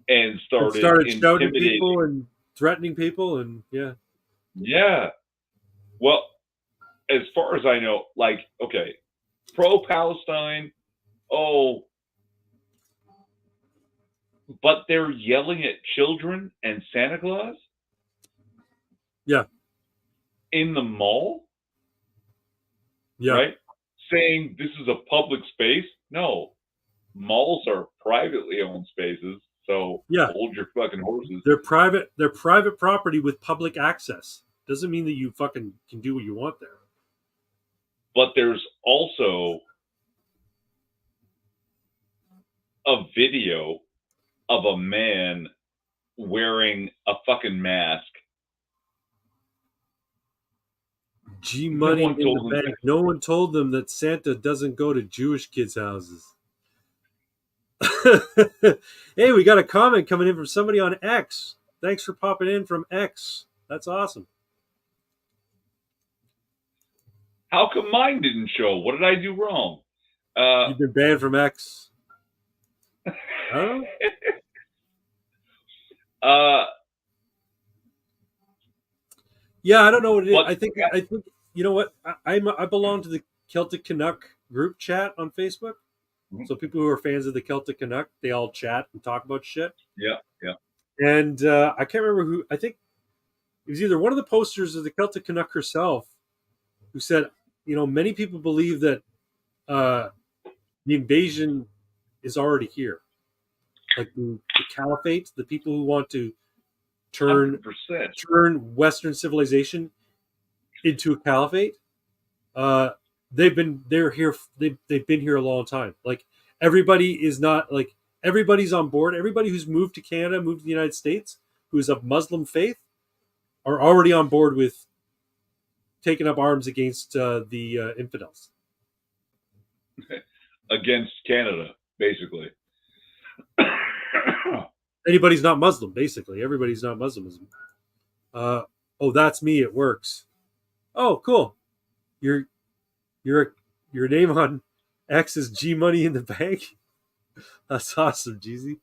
and started shouting people and threatening people, and yeah. Yeah. Well, as far as I know, like, okay, pro-Palestine, oh, but they're yelling at children and Santa Claus? Yeah. In the mall? Yeah. Right? Saying this is a public space? No. Malls are privately owned spaces, so Yeah. hold your fucking horses. They're private property with public access. Doesn't mean that you fucking can do what you want there. But there's also a video of a man wearing a fucking mask. G money one in told the him bank. that. No one told them that Santa doesn't go to Jewish kids' houses. Hey, we got a comment coming in from somebody on X. Thanks for popping in from X. That's awesome. How come mine didn't show? What did I do wrong? You've been banned from X. Oh. Yeah, I don't know what it is. I think you know what? I belong to the Celtic Canuck group chat on Facebook. Mm-hmm. So people who are fans of the Celtic Canuck, they all chat and talk about shit. Yeah, yeah. And I can't remember who. I think it was either one of the posters of the Celtic Canuck herself who said, you know, many people believe that the invasion is already here. Like the caliphate, the people who want to turn Western civilization into a caliphate. They've been here a long time. Like everybody is not like everybody's on board. Everybody who's moved to Canada, moved to the United States, who is of Muslim faith, are already on board with taking up arms against the infidels. Against Canada, basically. Anybody's not Muslim, basically. Everybody's not Muslim. Oh, that's me. It works. Oh, cool. Your name on X is G Money in the Bank. That's awesome, Jeezy.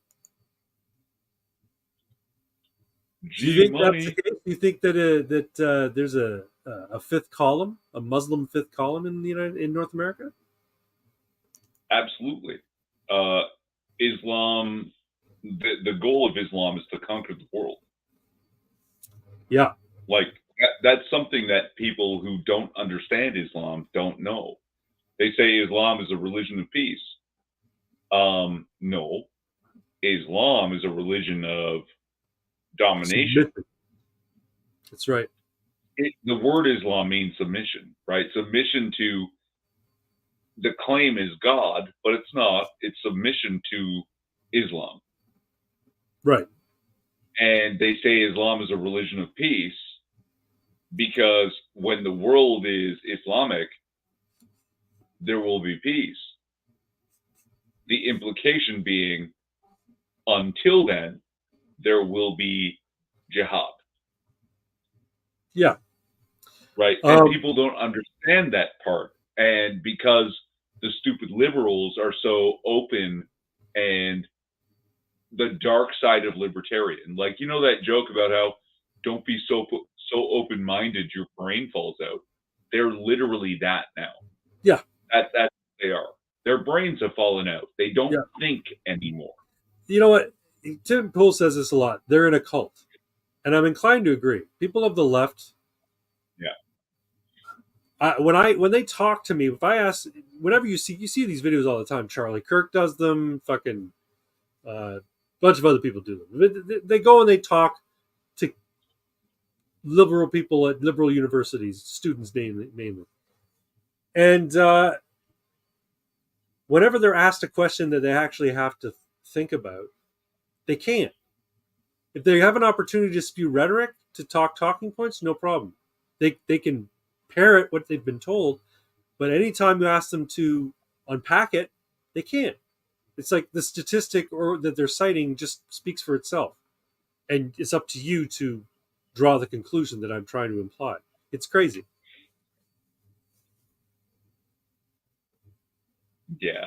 Do you think that's the case? Do you think that there's a fifth column, a Muslim fifth column in North America? Absolutely. Islam. The goal of Islam is to conquer the world. Yeah. Like that's something that people who don't understand Islam don't know. They say Islam is a religion of peace. No. Islam is a religion of domination. Submission. That's right. The word Islam means submission, right? Submission to the claim is God, but it's not. It's submission to Islam. Right. And they say Islam is a religion of peace because when the world is Islamic, there will be peace. The implication being, until then, there will be jihad. Yeah. Right? And people don't understand that part. And because the stupid liberals are so open and the dark side of libertarian. Like, you know that joke about how don't be so open-minded your brain falls out. They're literally that now. Yeah. That's what they are. Their brains have fallen out. They don't think anymore. You know what? Tim Pool says this a lot. They're in a cult. And I'm inclined to agree. People of the left. Yeah. When they talk to me, if I ask, whenever you see these videos all the time, Charlie Kirk does them, fucking bunch of other people do them. They go and they talk to liberal people at liberal universities, students mainly. And whenever they're asked a question that they actually have to think about, they can't. If they have an opportunity to spew rhetoric, to talk talking points, no problem. They can parrot what they've been told, but anytime you ask them to unpack it, they can't. It's like the statistic or that they're citing just speaks for itself. And it's up to you to draw the conclusion that I'm trying to imply. It's crazy. Yeah.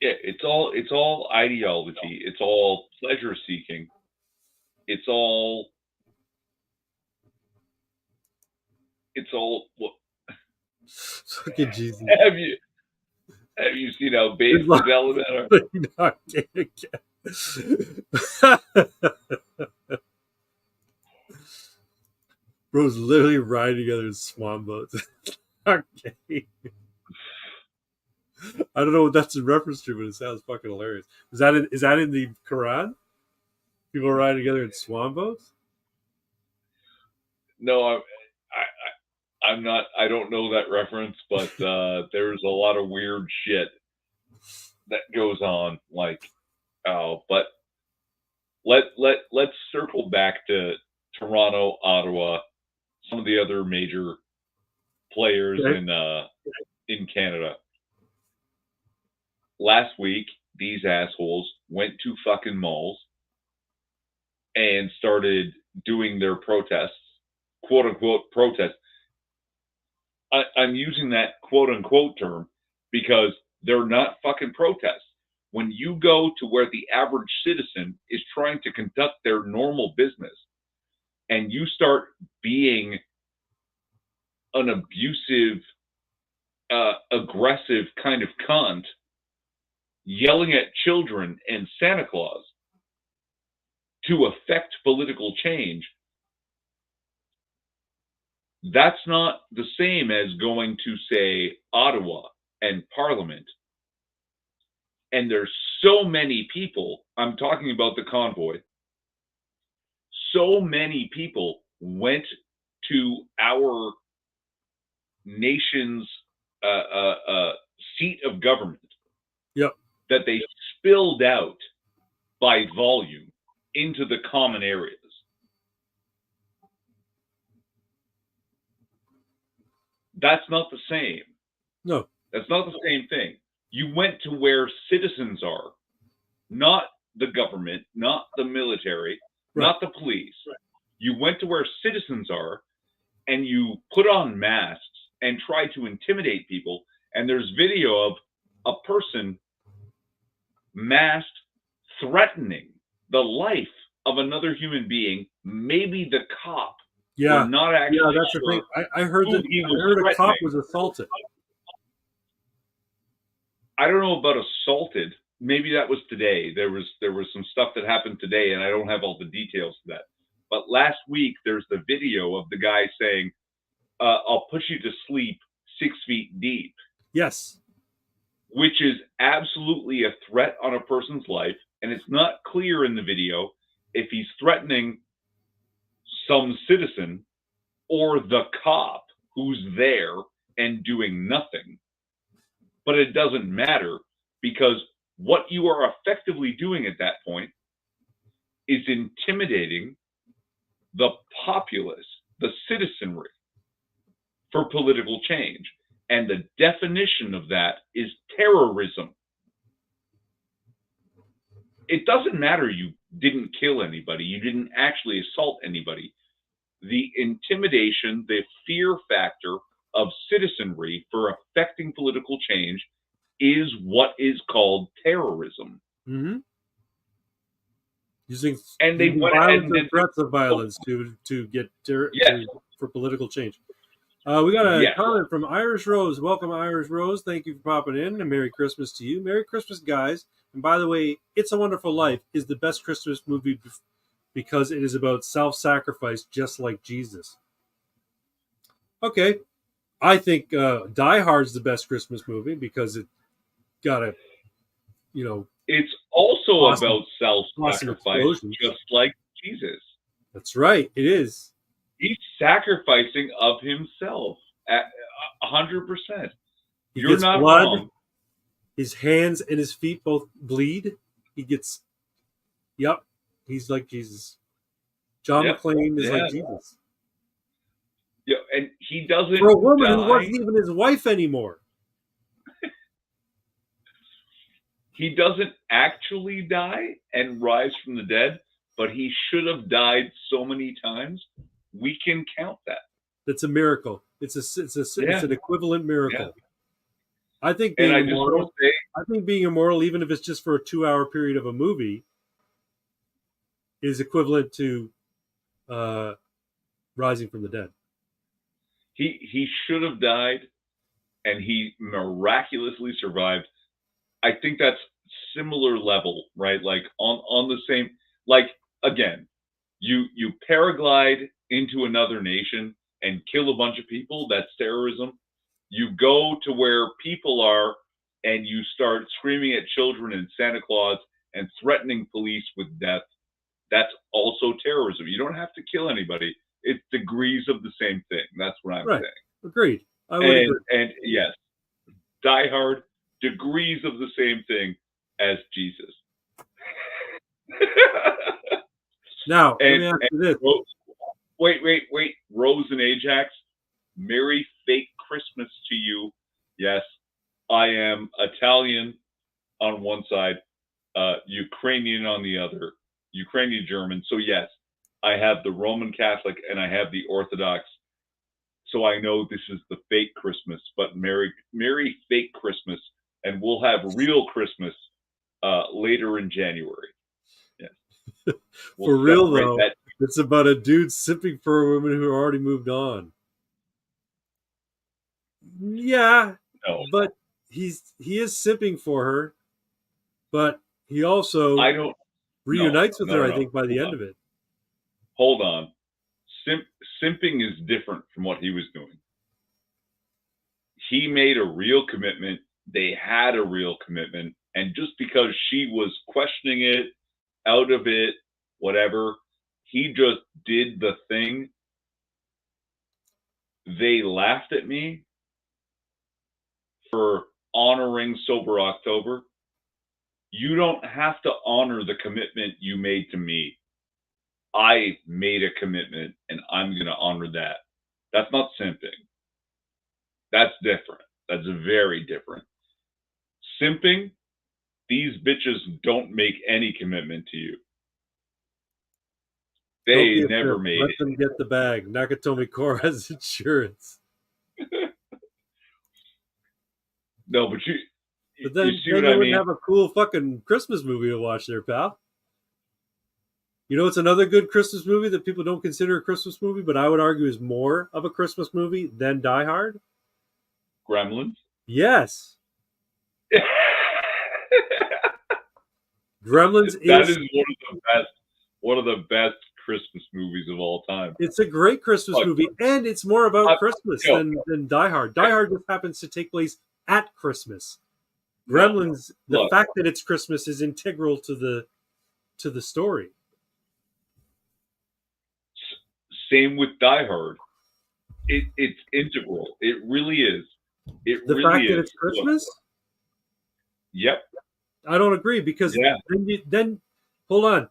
It's all ideology. It's all pleasure seeking. It's all it's all. Well, Fucking Jesus. have you seen how base It's like- development are? Not gay again. Bro's literally riding together in swan boats. Okay. I don't know what that's in reference to, but it sounds fucking hilarious. Is that in the Quran? People riding together in swan boats? No, I'm not. I don't know that reference, but there's a lot of weird shit that goes on. Like, oh, but let's circle back to Toronto, Ottawa, some of the other major players Okay. in Canada. Last week, these assholes went to fucking malls and started doing their protests, quote unquote protests. I'm using that quote unquote term because they're not fucking protests. When you go to where the average citizen is trying to conduct their normal business and you start being an abusive, aggressive kind of cunt, yelling at children and Santa Claus to affect political change, that's not the same as going to, say, Ottawa and Parliament. And there's so many people, I'm talking about the convoy, so many people went to our nation's seat of government Yep. that they spilled out by volume into the common areas. That's not the same. No. That's not the same thing. You went to where citizens are, not the government, not the military, Right. not the police. Right. You went to where citizens are and you put on masks and try to intimidate people. And there's video of a person masked threatening the life of another human being, maybe the cop. Yeah. Not actually. Yeah, that's the thing. I heard that a cop was assaulted. I don't know about assaulted. Maybe that was today. There was some stuff that happened today, and I don't have all the details of that. But last week, there's the video of the guy saying, "I'll push you to sleep 6 feet deep." Yes. Which is absolutely a threat on a person's life, and it's not clear in the video if he's threatening some citizen or the cop who's there and doing nothing. But it doesn't matter, because what you are effectively doing at that point is intimidating the populace, the citizenry, for political change. And the definition of that is terrorism. It doesn't matter you didn't kill anybody, you didn't actually assault anybody. The intimidation, the fear factor of citizenry for affecting political change is what is called terrorism. Mm-hmm. Using violence and threats of violence to get for political change. We got a comment from Irish Rose. Welcome, Irish Rose. Thank you for popping in, and Merry Christmas to you. Merry Christmas, guys. And by the way, It's a Wonderful Life is the best Christmas movie because it is about self-sacrifice, just like Jesus. Okay. I think Die Hard's the best Christmas movie because it got a, It's also about self-sacrifice, just like Jesus. That's right. It is. He's sacrificing of himself at 100%. You're not blood. Wrong. His hands and his feet both bleed. He gets. Yep. He's like Jesus. John McClane is like Jesus. Yeah, and he doesn't. For a woman who wasn't even his wife anymore. He doesn't actually die and rise from the dead, but he should have died so many times. We can count that. That's a miracle. It's an equivalent miracle. Yeah. I think being immortal, even if it's just for a 2-hour period of a movie, is equivalent to rising from the dead. He should have died, and he miraculously survived. I think that's similar level, right? Like on the same, like, again, you paraglide into another nation and kill a bunch of people. That's terrorism. You go to where people are and you start screaming at children and Santa Claus and threatening police with death. That's also terrorism. You don't have to kill anybody. It's degrees of the same thing. That's what I'm Right. saying. Agreed. I would agree. And yes, Die Hard, degrees of the same thing as Jesus. Now, let me ask you this. Wait. Rose and Ajax, Merry fake Christmas to you. Yes, I am Italian on one side, Ukrainian on the other, Ukrainian German. So yes, I have the Roman Catholic and I have the Orthodox. So I know this is the fake Christmas, but Merry fake Christmas, and we'll have real Christmas later in January. Yes. For real though, it's about a dude simping for a woman who already moved on. Yeah, no. But he is simping for her, but he also reunites with her. I think by the end of it. Hold on, simping is different from what he was doing. He made a real commitment. They had a real commitment, and just because she was questioning it, out of it, whatever, he just did the thing. They laughed at me for honoring Sober October. You don't have to honor the commitment you made to me. I made a commitment and I'm going to honor that. That's not simping. That's different. That's very different. Simping, these bitches don't make any commitment to you. They never made it. Let them get the bag. Nakatomi Core has insurance. No, but then you see you what I would mean? have a cool fucking Christmas movie to watch there, pal. You know, it's another good Christmas movie that people don't consider a Christmas movie, but I would argue is more of a Christmas movie than Die Hard. Gremlins? Yes. Gremlins that is one of the best Christmas movies of all time. It's a great Christmas movie, and it's more about Christmas than Die Hard. Die Hard just happens to take place at Christmas. Gremlins, the fact that it's Christmas is integral to the story. Same with Die Hard. It's integral. It really is. The fact that it's Christmas? Yep. I don't agree because then hold on.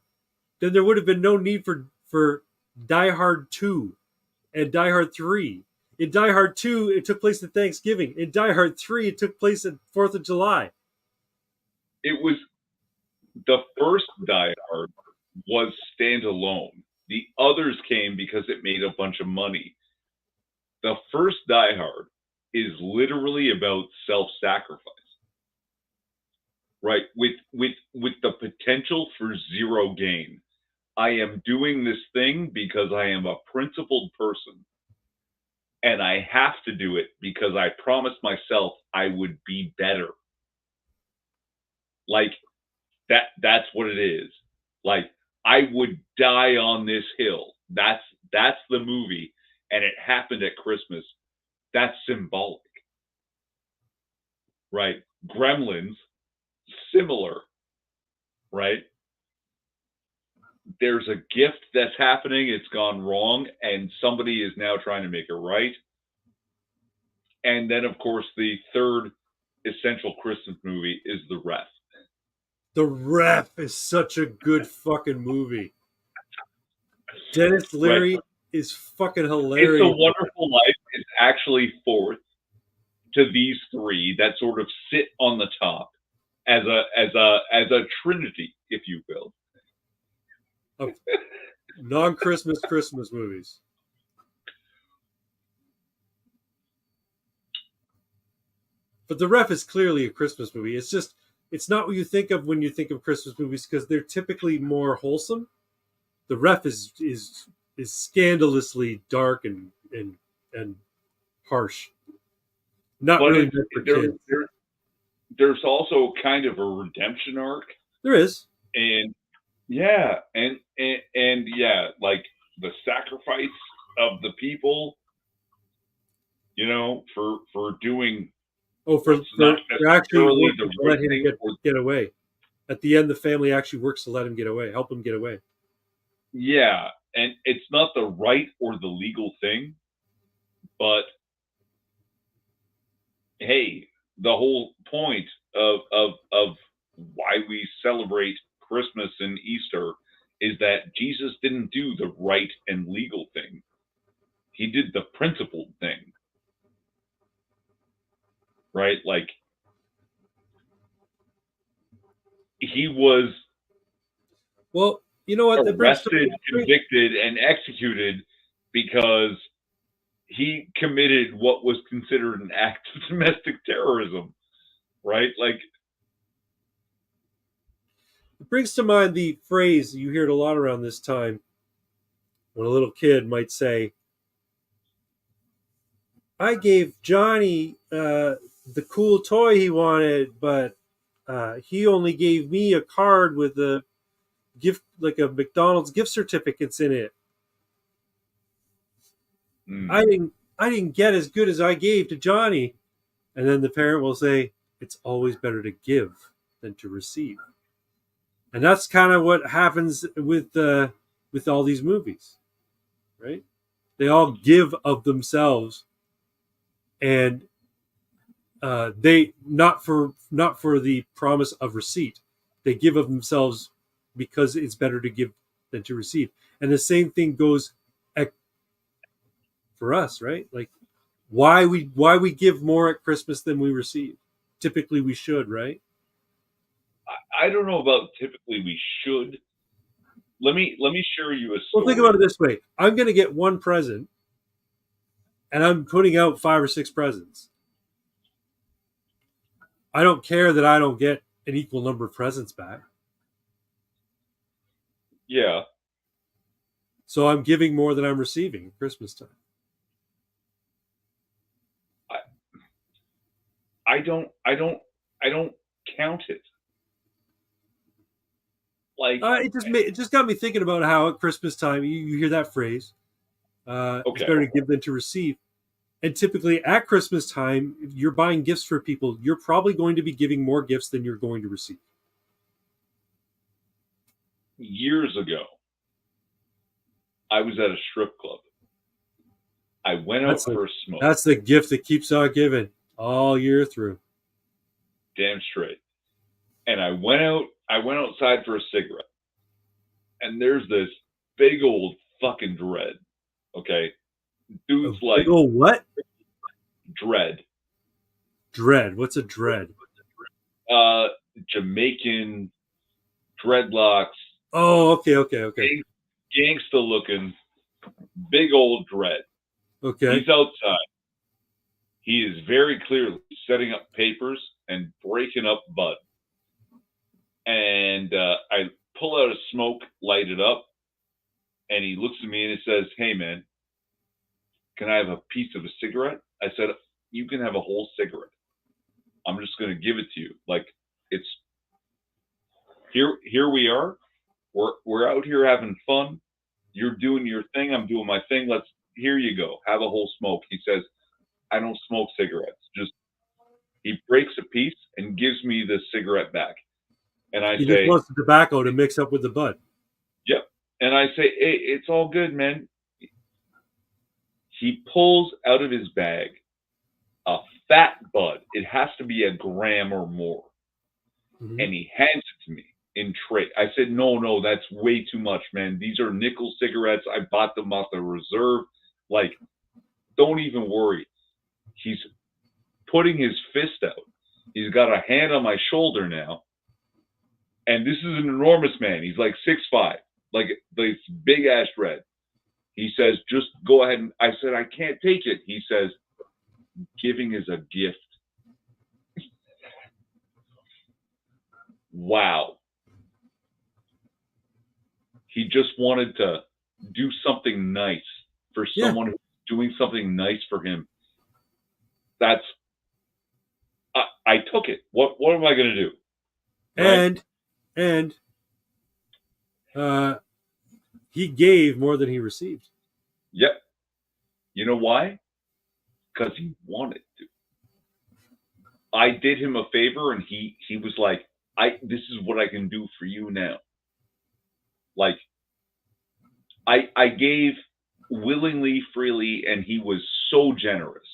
Then there would have been no need for Die Hard 2 and Die Hard 3. In Die Hard 2, it took place at Thanksgiving. In Die Hard 3, it took place at 4th of July. It was the first Die Hard was standalone. The others came because it made a bunch of money. The first Die Hard is literally about self-sacrifice. Right? With the potential for zero gain. I am doing this thing because I am a principled person. And I have to do it because I promised myself I would be better. Like, that's what it is. Like, I would die on this hill. That's the movie. And it happened at Christmas. That's symbolic. Right? Gremlins, similar. Right? There's a gift that's happening. It's gone wrong. And somebody is now trying to make it right. And then, of course, the third essential Christmas movie is The Ref. The Ref is such a good fucking movie. Dennis Leary is fucking hilarious. It's a Wonderful Life is actually fourth to these three that sort of sit on the top as a trinity, if you will, of non-Christmas Christmas movies. But The Ref is clearly a Christmas movie. It's just, it's not what you think of when you think of Christmas movies because they're typically more wholesome. The Ref is scandalously dark and harsh. Not But really meant for kids. there's also kind of a redemption arc. There is. And yeah, and yeah, like the sacrifice of the people, you know, for doing Oh, for not actually necessarily working the to right let him thing. get away. At the end, the family actually works to let him get away, help him get away. Yeah, and it's not the right or the legal thing, but hey, the whole point of why we celebrate Christmas and Easter is that Jesus didn't do the right and legal thing. He did the principled thing. Right? Like he was Well, you know what? That brings arrested, convicted, and executed because he committed what was considered an act of domestic terrorism. Right? Like it brings to mind the phrase you hear it a lot around this time when a little kid might say, I gave Johnny the cool toy he wanted, but he only gave me a card with a gift, like a McDonald's gift certificates in it. I didn't get as good as I gave to Johnny. And then the parent will say, it's always better to give than to receive. And that's kind of what happens with all these movies, right? They all give of themselves, and they not for the promise of receipt. They give of themselves because it's better to give than to receive. And the same thing goes for us, right? Like why we give more at Christmas than we receive. Typically, we should, right? I don't know about typically we should. Let me share you a story. Well, think about it this way: I'm going to get one present, and I'm putting out 5 or 6 presents. I don't care that I don't get an equal number of presents back. Yeah. So I'm giving more than I'm receiving at Christmas time. I don't count it. Like it just got me thinking about how at Christmas time you hear that phrase. It's better to give than to receive. And typically at Christmas time, if you're buying gifts for people, you're probably going to be giving more gifts than you're going to receive. Years ago, I was at a strip club. I went out for a smoke. That's the gift that keeps on giving all year through. Damn straight. And I went outside for a cigarette. And there's this big old fucking dread. Okay? Dude's like, oh, what? Dread. Dread. What's a dread? Jamaican dreadlocks. Oh, okay. Gangsta looking, big old dread. Okay. He's outside. He is very clearly setting up papers and breaking up bud. And I pull out a smoke, light it up, and he looks at me and he says, "Hey, man, can I have a piece of a cigarette?" I said, "You can have a whole cigarette. I'm just going to give it to you. Like, it's here we are. We're out here having fun. You're doing your thing. I'm doing my thing. Here you go. Have a whole smoke." He says, "I don't smoke cigarettes." He breaks a piece and gives me the cigarette back. And I he say, just wants the tobacco to mix up with the bud. Yep. And I say, "Hey, it's all good, man." He pulls out of his bag a fat bud. It has to be a gram or more. Mm-hmm. And he hands it to me in tray. I said, no, that's way too much, man. These are nickel cigarettes. I bought them off the reserve. Like, don't even worry. He's putting his fist out. He's got a hand on my shoulder now. And this is an enormous man. He's like 6'5", like this big ass dread. He says, "Just go ahead." And I said, "I can't take it." He says, "Giving is a gift." Wow. He just wanted to do something nice for someone who's doing something nice for him. that's I took it. What am I going to do? Right? And he gave more than he received. Yep. You know why? Because he wanted to. I did him a favor, and he was like, this is what I can do for you now. Like, I gave willingly, freely, and he was so generous,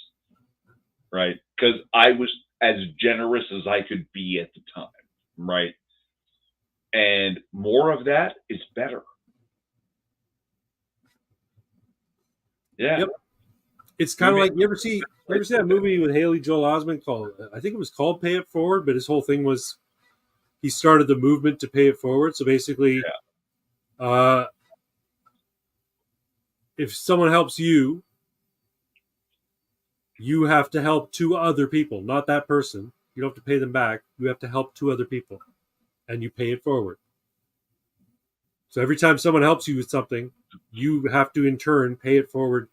right? Because I was as generous as I could be at the time, right? And more of that is better. Yeah. Yep. It's kind of like, you ever see that movie with Haley Joel Osment called, I think it was called Pay It Forward, but his whole thing was he started the movement to pay it forward. So basically, if someone helps you, you have to help two other people, not that person. You don't have to pay them back. You have to help two other people, and you pay it forward. So every time someone helps you with something, you have to in turn pay it forward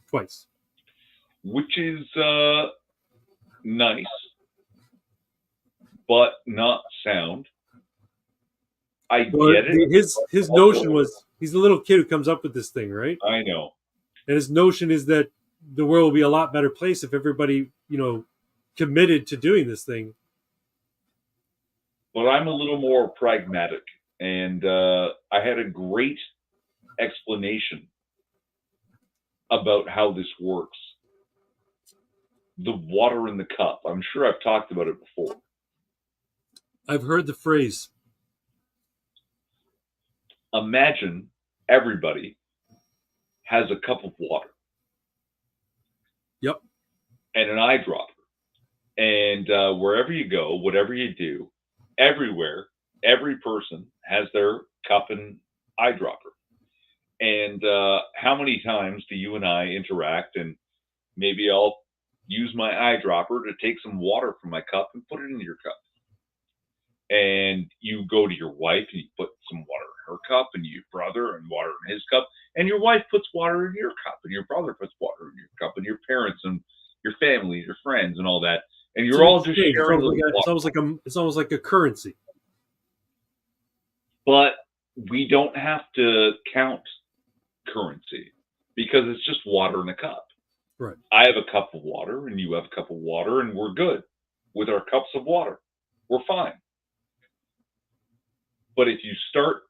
twice. Which is nice, but not sound. I get it. His notion was, he's a little kid who comes up with this thing, right? I know. And his notion is that the world will be a lot better place if everybody, committed to doing this thing. But I'm a little more pragmatic, and I had a great explanation about how this works. The water in the cup. I'm sure I've talked about it before. I've heard the phrase. Imagine everybody has a cup of water. Yep. And an eyedropper. And wherever you go, whatever you do, everywhere, every person has their cup and eyedropper. And how many times do you and I interact, and maybe I'll use my eyedropper to take some water from my cup and put it in your cup. And you go to your wife and you put some water in her cup, and your brother and water in his cup, and your wife puts water in your cup, and your brother puts water in your cup, and your parents and your family, your friends, and all that. And you're all just sharing. It's almost like a currency. But we don't have to count currency because it's just water in a cup. Right. I have a cup of water and you have a cup of water, and we're good with our cups of water. We're fine. But if you start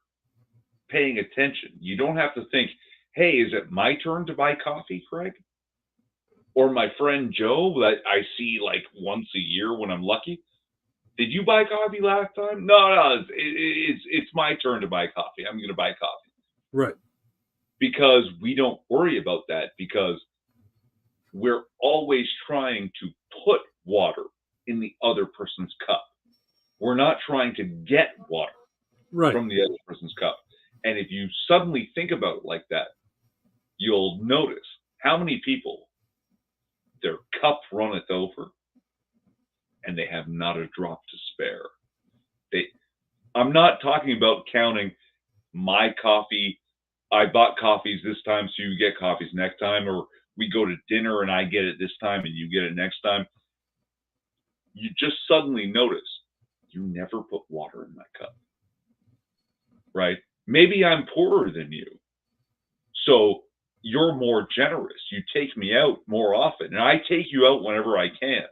paying attention, you don't have to think, hey, is it my turn to buy coffee, Craig? Or my friend Joe that I see like once a year when I'm lucky? Did you buy coffee last time? No, it's my turn to buy coffee. I'm going to buy coffee. Right. Because we don't worry about that, because we're always trying to put water in the other person's cup. We're not trying to get water from the other person's cup. And if you suddenly think about it like that, you'll notice how many people, their cup runneth over and they have not a drop to spare. I'm not talking about counting my coffee. I bought coffees this time, so you get coffees next time, or we go to dinner and I get it this time and you get it next time. You just suddenly notice you never put water in my cup, right? Maybe I'm poorer than you, so you're more generous. You take me out more often, and I take you out whenever I can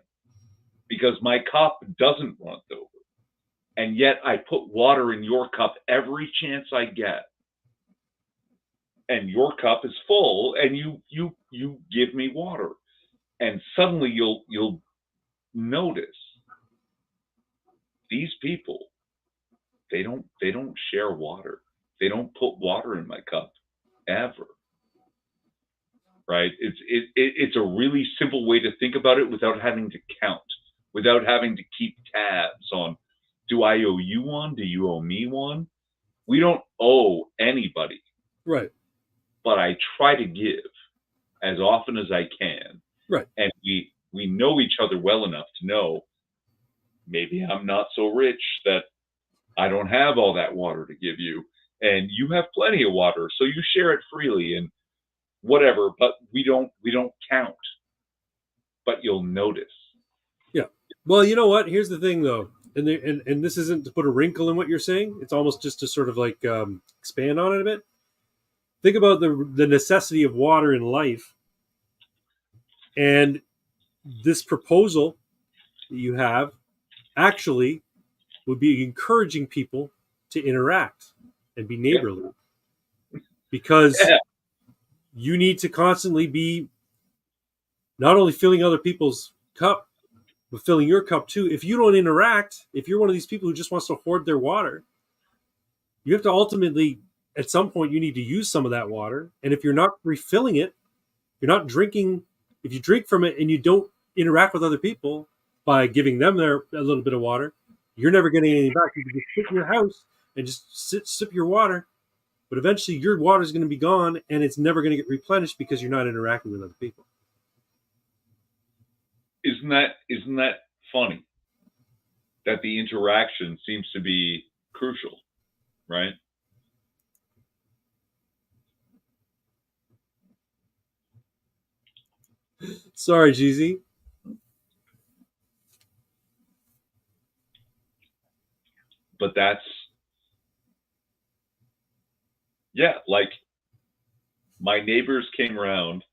because my cup doesn't run over. And yet I put water in your cup every chance I get. And your cup is full, and you give me water. And suddenly you'll notice these people, they don't share water. They don't put water in my cup ever. Right? It's a really simple way to think about it without having to count, without having to keep tabs on, do I owe you one? Do you owe me one? We don't owe anybody. Right. But I try to give as often as I can. Right. And we know each other well enough to know maybe I'm not so rich that I don't have all that water to give you, and you have plenty of water, so you share it freely and whatever, but we don't count. but you'll notice. Yeah. Well, you know what? Here's the thing, though, and this isn't to put a wrinkle in what you're saying. It's almost just to sort of like expand on it a bit. Think about the necessity of water in life, and this proposal that you have actually would be encouraging people to interact and be neighborly, because Yeah. you need to constantly be not only filling other people's cup, but filling your cup too. If you don't interact, if you're one of these people who just wants to hoard their water, you have to ultimately, at some point, you need to use some of that water. And if you're not refilling it, you're not drinking. If you drink from it and you don't interact with other people by giving them a little bit of water, you're never getting anything back. You can just sit in your house and just sip your water, but eventually your water is going to be gone and it's never going to get replenished because you're not interacting with other people. Isn't that funny? That the interaction seems to be crucial, right? Sorry, Jeezy. But that's, yeah, like my neighbors came around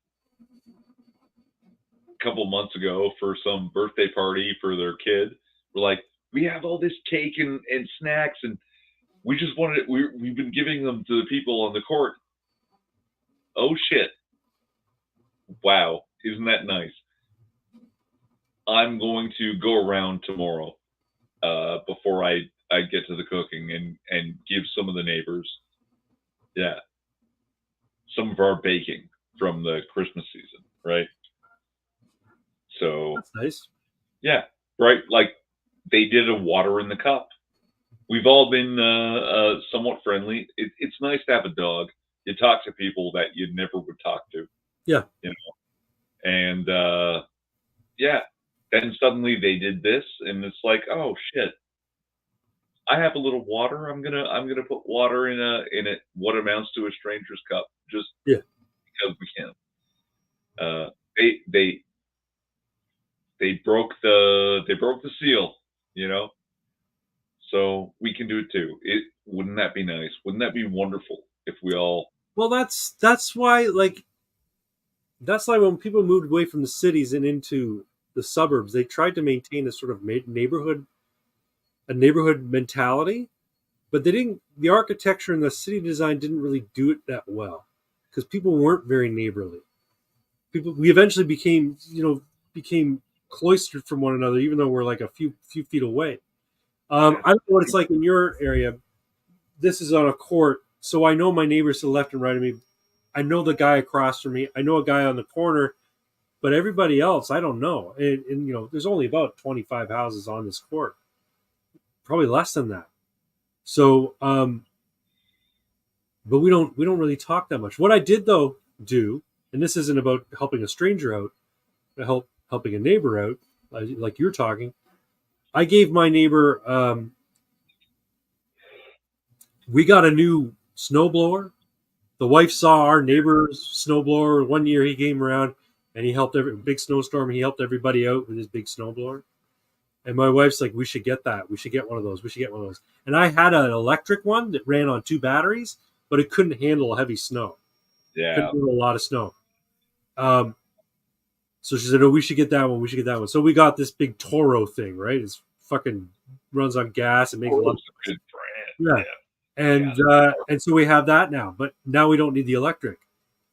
a couple months ago for some birthday party for their kid. We're like, we have all this cake and snacks, and we just wanted, we've been giving them to the people on the court. Oh shit. Wow. Isn't that nice? I'm going to go around tomorrow before I get to the cooking and give some of the neighbors, yeah, some of our baking from the Christmas season, right? So That's nice. yeah, right. Like they did a water in the cup. We've all been somewhat friendly. It's nice to have a dog. You talk to people that you never would talk to. Yeah. You know, and yeah, then suddenly they did this, and it's like, oh shit. I have a little water. I'm gonna put water in what amounts to a stranger's cup, just because we can. They broke the seal, you know. So we can do it too. Wouldn't that be nice? Wouldn't that be wonderful if we all? Well, that's why when people moved away from the cities and into the suburbs, they tried to maintain a sort of neighborhood mentality, but they didn't. The architecture and the city design didn't really do it that well because people weren't very neighborly. We eventually became cloistered from one another, even though we're like a few feet away. I don't know what it's like in your area. This is on a court, so I know my neighbors to the left and right of me. I know the guy across from me. I know a guy on the corner, but everybody else, I don't know. And there's only about 25 houses on this court, probably less than that. So, but we don't really talk that much. What I did though do, and this isn't about helping a stranger out, but helping a neighbor out, like you're talking. I gave my neighbor. We got a new snowblower. The wife saw our neighbor's snowblower. One year he came around and he helped big snowstorm. He helped everybody out with his big snowblower. And my wife's like, we should get that. We should get one of those. We should get one of those. And I had an electric one that ran on 2 batteries, but it couldn't handle heavy snow. Yeah. Couldn't handle a lot of snow. So she said, oh, we should get that one. We should get that one. So we got this big Toro thing, right? It's fucking runs on gas and makes a lot of good brand. Yeah. And so we have that now, but now we don't need the electric.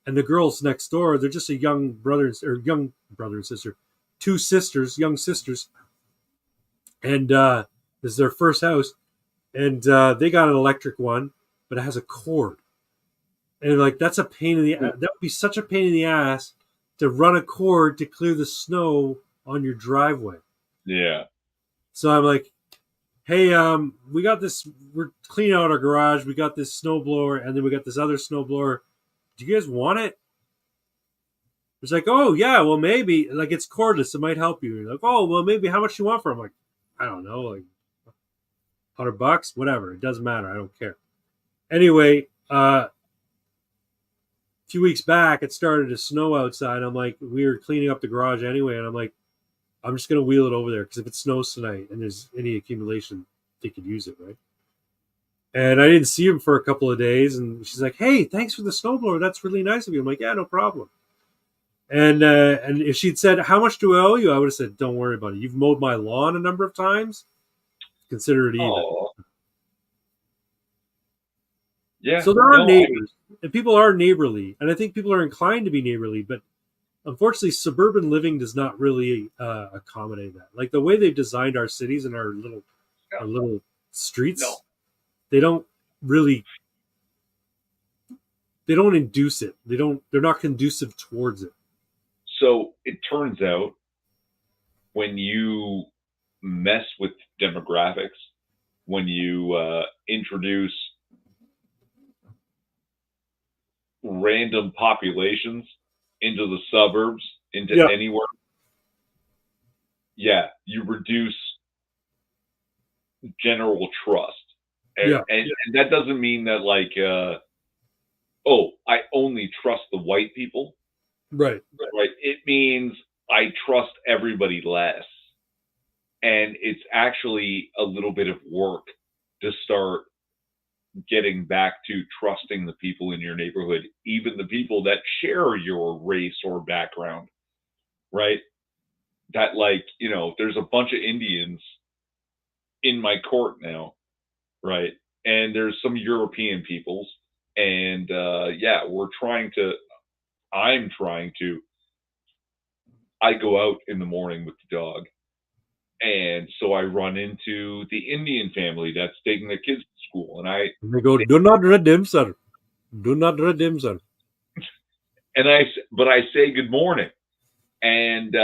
And the girls next door, they're just a young brother and sister, 2 sisters, young sisters. And this is their first house. And they got an electric one, but it has a cord. And like, that's a pain in the ass. That would be such a pain in the ass to run a cord to clear the snow on your driveway. Yeah. So I'm like, hey, we got this, we're cleaning out our garage. We got this snowblower, and then we got this other snowblower. Do you guys want it? It's like, oh, yeah, well, maybe. Like, it's cordless. It might help you. Like, oh, well, maybe. How much you want for it? I'm like, I don't know, like $100, whatever. It doesn't matter. I don't care. Anyway, few weeks back, it started to snow outside. I'm like, we were cleaning up the garage anyway, and I'm like, I'm just gonna wheel it over there because if it snows tonight and there's any accumulation, they could use it, right? And I didn't see him for a couple of days, and she's like, "Hey, thanks for the snowblower. That's really nice of you." I'm like, "Yeah, no problem." And if she'd said, "How much do I owe you?" I would have said, "Don't worry about it. You've mowed my lawn a number of times. Consider it even." Oh, yeah. So there are No, neighbors, and people are neighborly, and I think people are inclined to be neighborly, but unfortunately, suburban living does not really accommodate that. Like the way they've designed our cities and no, our little streets, no. they don't really they don't induce it. They're not conducive towards it. So it turns out when you mess with demographics, when you introduce random populations into the suburbs, into Yeah. anywhere, yeah, you reduce general trust. And, Yeah. and that doesn't mean that like, oh, I only trust the white people. Right. Right. It means I trust everybody less. And it's actually a little bit of work to start getting back to trusting the people in your neighborhood, even the people that share your race or background, right? That, like, you know, there's a bunch of Indians in my court now, right? And there's some European peoples. And yeah, I'm trying to, I go out in the morning with the dog. And so I run into the Indian family that's taking the kids to school. And they go, "Do not read him, sir. Do not read him, sir." but I say good morning. And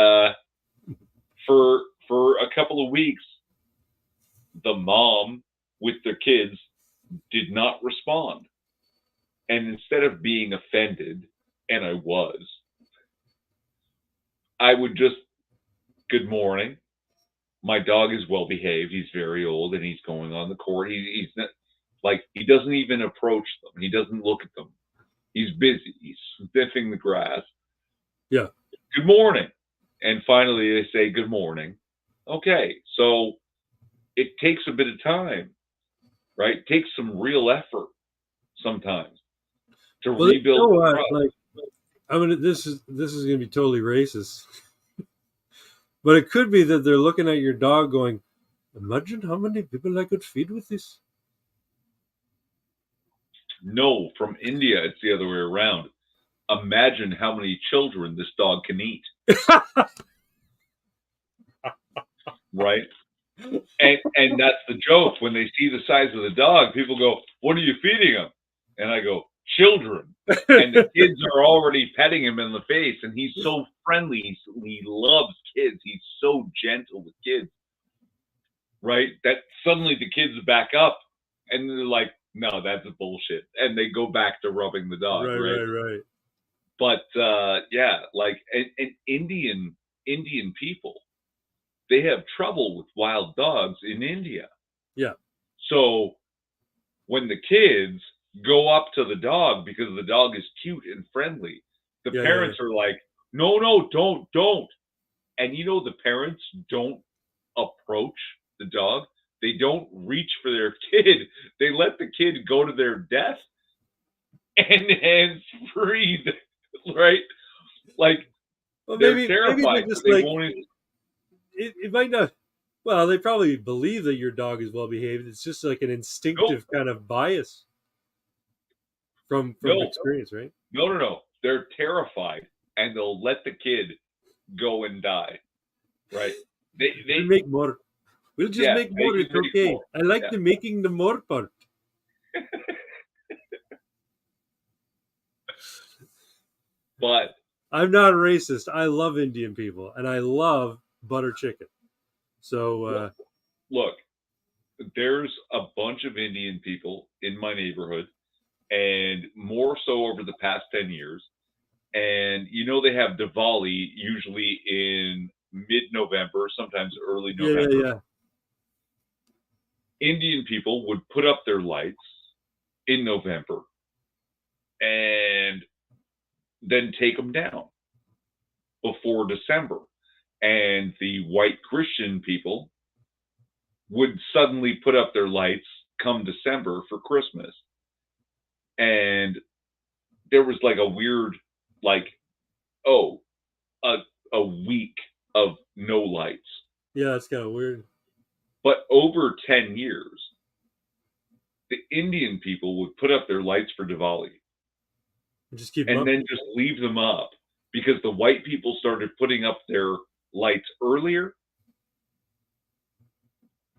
for a couple of weeks, the mom with their kids did not respond. And instead of being offended, and I would just, good morning. My dog is well behaved. He's very old and he's going on the court. He's not, like, he doesn't even approach them. He doesn't look at them. He's busy. He's sniffing the grass. Yeah. Good morning. And finally they say good morning. Okay. So it takes a bit of time, right? It takes some real effort sometimes to rebuild You know what? trust. Like, I mean, this is going to be totally racist, but it could be that they're looking at your dog, going, "Imagine how many people I could feed with this." No, from India, it's the other way around. Imagine how many children this dog can eat. Right? And that's the joke. When they see the size of the dog, people go, "What are you feeding him?" And I go, "Children." And the kids are already petting him in the face, and he's so friendly. He loves kids. He's so gentle with kids, right? That suddenly the kids back up, and they're like, "No, that's bullshit," and they go back to rubbing the dog, right? But yeah, like and Indian people, they have trouble with wild dogs in India. Yeah. So when the kids go up to the dog because the dog is cute and friendly, the parents are like, "No, no, don't." And you know, the parents don't approach the dog. They don't reach for their kid. They let the kid go to their death and breathe, right? Like, Well, they're maybe they're terrified, just but they like, won't even. it might not. Well, they probably believe that your dog is well behaved. It's just like an instinctive kind of bias from No, experience, right? no. They're terrified, and they'll let the kid go and die. Right? They make more. We'll just make more. It's okay. More. I like the making the more part. But I'm not a racist. I love Indian people, and I love butter chicken. So look, there's a bunch of Indian people in my neighborhood, and more so over the past 10 years. And you know, they have Diwali usually in mid-November, sometimes early November. Yeah. Indian people would put up their lights in November, and then take them down before December. And the white Christian people would suddenly put up their lights come December for Christmas. And there was like a weird, like, oh, a week of no lights. Yeah, it's kind of weird. But over 10 years, the Indian people would put up their lights for Diwali Just keep and then just leave them up because the white people started putting up their lights earlier,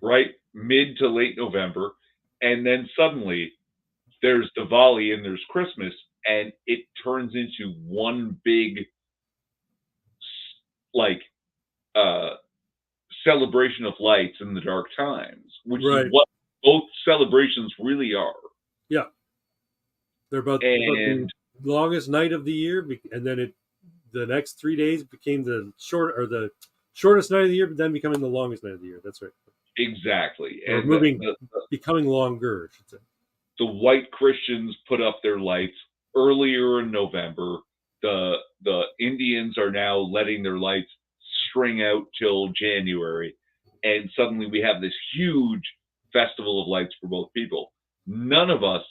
right? Mid to late November. And then suddenly there's Diwali and there's Christmas, and it turns into one big, like, celebration of lights in the dark times, which Right. is what both celebrations really are. Yeah. They're about the longest night of the year, and then the next 3 days became the shortest night of the year, but then becoming the longest night of the year. That's right. Exactly. Or And becoming longer, I should say. The white Christians put up their lights earlier in November. The Indians are now letting their lights string out till January, and suddenly we have this huge festival of lights for both people. None of us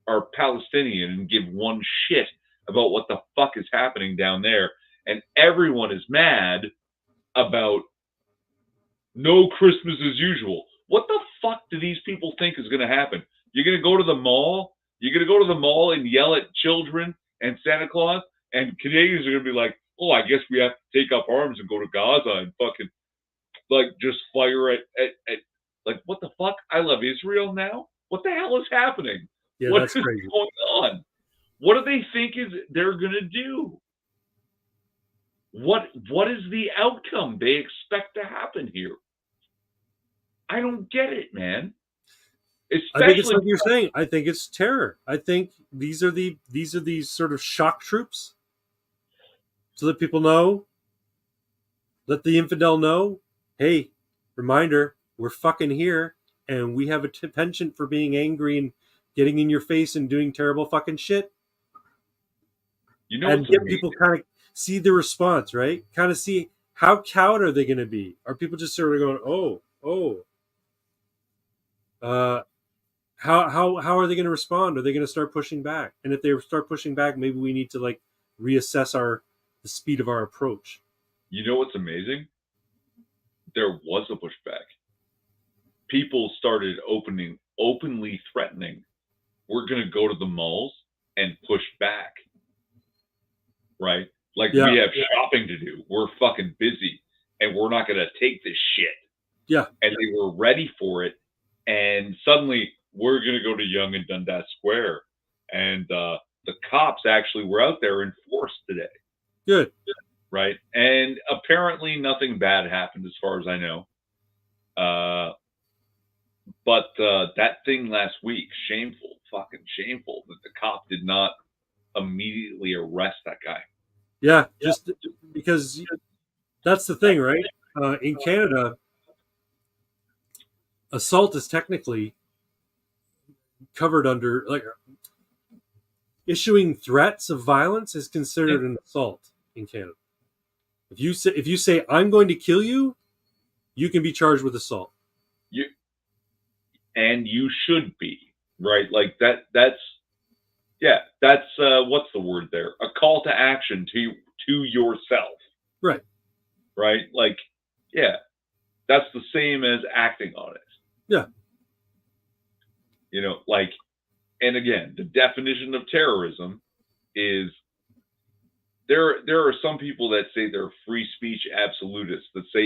are Palestinian and give one shit about what the fuck is happening down there, and everyone is mad about no Christmas as usual. What the fuck do these people think is going to happen? You're going to go to the mall? You're going to go to the mall and yell at children and Santa Claus? And Canadians are going to be like, oh, I guess we have to take up arms and go to Gaza and fucking, like, just fire at like, what the fuck? I love Israel now? What the hell is happening? Yeah, what that's is crazy. going on? What do they think they're going to do? What is the outcome they expect to happen here? I don't get it, man. I think it's like you're saying. I think it's terror. I think these are these sort of shock troops, so that people know, let the infidel know, hey, reminder, we're fucking here, and we have a penchant for being angry and getting in your face and doing terrible fucking shit. You know, and get people kind of see the response, right? Kind of see how cowed are they going to be? Are people just sort of going, how are they going to respond? Are they going to start pushing back? And if they start pushing back, maybe we need to like reassess the speed of our approach. You know what's amazing? There was a pushback. People started openly threatening, we're going to go to the malls and push back. Right? Like, we have shopping to do. We're fucking busy, and we're not going to take this shit. Yeah. And they were ready for it. And suddenly, we're going to go to Yonge and Dundas Square. And the cops actually were out there in force today. Good. Right? And apparently nothing bad happened as far as I know. But that thing last week, shameful, fucking shameful that the cop did not immediately arrest that guy. Yeah, just because that's the thing, right? In Canada, assault is technically covered under, like, issuing threats of violence is considered an assault in Canada. If you say I'm going to kill you, you can be charged with assault. You should be, right? Like that's what's the word there? A call to action to yourself. Right. Right? Like, yeah. That's the same as acting on it. Yeah. You know, like, and again, the definition of terrorism is there are some people that say they're free speech absolutists, that say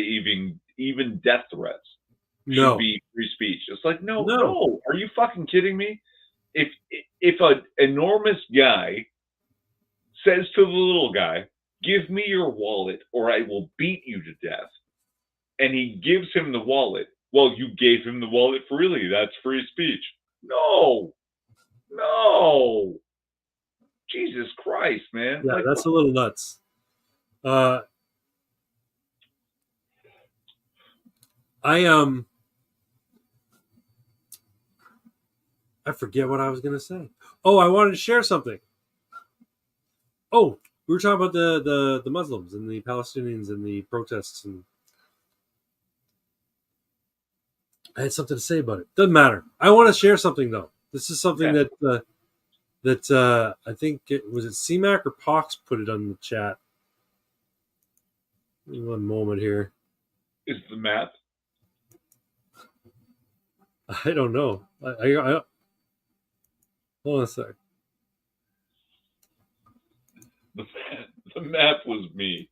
even death threats should be free speech. It's like, no. Are you fucking kidding me? If an enormous guy says to the little guy, give me your wallet or I will beat you to death, and he gives him the wallet, well, you gave him the wallet freely. That's free speech. No. Jesus Christ, man. Yeah, like, that's a little nuts. I forget what I was going to say. Oh, I wanted to share something. Oh, We were talking about the Muslims and the Palestinians and the protests, and I had something to say about it. Doesn't matter. I want to share something though. This is something that I think it was CMAC or Pox put it on the chat. Give me one moment here. Is the map? I don't know. I hold on a sec. The map was me.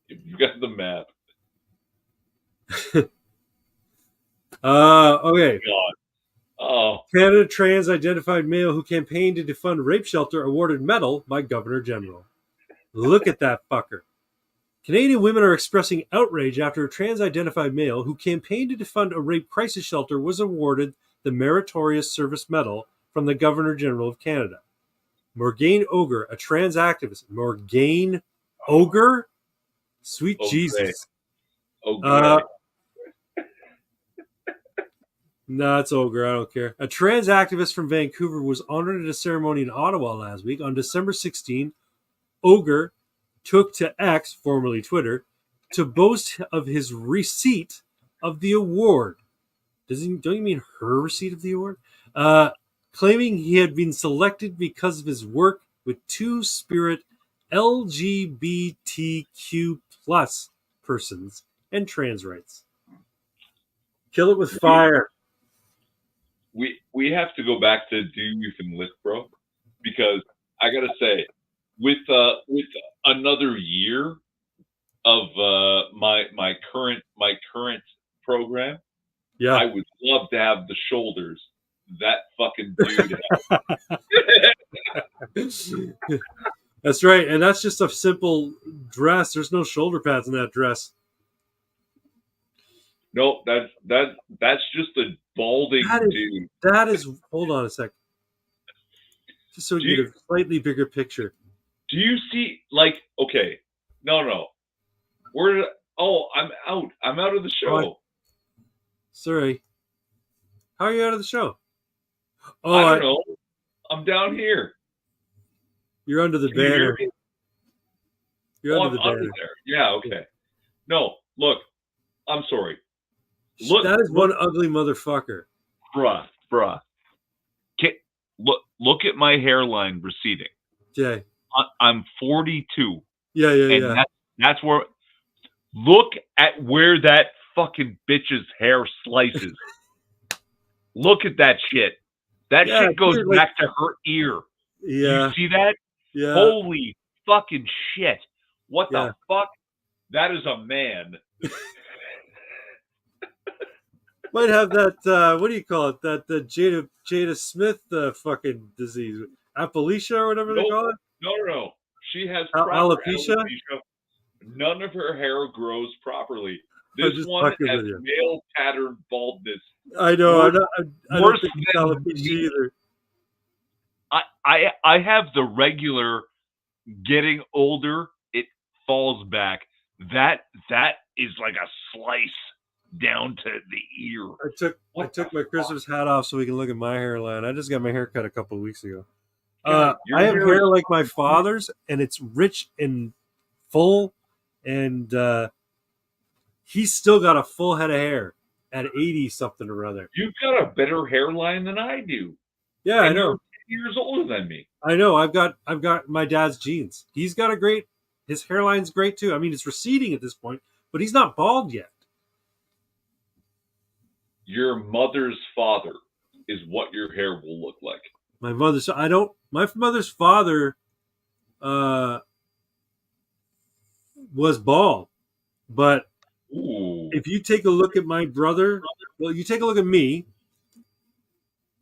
You got the map. Okay. God. Oh. Canada trans identified male who campaigned to defund rape shelter awarded medal by Governor General. Look at that fucker. Canadian women are expressing outrage after a trans identified male who campaigned to defund a rape crisis shelter was awarded the Meritorious Service Medal from the Governor General of Canada. Morgane Ogre, a trans activist. Morgane Ogre? Sweet Okay. Jesus. Okay. No, it's Ogre. I don't care. A trans activist from Vancouver was honored at a ceremony in Ottawa last week. On December 16, Ogre took to X, formerly Twitter, to boast of his receipt of the award. Don't you mean her receipt of the award? Claiming he had been selected because of his work with two-spirit LGBTQ plus persons and trans rights. Kill it with fire. We have to go back to Do You Can Lift, bro, because I gotta say, with another year of my current program, Yeah, I would love to have the shoulders that fucking dude has. That's right, and that's just a simple dress. There's no shoulder pads in that dress. No, that's just a balding dude. That is. Hold on a sec. Just so you get a slightly bigger picture. Do you see, like, okay, no. I'm out. I'm out of the show. Sorry. How are you out of the show? Oh, I don't know. I'm down here. You're under the Can you hear banner. me? You're under the under banner. there. Yeah, okay. No, look, I'm sorry. Look, that is one ugly motherfucker. Bruh. Look at my hairline receding. Okay. I'm 42. Yeah. That's where. Look at where that fucking bitch's hair slices. Look at that shit. That shit goes back to her ear. Yeah. You see that? Yeah. Holy fucking shit. What the fuck? That is a man. Might have that, what do you call it? That the Jada Smith fucking disease. Appalachia or whatever they call it? No. She has alopecia? None of her hair grows properly. This one has male pattern baldness. I know. I don't think it's alopecia either. I have the regular getting older, it falls back. That is like a slice down to the ear. I took my Christmas hat off so we can look at my hairline. I just got my hair cut a couple of weeks ago. I have hair like my father's, and it's rich and full, and he's still got a full head of hair at 80 something or other. You've got a better hairline than I do. Yeah, I know. You're 10 years older than me. I know. I've got my dad's genes. He's got his hairline's great too. I mean, it's receding at this point, but he's not bald yet. Your mother's father is what your hair will look like. My mother's father was bald, but if you take a look at my brother, well, you take a look at me.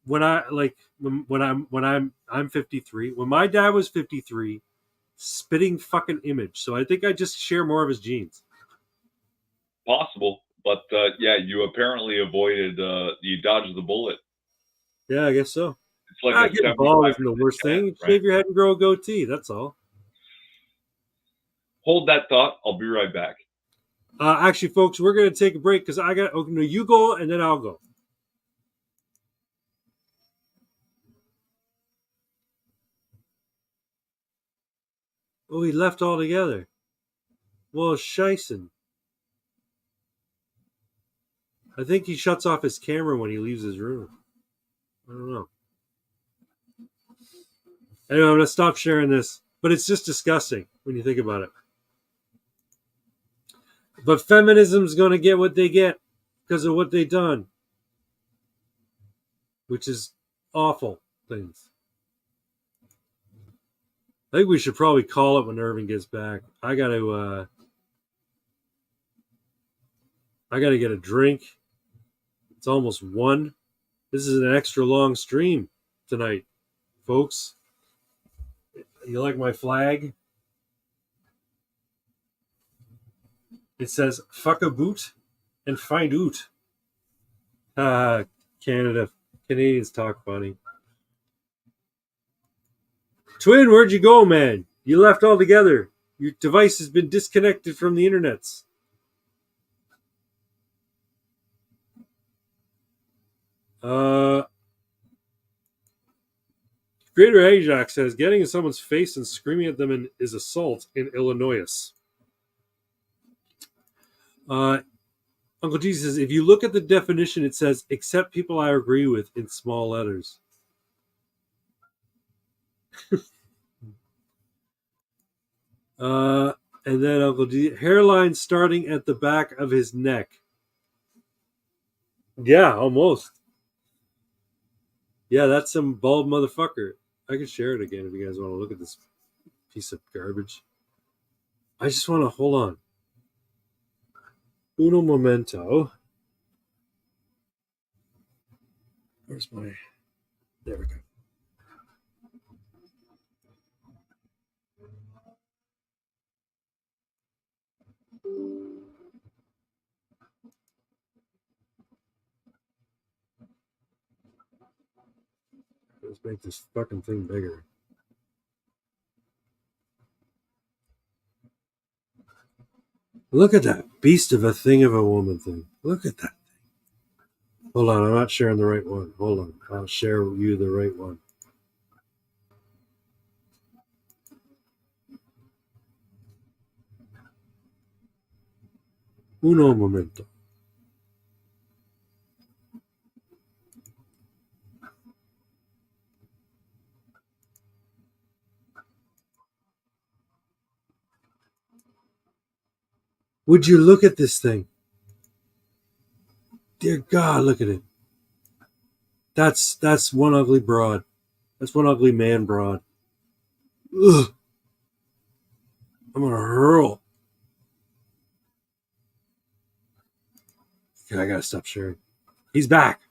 When I'm 53. When my dad was 53, spitting fucking image. So I think I just share more of his genes. Possible, but yeah, you apparently avoided. You dodged the bullet. Yeah, I guess so. It's like getting bald isn't the worst thing. Right? Shave your head and grow a goatee. That's all. Hold that thought. I'll be right back. Actually, folks, we're going to take a break because I got. Okay, no, you go and then I'll go. Oh, he left altogether. Well, scheisse. I think he shuts off his camera when he leaves his room. I don't know. Anyway, I'm going to stop sharing this. But it's just disgusting when you think about it. But feminism's going to get what they get because of what they done. Which is awful things. I think we should probably call it when Irving gets back. I got to get a drink. It's almost 1. This is an extra long stream tonight, folks. You like my flag? It says fuck a boot and find oot. Canada. Canadians talk funny. Twin, where'd you go, man? You left altogether. Your device has been disconnected from the internets. Greater Ajax says getting in someone's face and screaming at them is assault in Illinois. Uncle Jesus says if you look at the definition, it says except people I agree with in small letters. And then Uncle D, hairline starting at the back of his neck. Yeah, almost. Yeah, that's some bald motherfucker. I can share it again if you guys want to look at this piece of garbage. I just want to hold on. Uno momento. Where's my... There we go. Let's make this fucking thing bigger. Look at that beast of a thing of a woman thing. Look at that thing. Hold on, I'm not sharing the right one. Hold on, I'll share you the right one. Uno momento. Would you look at this thing? Dear God, look at it. That's one ugly broad. That's one ugly man broad. Ugh. I'm gonna hurl. Okay, I gotta stop sharing. He's back.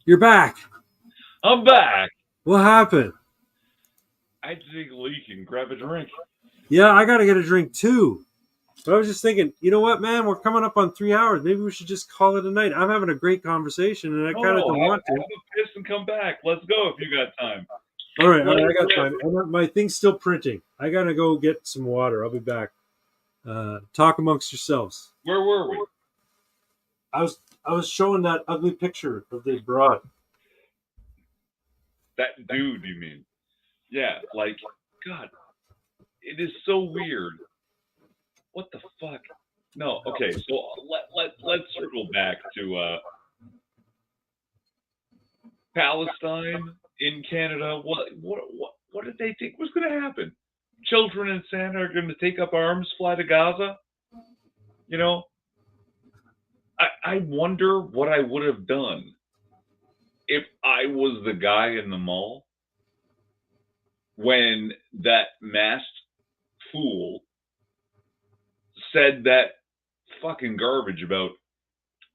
You're back. I'm back. What happened? I had to take a leak and grab a drink. Yeah, I gotta get a drink too. But I was just thinking, you know what, man? We're coming up on 3 hours. Maybe we should just call it a night. I'm having a great conversation, and I kind of don't want to. Have a piss and come back. Let's go if you got time. All right, I got time. My thing's still printing. I gotta go get some water. I'll be back. Talk amongst yourselves. Where were we? I was showing that ugly picture of the broad. That dude, you mean? Yeah, like, God, it is so weird. What the fuck? No, okay, so let's circle back to Palestine in Canada. What did they think was going to happen? Children in Santa are going to take up arms, fly to Gaza? You know, I wonder what I would have done if I was the guy in the mall when that masked fool said that fucking garbage about,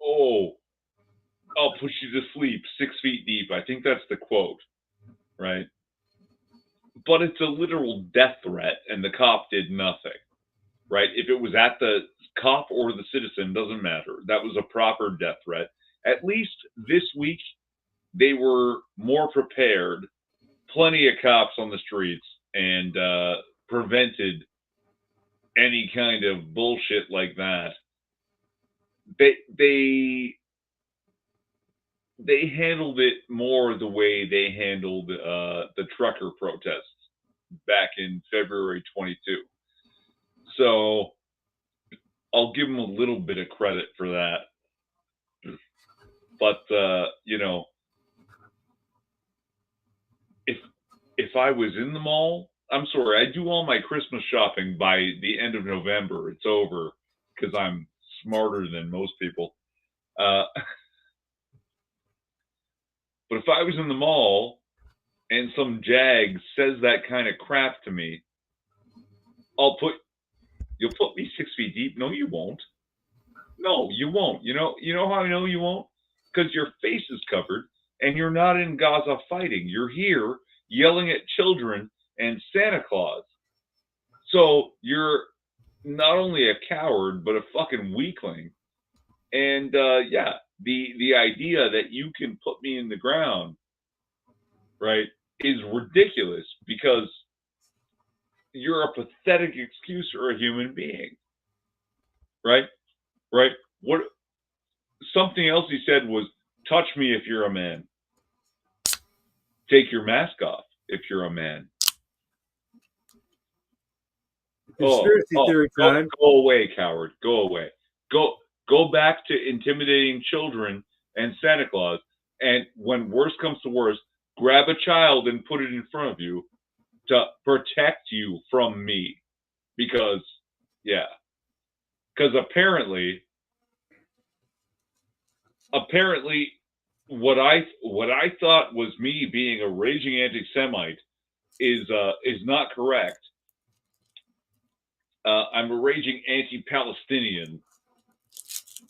oh, I'll push you to sleep 6 feet deep. I think that's the quote, right? But it's a literal death threat, and the cop did nothing, right? If it was at the cop or the citizen, doesn't matter. That was a proper death threat. At least this week, they were more prepared. Plenty of cops on the streets, and prevented any kind of bullshit like that. They handled it more the way they handled the trucker protests. back in February 22. So I'll give him a little bit of credit for that. But if I was in the mall, I'm sorry, I do all my Christmas shopping by the end of November. It's over because I'm smarter than most people. But if I was in the mall and some jag says that kind of crap to me, you'll put me 6 feet deep. No, you won't. No, you won't. You know how I know you won't? Because your face is covered and you're not in Gaza fighting. You're here yelling at children and Santa Claus. So you're not only a coward, but a fucking weakling. And the idea that you can put me in the ground, right, is ridiculous because you're a pathetic excuse for a human being. Right? Right? What something else he said was, touch me if you're a man. Take your mask off if you're a man. Conspiracy theory time. Go away, coward. Go away. Go back to intimidating children and Santa Claus. And when worse comes to worse, grab a child and put it in front of you to protect you from me. Because apparently what I thought was me being a raging anti-Semite is not correct. I'm a raging anti-Palestinian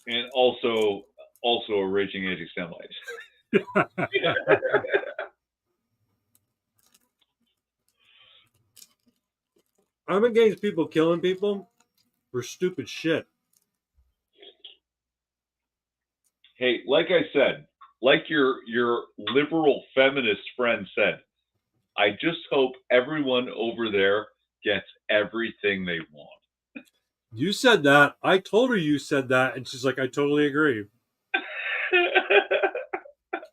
and also a raging anti-Semite. I'm against people killing people for stupid shit. Hey, like I said, like your liberal feminist friend said, I just hope everyone over there gets everything they want. You said that. I told her you said that, and she's like, I totally agree.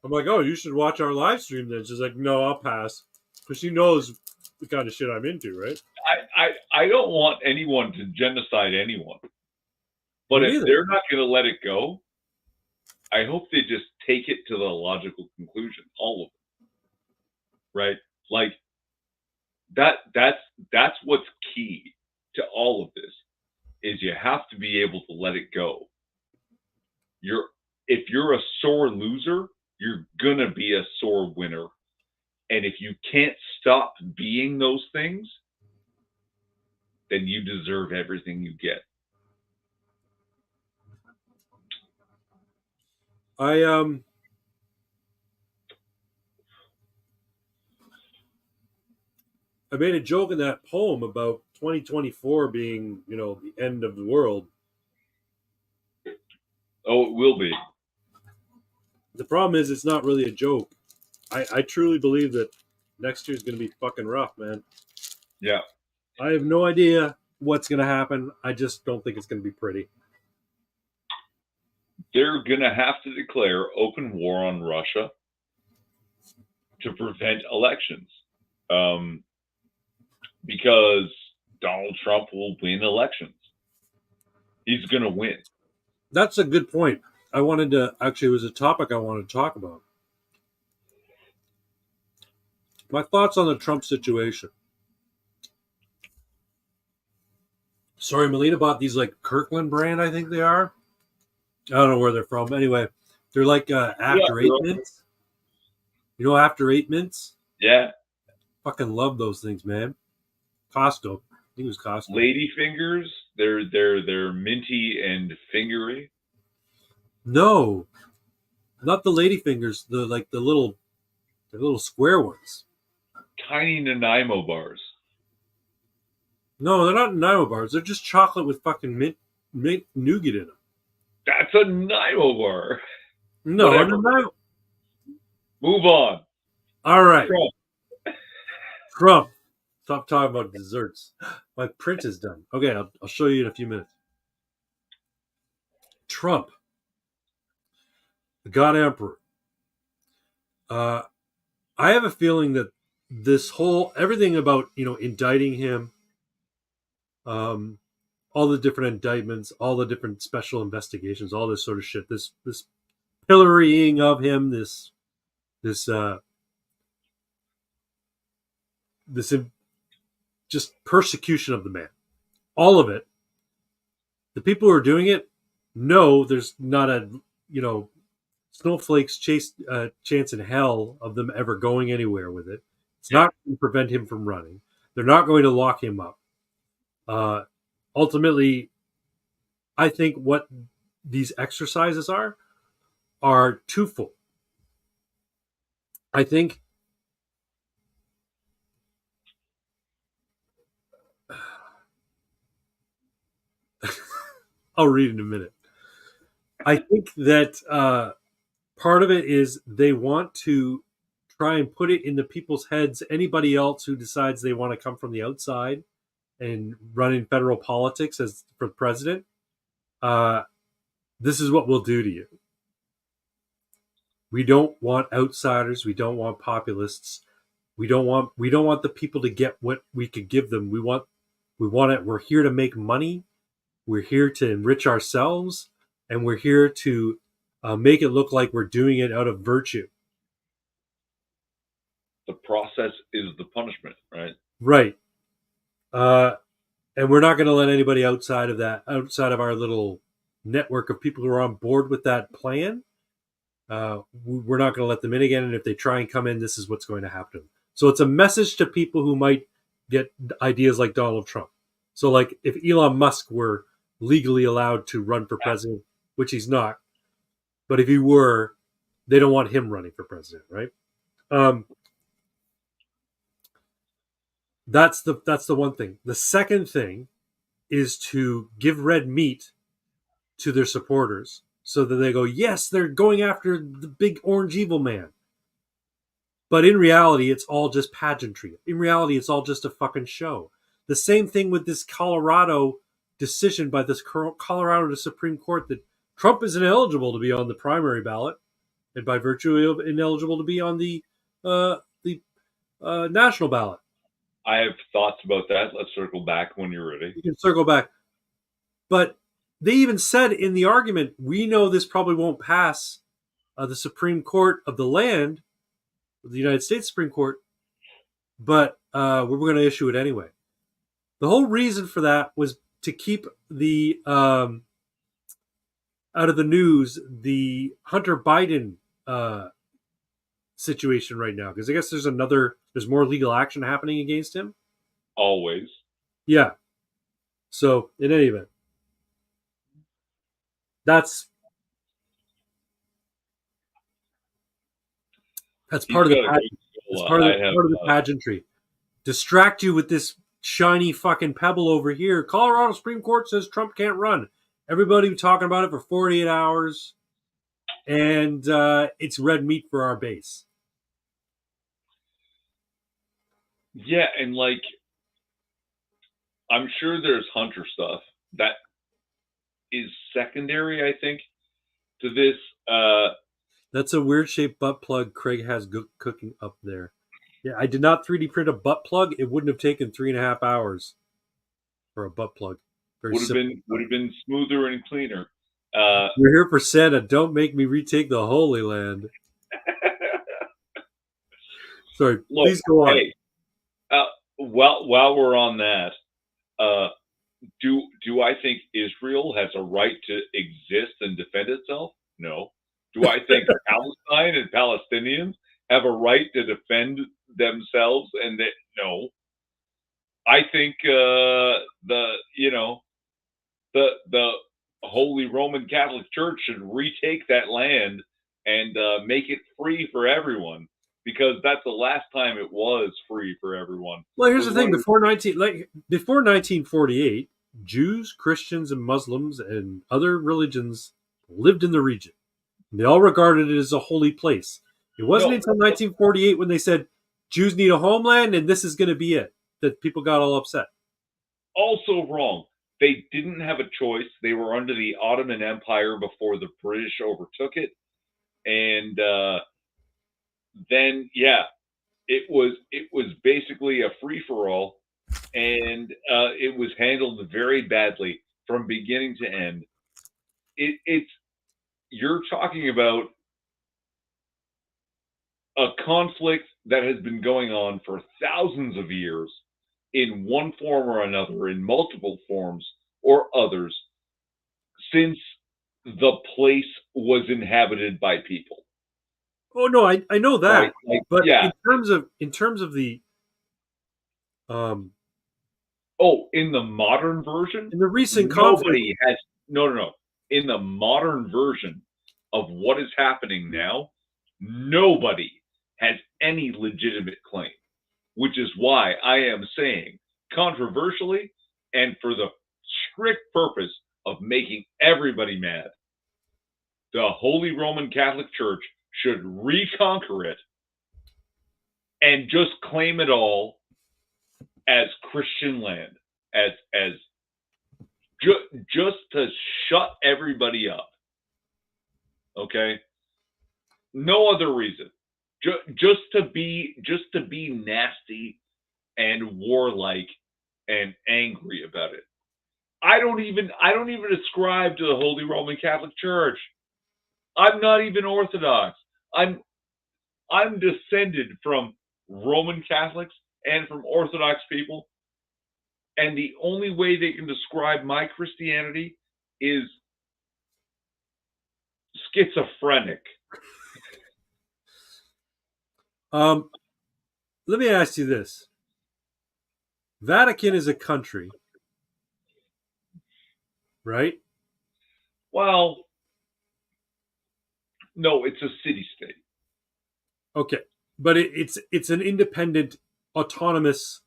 I'm like, oh, you should watch our live stream then. She's like, no, I'll pass. Because she knows the kind of shit I'm into, right? I don't want anyone to genocide anyone. But if they're not going to let it go, I hope they just take it to the logical conclusion, all of them. Right? Like, that's what's key to all of this, is you have to be able to let it go. If you're a sore loser, you're going to be a sore winner. And if you can't stop being those things, then you deserve everything you get. I made a joke in that poem about 2024 being, the end of the world. Oh, it will be. The problem is it's not really a joke. I truly believe that next year's going to be fucking rough, man. Yeah. I have no idea what's going to happen. I just don't think it's going to be pretty. They're going to have to declare open war on Russia to prevent elections. Because Donald Trump will win elections. He's going to win. That's a good point. It was a topic I wanted to talk about. My thoughts on the Trump situation. Sorry, Melina bought these like Kirkland brand, I think they are. I don't know where they're from. Anyway, they're like After 8 Mints. You know After 8 Mints? Yeah. Fucking love those things, man. Costco. I think it was Costco. Lady fingers. They're minty and fingery. No, not the lady fingers. The little square ones. Tiny Nanaimo bars. No, they're not Nanaimo bars. They're just chocolate with fucking mint nougat in them. That's a Nanaimo bar. No, Nanaimo. Move on. All right. Trump. Stop talking about desserts. My print is done. Okay, I'll show you in a few minutes. Trump. The God Emperor. I have a feeling that this whole everything about indicting him, um, all the different indictments, all the different special investigations, all this sort of shit. This pillorying of him, this this just persecution of the man, all of it. The people who are doing it know there's not a snowflake's chance in hell of them ever going anywhere with it. It's not going to prevent him from running. They're not going to lock him up. Ultimately, I think what these exercises are twofold. I think I'll read in a minute. I think that part of it is they want to try and put it in the people's heads. Anybody else who decides they want to come from the outside and run in federal politics as for president, this is what we'll do to you. We don't want outsiders. We don't want populists. We don't want the people to get what we could give them. We want it. We're here to make money. We're here to enrich ourselves, and we're here to make it look like we're doing it out of virtue. The process is the punishment, right? Right. And we're not going to let anybody outside of our little network of people who are on board with that plan. We're not going to let them in again. And if they try and come in, this is what's going to happen. So it's a message to people who might get ideas like Donald Trump. So like if Elon Musk were legally allowed to run for president, which he's not, but if he were, they don't want him running for president, right? That's the one thing. The second thing is to give red meat to their supporters so that they go, yes, they're going after the big orange evil man. But in reality, it's all just pageantry. In reality, it's all just a fucking show. The same thing with this Colorado decision by this Colorado Supreme Court that Trump is ineligible to be on the primary ballot, and by virtue of ineligible to be on the national ballot. I have thoughts about that. Let's circle back when you're ready. You can circle back. But they even said in the argument, we know this probably won't pass the Supreme Court of the land, the United States Supreme Court, but we're going to issue it anyway. The whole reason for that was to keep the out of the news the Hunter Biden situation right now, because I guess there's more legal action happening against him. Always. Yeah. So in any event, that's part of the pageantry. Distract you with this shiny fucking pebble over here. Colorado Supreme Court says Trump can't run. Everybody was talking about it for 48 hours, and it's red meat for our base. Yeah, and like, I'm sure there's Hunter stuff that is secondary, I think, to this. That's a weird shaped butt plug Craig has cooking up there. Yeah, I did not 3D print a butt plug. It wouldn't have taken 3.5 hours for a butt plug. Would have been smoother and cleaner. We're here for Santa. Don't make me retake the Holy Land. Sorry, look, please go on. Hey, while we're on that, do I think Israel has a right to exist and defend itself? No. Do I think Palestine and Palestinians have a right to defend themselves? And that no. I think the Holy Roman Catholic Church should retake that land and make it free for everyone, because that's the last time it was free for everyone. Well, here's the thing: before 1948, Jews, Christians, and Muslims and other religions lived in the region. And they all regarded it as a holy place. It wasn't until 1948 when they said Jews need a homeland and this is going to be it that people got all upset. Also wrong. They didn't have a choice. They were under the Ottoman Empire before the British overtook it. And then, yeah, it was basically a free for all, and it was handled very badly from beginning to end. It's you're talking about a conflict that has been going on for thousands of years in one form or another, in multiple forms or others, since the place was inhabited by people. Oh no, I know that, Right? Like, but yeah. in terms of the Oh, in the modern version, in the recent conflict, nobody has no. In the modern version of what is happening now, nobody has any legitimate claim, which is why I am saying, controversially, and for the strict purpose of making everybody mad, the Holy Roman Catholic Church should reconquer it and just claim it all as Christian land, as just to shut everybody up. Okay, no other reason. Just to be nasty and warlike and angry about it. I don't even ascribe to the Holy Roman Catholic Church. I'm not even Orthodox. I'm descended from Roman Catholics and from Orthodox people, and the only way they can describe my Christianity is schizophrenic. Let me ask you this: Vatican is a country, right? Well, no, it's a city-state. Okay, but it's an independent, autonomous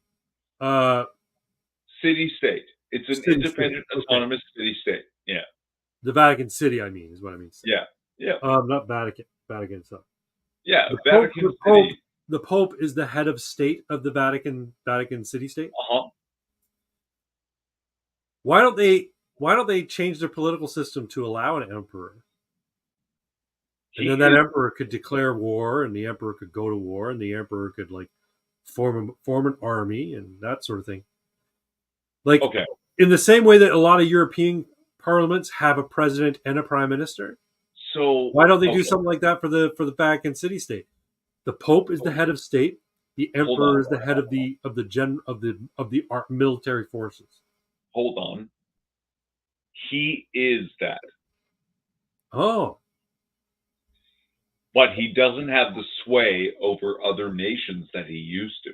City-state. It's an city-state. independent, autonomous city-state. Yeah. The Vatican City, I mean, is what I mean. Yeah. Yeah. Not Vatican. Vatican itself. Yeah. The Vatican Pope, City. the Pope is the head of state of the Vatican City State. Why don't they change their political system to allow an emperor? And then that emperor could declare war, and the emperor could go to war, and the emperor could like form an army and that sort of thing. Like, okay, in the same way that a lot of European parliaments have a president and a prime minister. So why don't they do something like that for the Vatican City State? The Pope is the head of state. The emperor is the head of the military forces. Hold on. He is that. Oh. But he doesn't have the sway over other nations that he used to.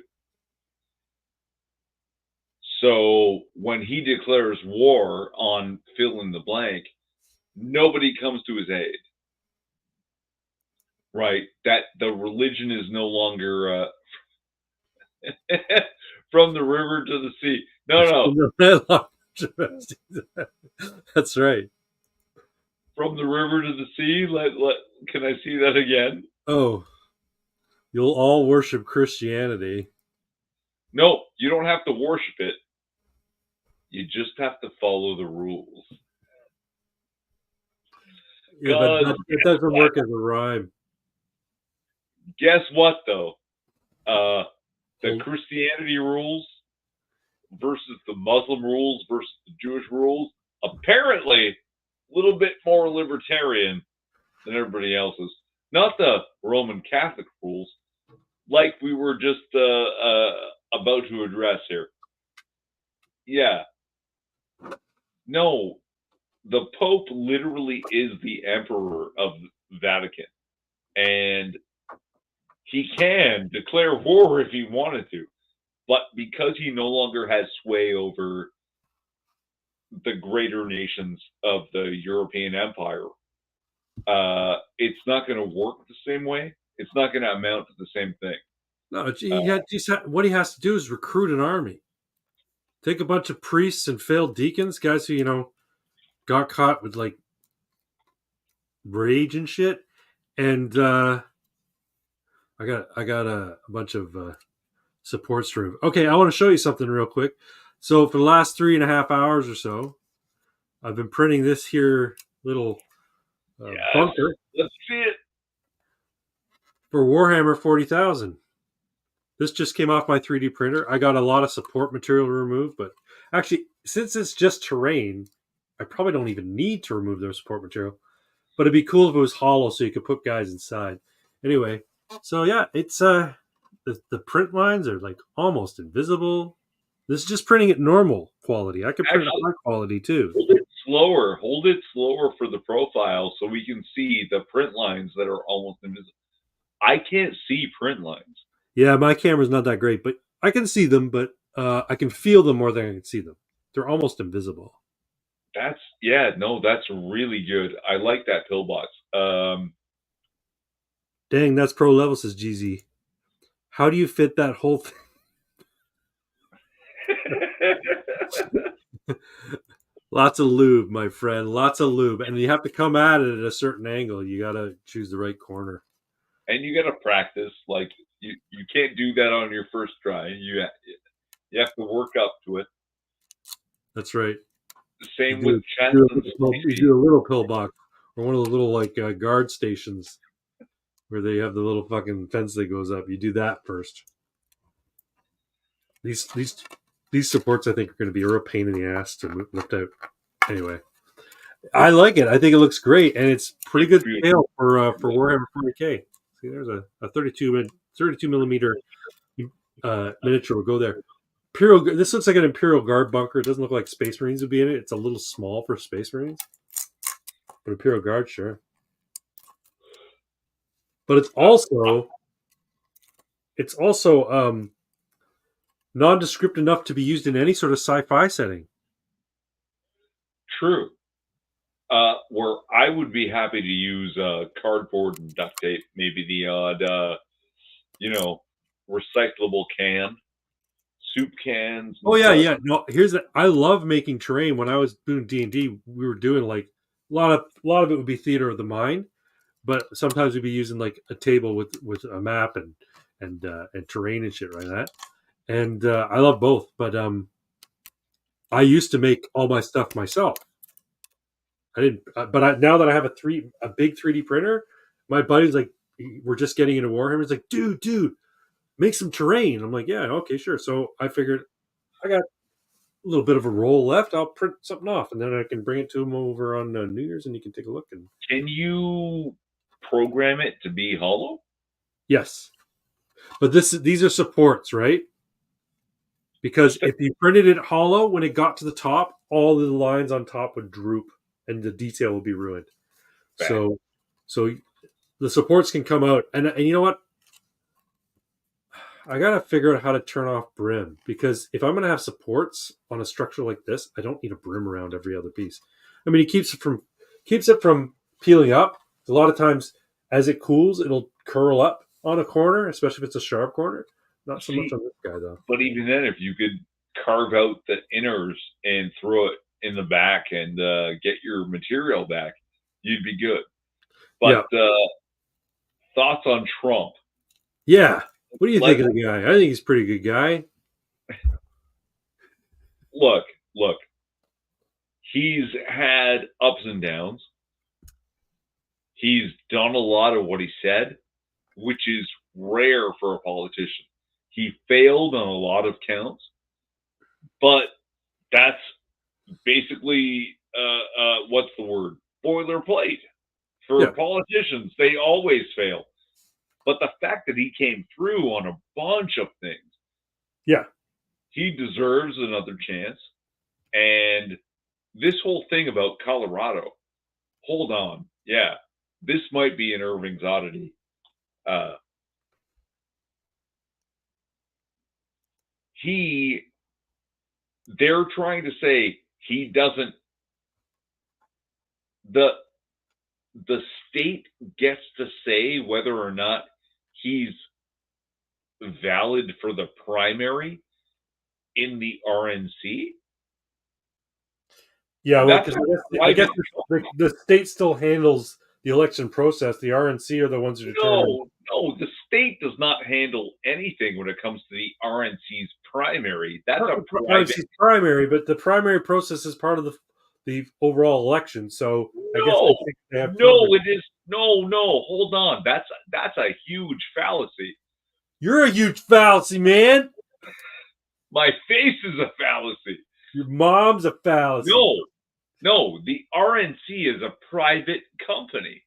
So when he declares war on fill in the blank, nobody comes to his aid. Right? That the religion is no longer from the river to the sea. No. That's right. From the river to the sea. Can I see that again? Oh, you'll all worship Christianity. No, you don't have to worship it. You just have to follow the rules. Yeah, but it doesn't work as a rhyme. Guess what, though? The Christianity rules versus the Muslim rules versus the Jewish rules, apparently a little bit more libertarian than everybody else's. Not the Roman Catholic rules, like we were just about to address here. Yeah. No, the Pope literally is the emperor of the Vatican. And he can declare war if he wanted to. But because he no longer has sway over the greater nations of the European Empire, it's not going to work the same way. It's not going to amount to the same thing. No, what he has to do is recruit an army. Take a bunch of priests and failed deacons, guys who, got caught with like rage and shit. And I got a bunch of support stream. Okay, I want to show you something real quick. So for the last 3.5 hours or so, I've been printing this here little bunker. Let's see it. For Warhammer 40,000. This just came off my 3D printer. I got a lot of support material to remove, but actually, since it's just terrain, I probably don't even need to remove the support material. But it'd be cool if it was hollow so you could put guys inside. Anyway, so yeah, it's the print lines are like almost invisible. This is just printing at normal quality. I could print at Actually, high quality too. hold it slower. Hold it slower for the profile so we can see the print lines that are almost invisible. I can't see print lines. Yeah, my camera's not that great, but I can see them, but I can feel them more than I can see them. They're almost invisible. That's that's really good. I like that pillbox. Dang, that's pro level, says GZ. How do you fit that whole thing? Lots of lube, my friend. Lots of lube. And you have to come at it at a certain angle. You got to choose the right corner. And you got to practice. Like you can't do that on your first try. You have to work up to it. That's right. The same You with chats. you do a little pillbox or one of the little like guard stations where they have the little fucking fence that goes up. You do that first. These supports I think are going to be a real pain in the ass to lift out. Anyway, I like it. I think it looks great, and it's pretty good scale for Warhammer 40K. See, there's a 32 millimeter miniature will go there. Imperial. This looks like an Imperial Guard bunker. It doesn't look like Space Marines would be in it. It's a little small for Space Marines, but Imperial Guard, sure. But it's also nondescript enough to be used in any sort of sci-fi setting. True. Where I would be happy to use cardboard and duct tape, maybe the odd, recyclable can, soup cans. Oh yeah, yeah. No, here's the. I love making terrain. When I was doing D&D, we were doing like a lot of it would be theater of the mind, but sometimes we'd be using like a table with a map and terrain and shit like that. And I love both, but I used to make all my stuff myself. I didn't, but now that I have a big 3D printer, my buddy's like, we're just getting into Warhammer. He's like, dude, make some terrain. I'm like, yeah, okay, sure. So I figured I got a little bit of a roll left. I'll print something off, and then I can bring it to him over on New Year's, and you can take a look. And can you program it to be hollow? Yes, but these are supports, right? Because if you printed it hollow, when it got to the top, all the lines on top would droop and the detail will be ruined. Bad. So the supports can come out, and you know what? I gotta figure out how to turn off brim, because if I'm gonna have supports on a structure like this, I don't need a brim around every other piece. I mean, it keeps it from peeling up. A lot of times, as it cools, it'll curl up on a corner, especially if it's a sharp corner. Not so much on this guy though. But even then, if you could carve out the inners and throw it in the back and get your material back, you'd be good. But thoughts on Trump? Yeah. What do you think of the guy? I think he's a pretty good guy. Look. He's had ups and downs. He's done a lot of what he said, which is rare for a politician. He failed on a lot of counts, but that's basically what's the word? Boilerplate for politicians. They always fail. But the fact that he came through on a bunch of things, he deserves another chance. And this whole thing about Colorado, hold on, this might be an Irving's oddity. They're trying to say he doesn't. The state gets to say whether or not he's valid for the primary in the RNC. Yeah, well, because I guess the state still handles the election process. The RNC are the ones who determine. No, the state does not handle anything when it comes to the RNC's primary. That's a RNC's primary, but the primary process is part of the overall election. So I guess they have it is no. Hold on, that's a huge fallacy. You're a huge fallacy, man. My face is a fallacy. Your mom's a fallacy. No, the RNC is a private company.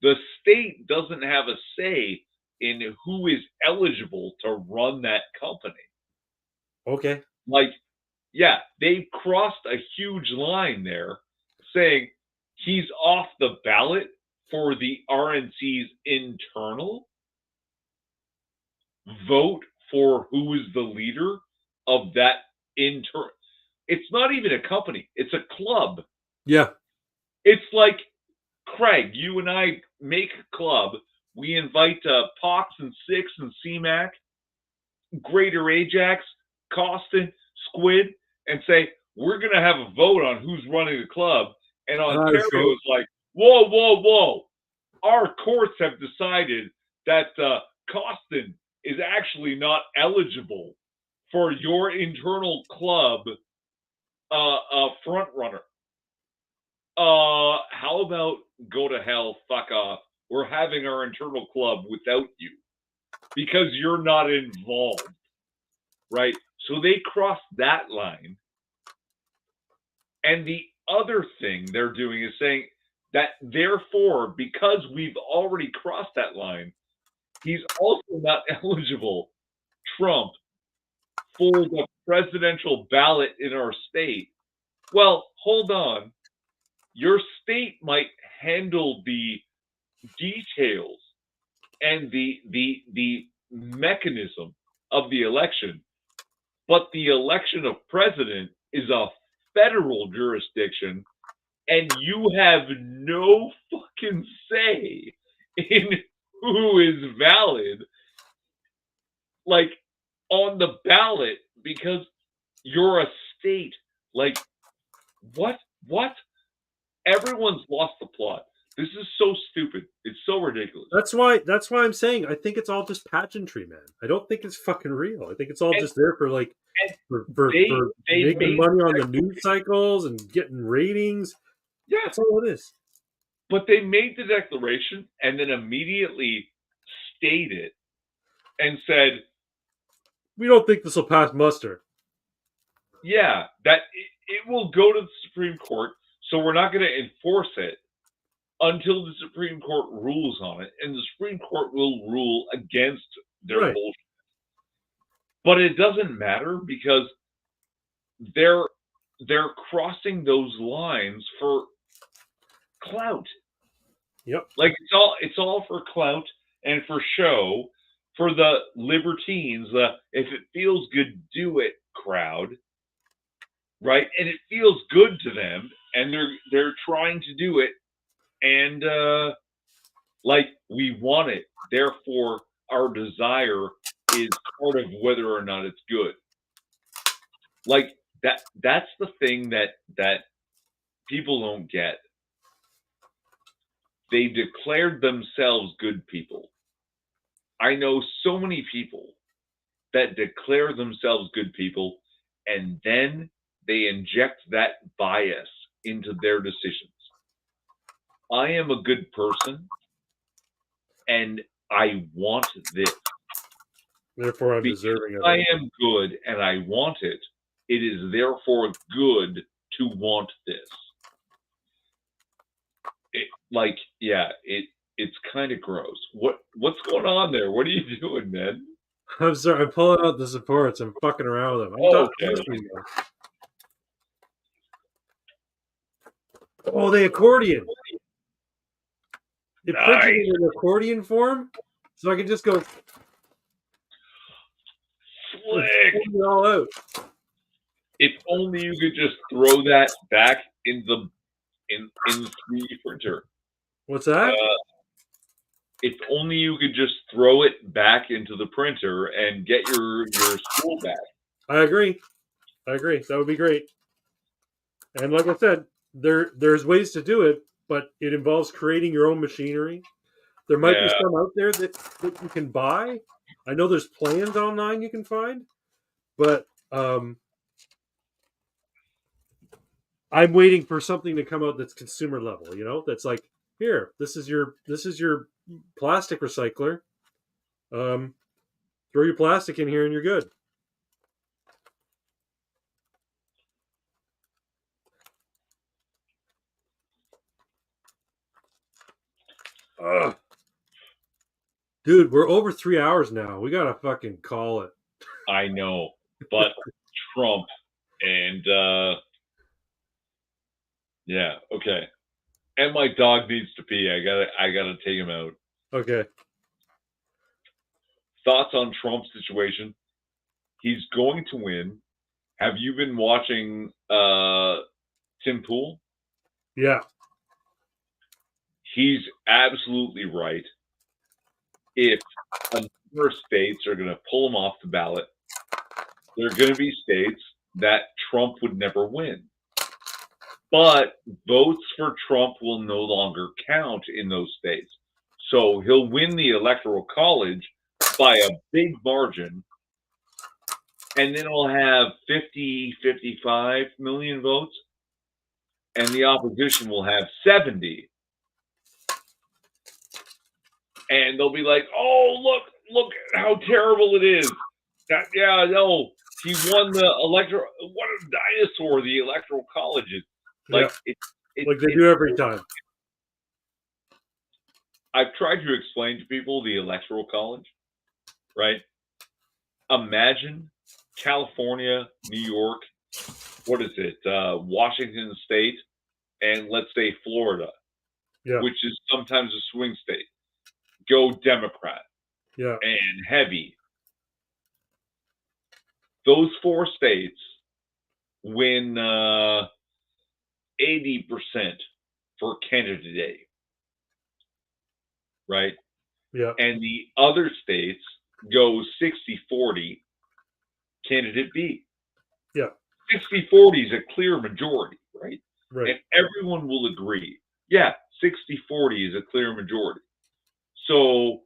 The state doesn't have a say in who is eligible to run that company. Okay. Like, yeah, they crossed a huge line there saying he's off the ballot for the RNC's internal vote for who is the leader of that internal. It's not even a company. It's a club. Yeah. It's like, Craig, you and I make a club. We invite Pox and Six and CMAC, Greater Ajax, Costin, Squid, and say, we're going to have a vote on who's running the club. And Ontario is like, whoa. Our courts have decided that Costin is actually not eligible for your internal club front runner. How about go to hell, fuck off. We're having our internal club without you because you're not involved, right? So they crossed that line. And the other thing they're doing is saying that therefore, because we've already crossed that line, he's also not eligible, Trump, for the presidential ballot in our state. Well, hold on. Your state might handle the details and the mechanism of the election, but the election of president is a federal jurisdiction, and you have no fucking say in who is valid, like, on the ballot, because you're a state. Like, what? Everyone's lost the plot. This is so stupid. It's so ridiculous. That's why I'm saying I think it's all just pageantry, man. I don't think it's fucking real. I think it's all just there for like for making money on the news cycles and getting ratings. Yeah, that's all it is. But they made the declaration and then immediately stated and said, we don't think this will pass muster. Yeah, that it will go to the Supreme Court, so we're not going to enforce it until the Supreme Court rules on it, and the Supreme Court will rule against their bullshit. But it doesn't matter because they're crossing those lines for clout. Yep. Like it's all for clout and for show for the libertines, if it feels good, do it crowd, right? And it feels good to them, and they're trying to do it, and like we want it. Therefore, our desire is part of whether or not it's good. Like that's the thing that people don't get. They declared themselves good people. I know so many people that declare themselves good people, and then they inject that bias into their decisions. I am a good person, and I want this. Therefore, I'm deserving of it. I am good, and I want it. It is therefore good to want this. It's kind of gross. What's going on there? What are you doing, man? I'm sorry. I'm pulling out the supports. I'm fucking around with them. Okay. Oh, the accordion. It printed in an accordion form, so I can just go slick it all out. If only you could just throw that back in the 3D printer. What's that? If only you could just throw it back into the printer and get your school back. I agree. That would be great. And like I said, there's ways to do it, but it involves creating your own machinery. There might be some out there that you can buy. I know there's plans online you can find, but I'm waiting for something to come out that's consumer level. You know, that's like, here, this is your plastic recycler. Throw your plastic in here and you're good. Ugh. Dude, we're over 3 hours now. We gotta fucking call it. I know, but Trump and yeah, okay. And my dog needs to pee. I gotta take him out. Okay. Thoughts on Trump's situation? He's going to win. Have you been watching Tim Pool? Yeah. He's absolutely right. If a number of states are going to pull him off the ballot, there are going to be states that Trump would never win. But votes for Trump will no longer count in those states. So he'll win the Electoral College by a big margin, and then he'll have 50, 55 million votes, and the opposition will have 70. And they'll be like, oh, look how terrible it is. He won the electoral. What a dinosaur the Electoral College is. Like, like they do every time. I've tried to explain to people the Electoral College, right? Imagine California, New York, what is it, Washington State, and let's say Florida, which is sometimes a swing state. Go Democrat and heavy. Those 4 states win 80% for candidate A, right? Yeah. And the other states go 60-40 candidate B. Yeah. 60-40 is a clear majority, right? Right. And everyone will agree, 60-40 is a clear majority. So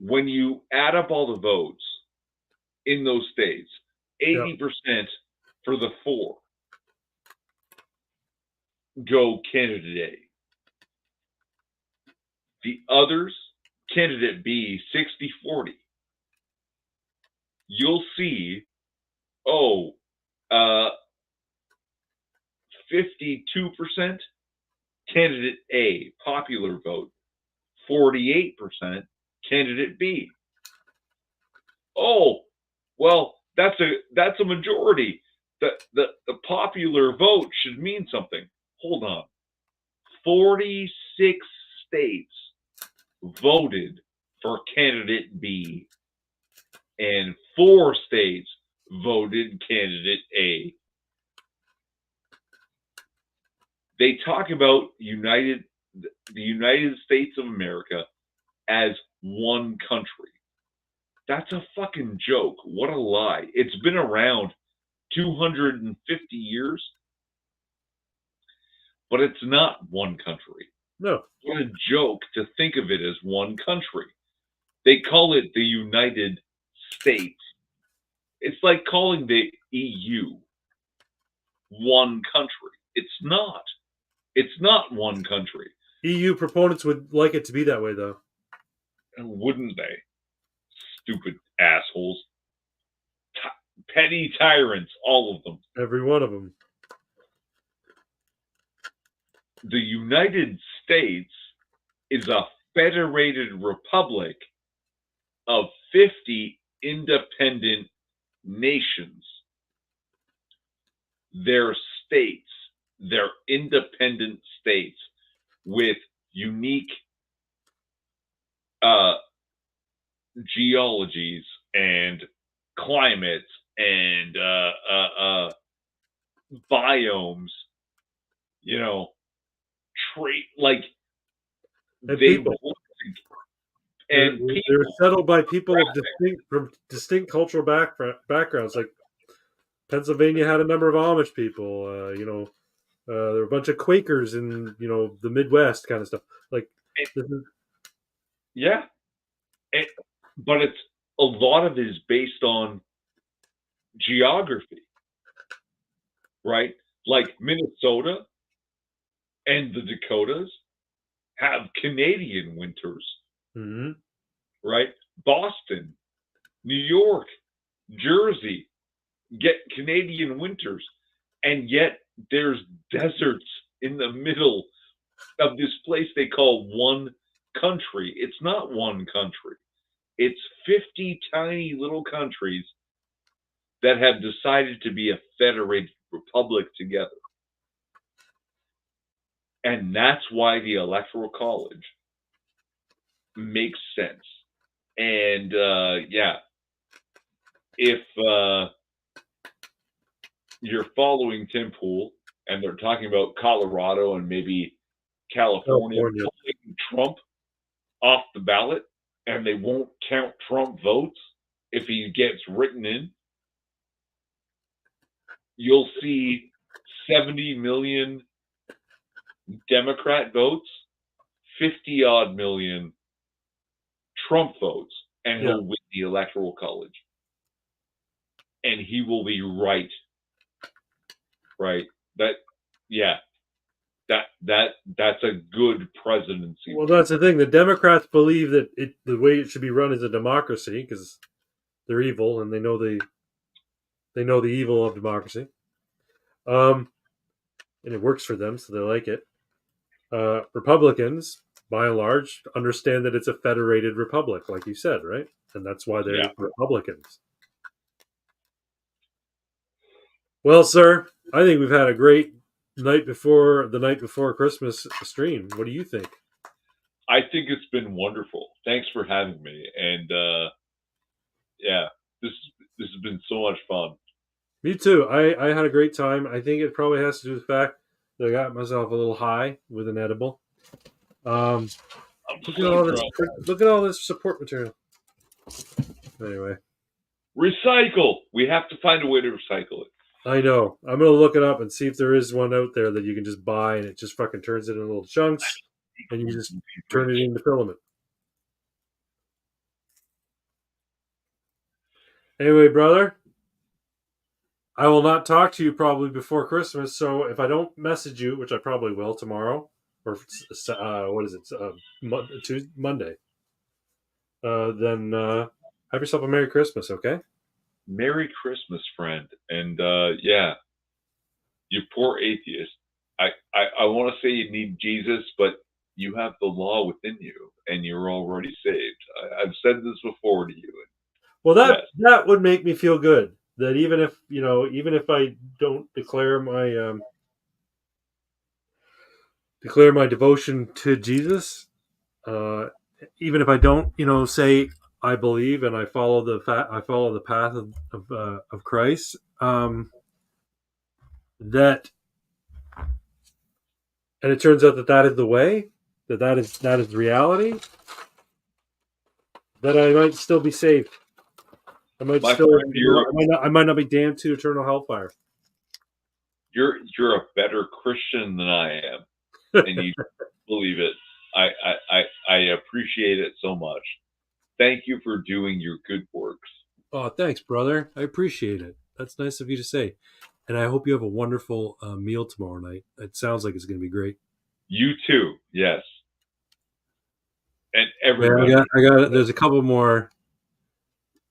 when you add up all the votes in those states, 80% for the 4 go candidate A. The others, candidate B, 60-40. You'll see, 52% candidate A, popular vote. 48% candidate B. Oh, well, that's a majority. The popular vote should mean something. Hold on. 46 states voted for candidate B, and 4 states voted candidate A. They talk about the United States of America as one country. That's a fucking joke. What a lie. It's been around 250 years, but it's not one country. No. What a joke to think of it as one country. They call it the United States. It's like calling the EU one country. It's not. It's not one country. EU proponents would like it to be that way, though. Wouldn't they? Stupid assholes. Petty tyrants, all of them. Every one of them. The United States is a federated republic of 50 independent nations. They're states. They're independent states with unique geologies and climates and biomes, like and they people. And they're settled by people from distinct cultural backgrounds. Like Pennsylvania had a number of Amish people. There were a bunch of Quakers in the Midwest, kind of stuff. Like, but it's a lot of it is based on geography, right? Like Minnesota and the Dakotas have Canadian winters, mm-hmm. right? Boston, New York, Jersey get Canadian winters, and yet there's deserts in the middle of this place they call one country. It's not one country. It's 50 tiny little countries that have decided to be a federated republic together. And that's why the Electoral College makes sense. And if you're following Tim Pool and they're talking about Colorado and maybe California pulling Trump off the ballot, and they won't count Trump votes if he gets written in, you'll see 70 million Democrat votes, 50 odd million Trump votes, and he'll win the Electoral College. And he will be right. Right. That's a good presidency. Well, that's the thing. The Democrats believe that the way it should be run is a democracy because they're evil and they know the evil of democracy. And it works for them, so they like it. Republicans, by and large, understand that it's a federated republic, like you said, right? And that's why they're Republicans. Well, sir, I think we've had a great night before Christmas stream. What do you think? I think it's been wonderful. Thanks for having me. And this has been so much fun. Me too. I had a great time. I think it probably has to do with the fact that I got myself a little high with an edible. Look at all this support material. Anyway. Recycle. We have to find a way to recycle it. I know. I'm going to look it up and see if there is one out there that you can just buy and it just fucking turns it into little chunks and you just turn it into filament. Anyway, brother, I will not talk to you probably before Christmas. So if I don't message you, which I probably will tomorrow, or what is it, Monday, then have yourself a Merry Christmas, okay? Merry Christmas, friend. And you poor atheist. I want to say you need Jesus, but you have the law within you and you're already saved. I've said this before to you. Well, that would make me feel good. That even if I don't declare my devotion to Jesus, even if I don't, say I believe and I follow the path of Christ, that, and it turns out that is the way, that is reality, that I might still be saved. I might not be damned to eternal hellfire. You're a better Christian than I am, and you believe it. I appreciate it so much. Thank you for doing your good works. Oh, thanks, brother. I appreciate it. That's nice of you to say. And I hope you have a wonderful meal tomorrow night. It sounds like it's going to be great. You too. Yes. And everybody. Yeah, there's a couple more.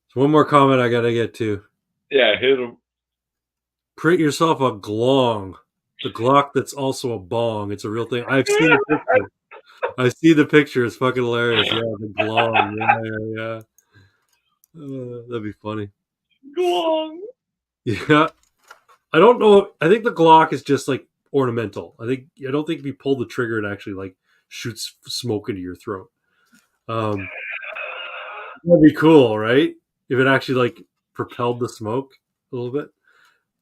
There's one more comment I got to get to. Yeah, hit them. Print yourself a glong. The Glock that's also a bong. It's a real thing. I've seen the picture. I see the picture. It's fucking hilarious. Yeah, the glong. Yeah. That'd be funny. Glong. Yeah. I don't know. I think the Glock is just like ornamental. I don't think if you pull the trigger, it actually like shoots smoke into your throat. That'd be cool, right? If it actually like propelled the smoke a little bit.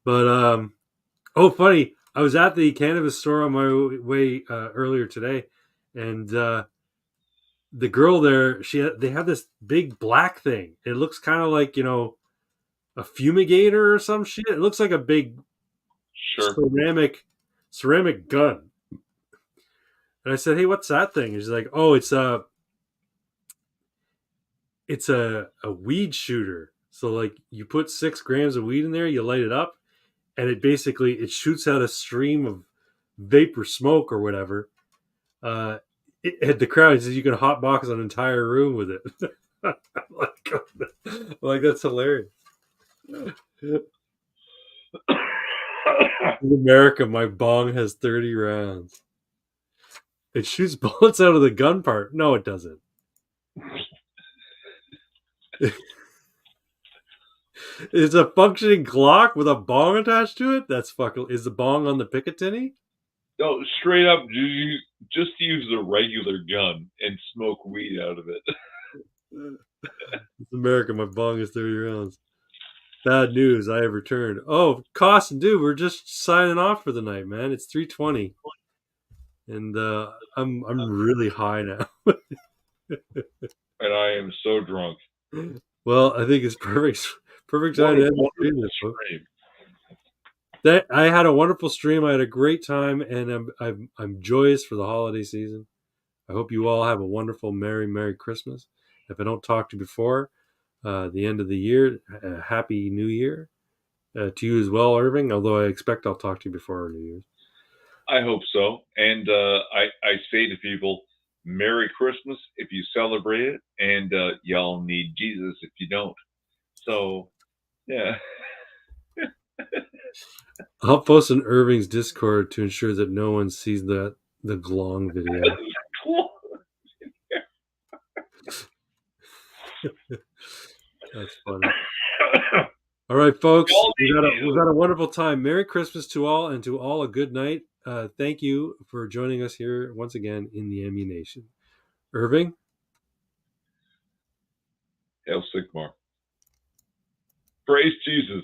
But funny. I was at the cannabis store on my way earlier today, and the girl there, they have this big black thing. It looks kind of like a fumigator or some shit. It looks like a big ceramic gun. And I said, "Hey, what's that thing?" And she's like, "Oh, it's a weed shooter. So like you put 6 grams of weed in there, you light it up, and it shoots out a stream of vapor smoke or whatever." It had the crowd. He says you can hotbox an entire room with it. like that's hilarious. In America, my bong has 30 rounds. It shoots bullets out of the gun part. No, it doesn't. It's a functioning clock with a bong attached to it? That's fucking... Is the bong on the Picatinny? No, straight up, just use a regular gun and smoke weed out of it. It's America, my bong is 30 rounds. Bad news, I have returned. Oh, Cost and dude, we're just signing off for the night, man. It's 3:20. And I'm really high now. And I am so drunk. Well, I think it's perfect time to end the stream. That I had a wonderful stream. I had a great time, and I'm joyous for the holiday season. I hope you all have a wonderful, merry Christmas. If I don't talk to you before the end of the year, happy New Year to you as well, Irving. Although I expect I'll talk to you before New Year's. I hope so. And I say to people, Merry Christmas if you celebrate it, and y'all need Jesus if you don't. So, yeah. I'll post in Irving's Discord to ensure that no one sees the Glong video. That's funny. All right, folks, we've had a wonderful time. Merry Christmas to all, and to all a good night. Thank you for joining us here once again in the Ammunation. Irving? Hail Sigmar. Praise Jesus.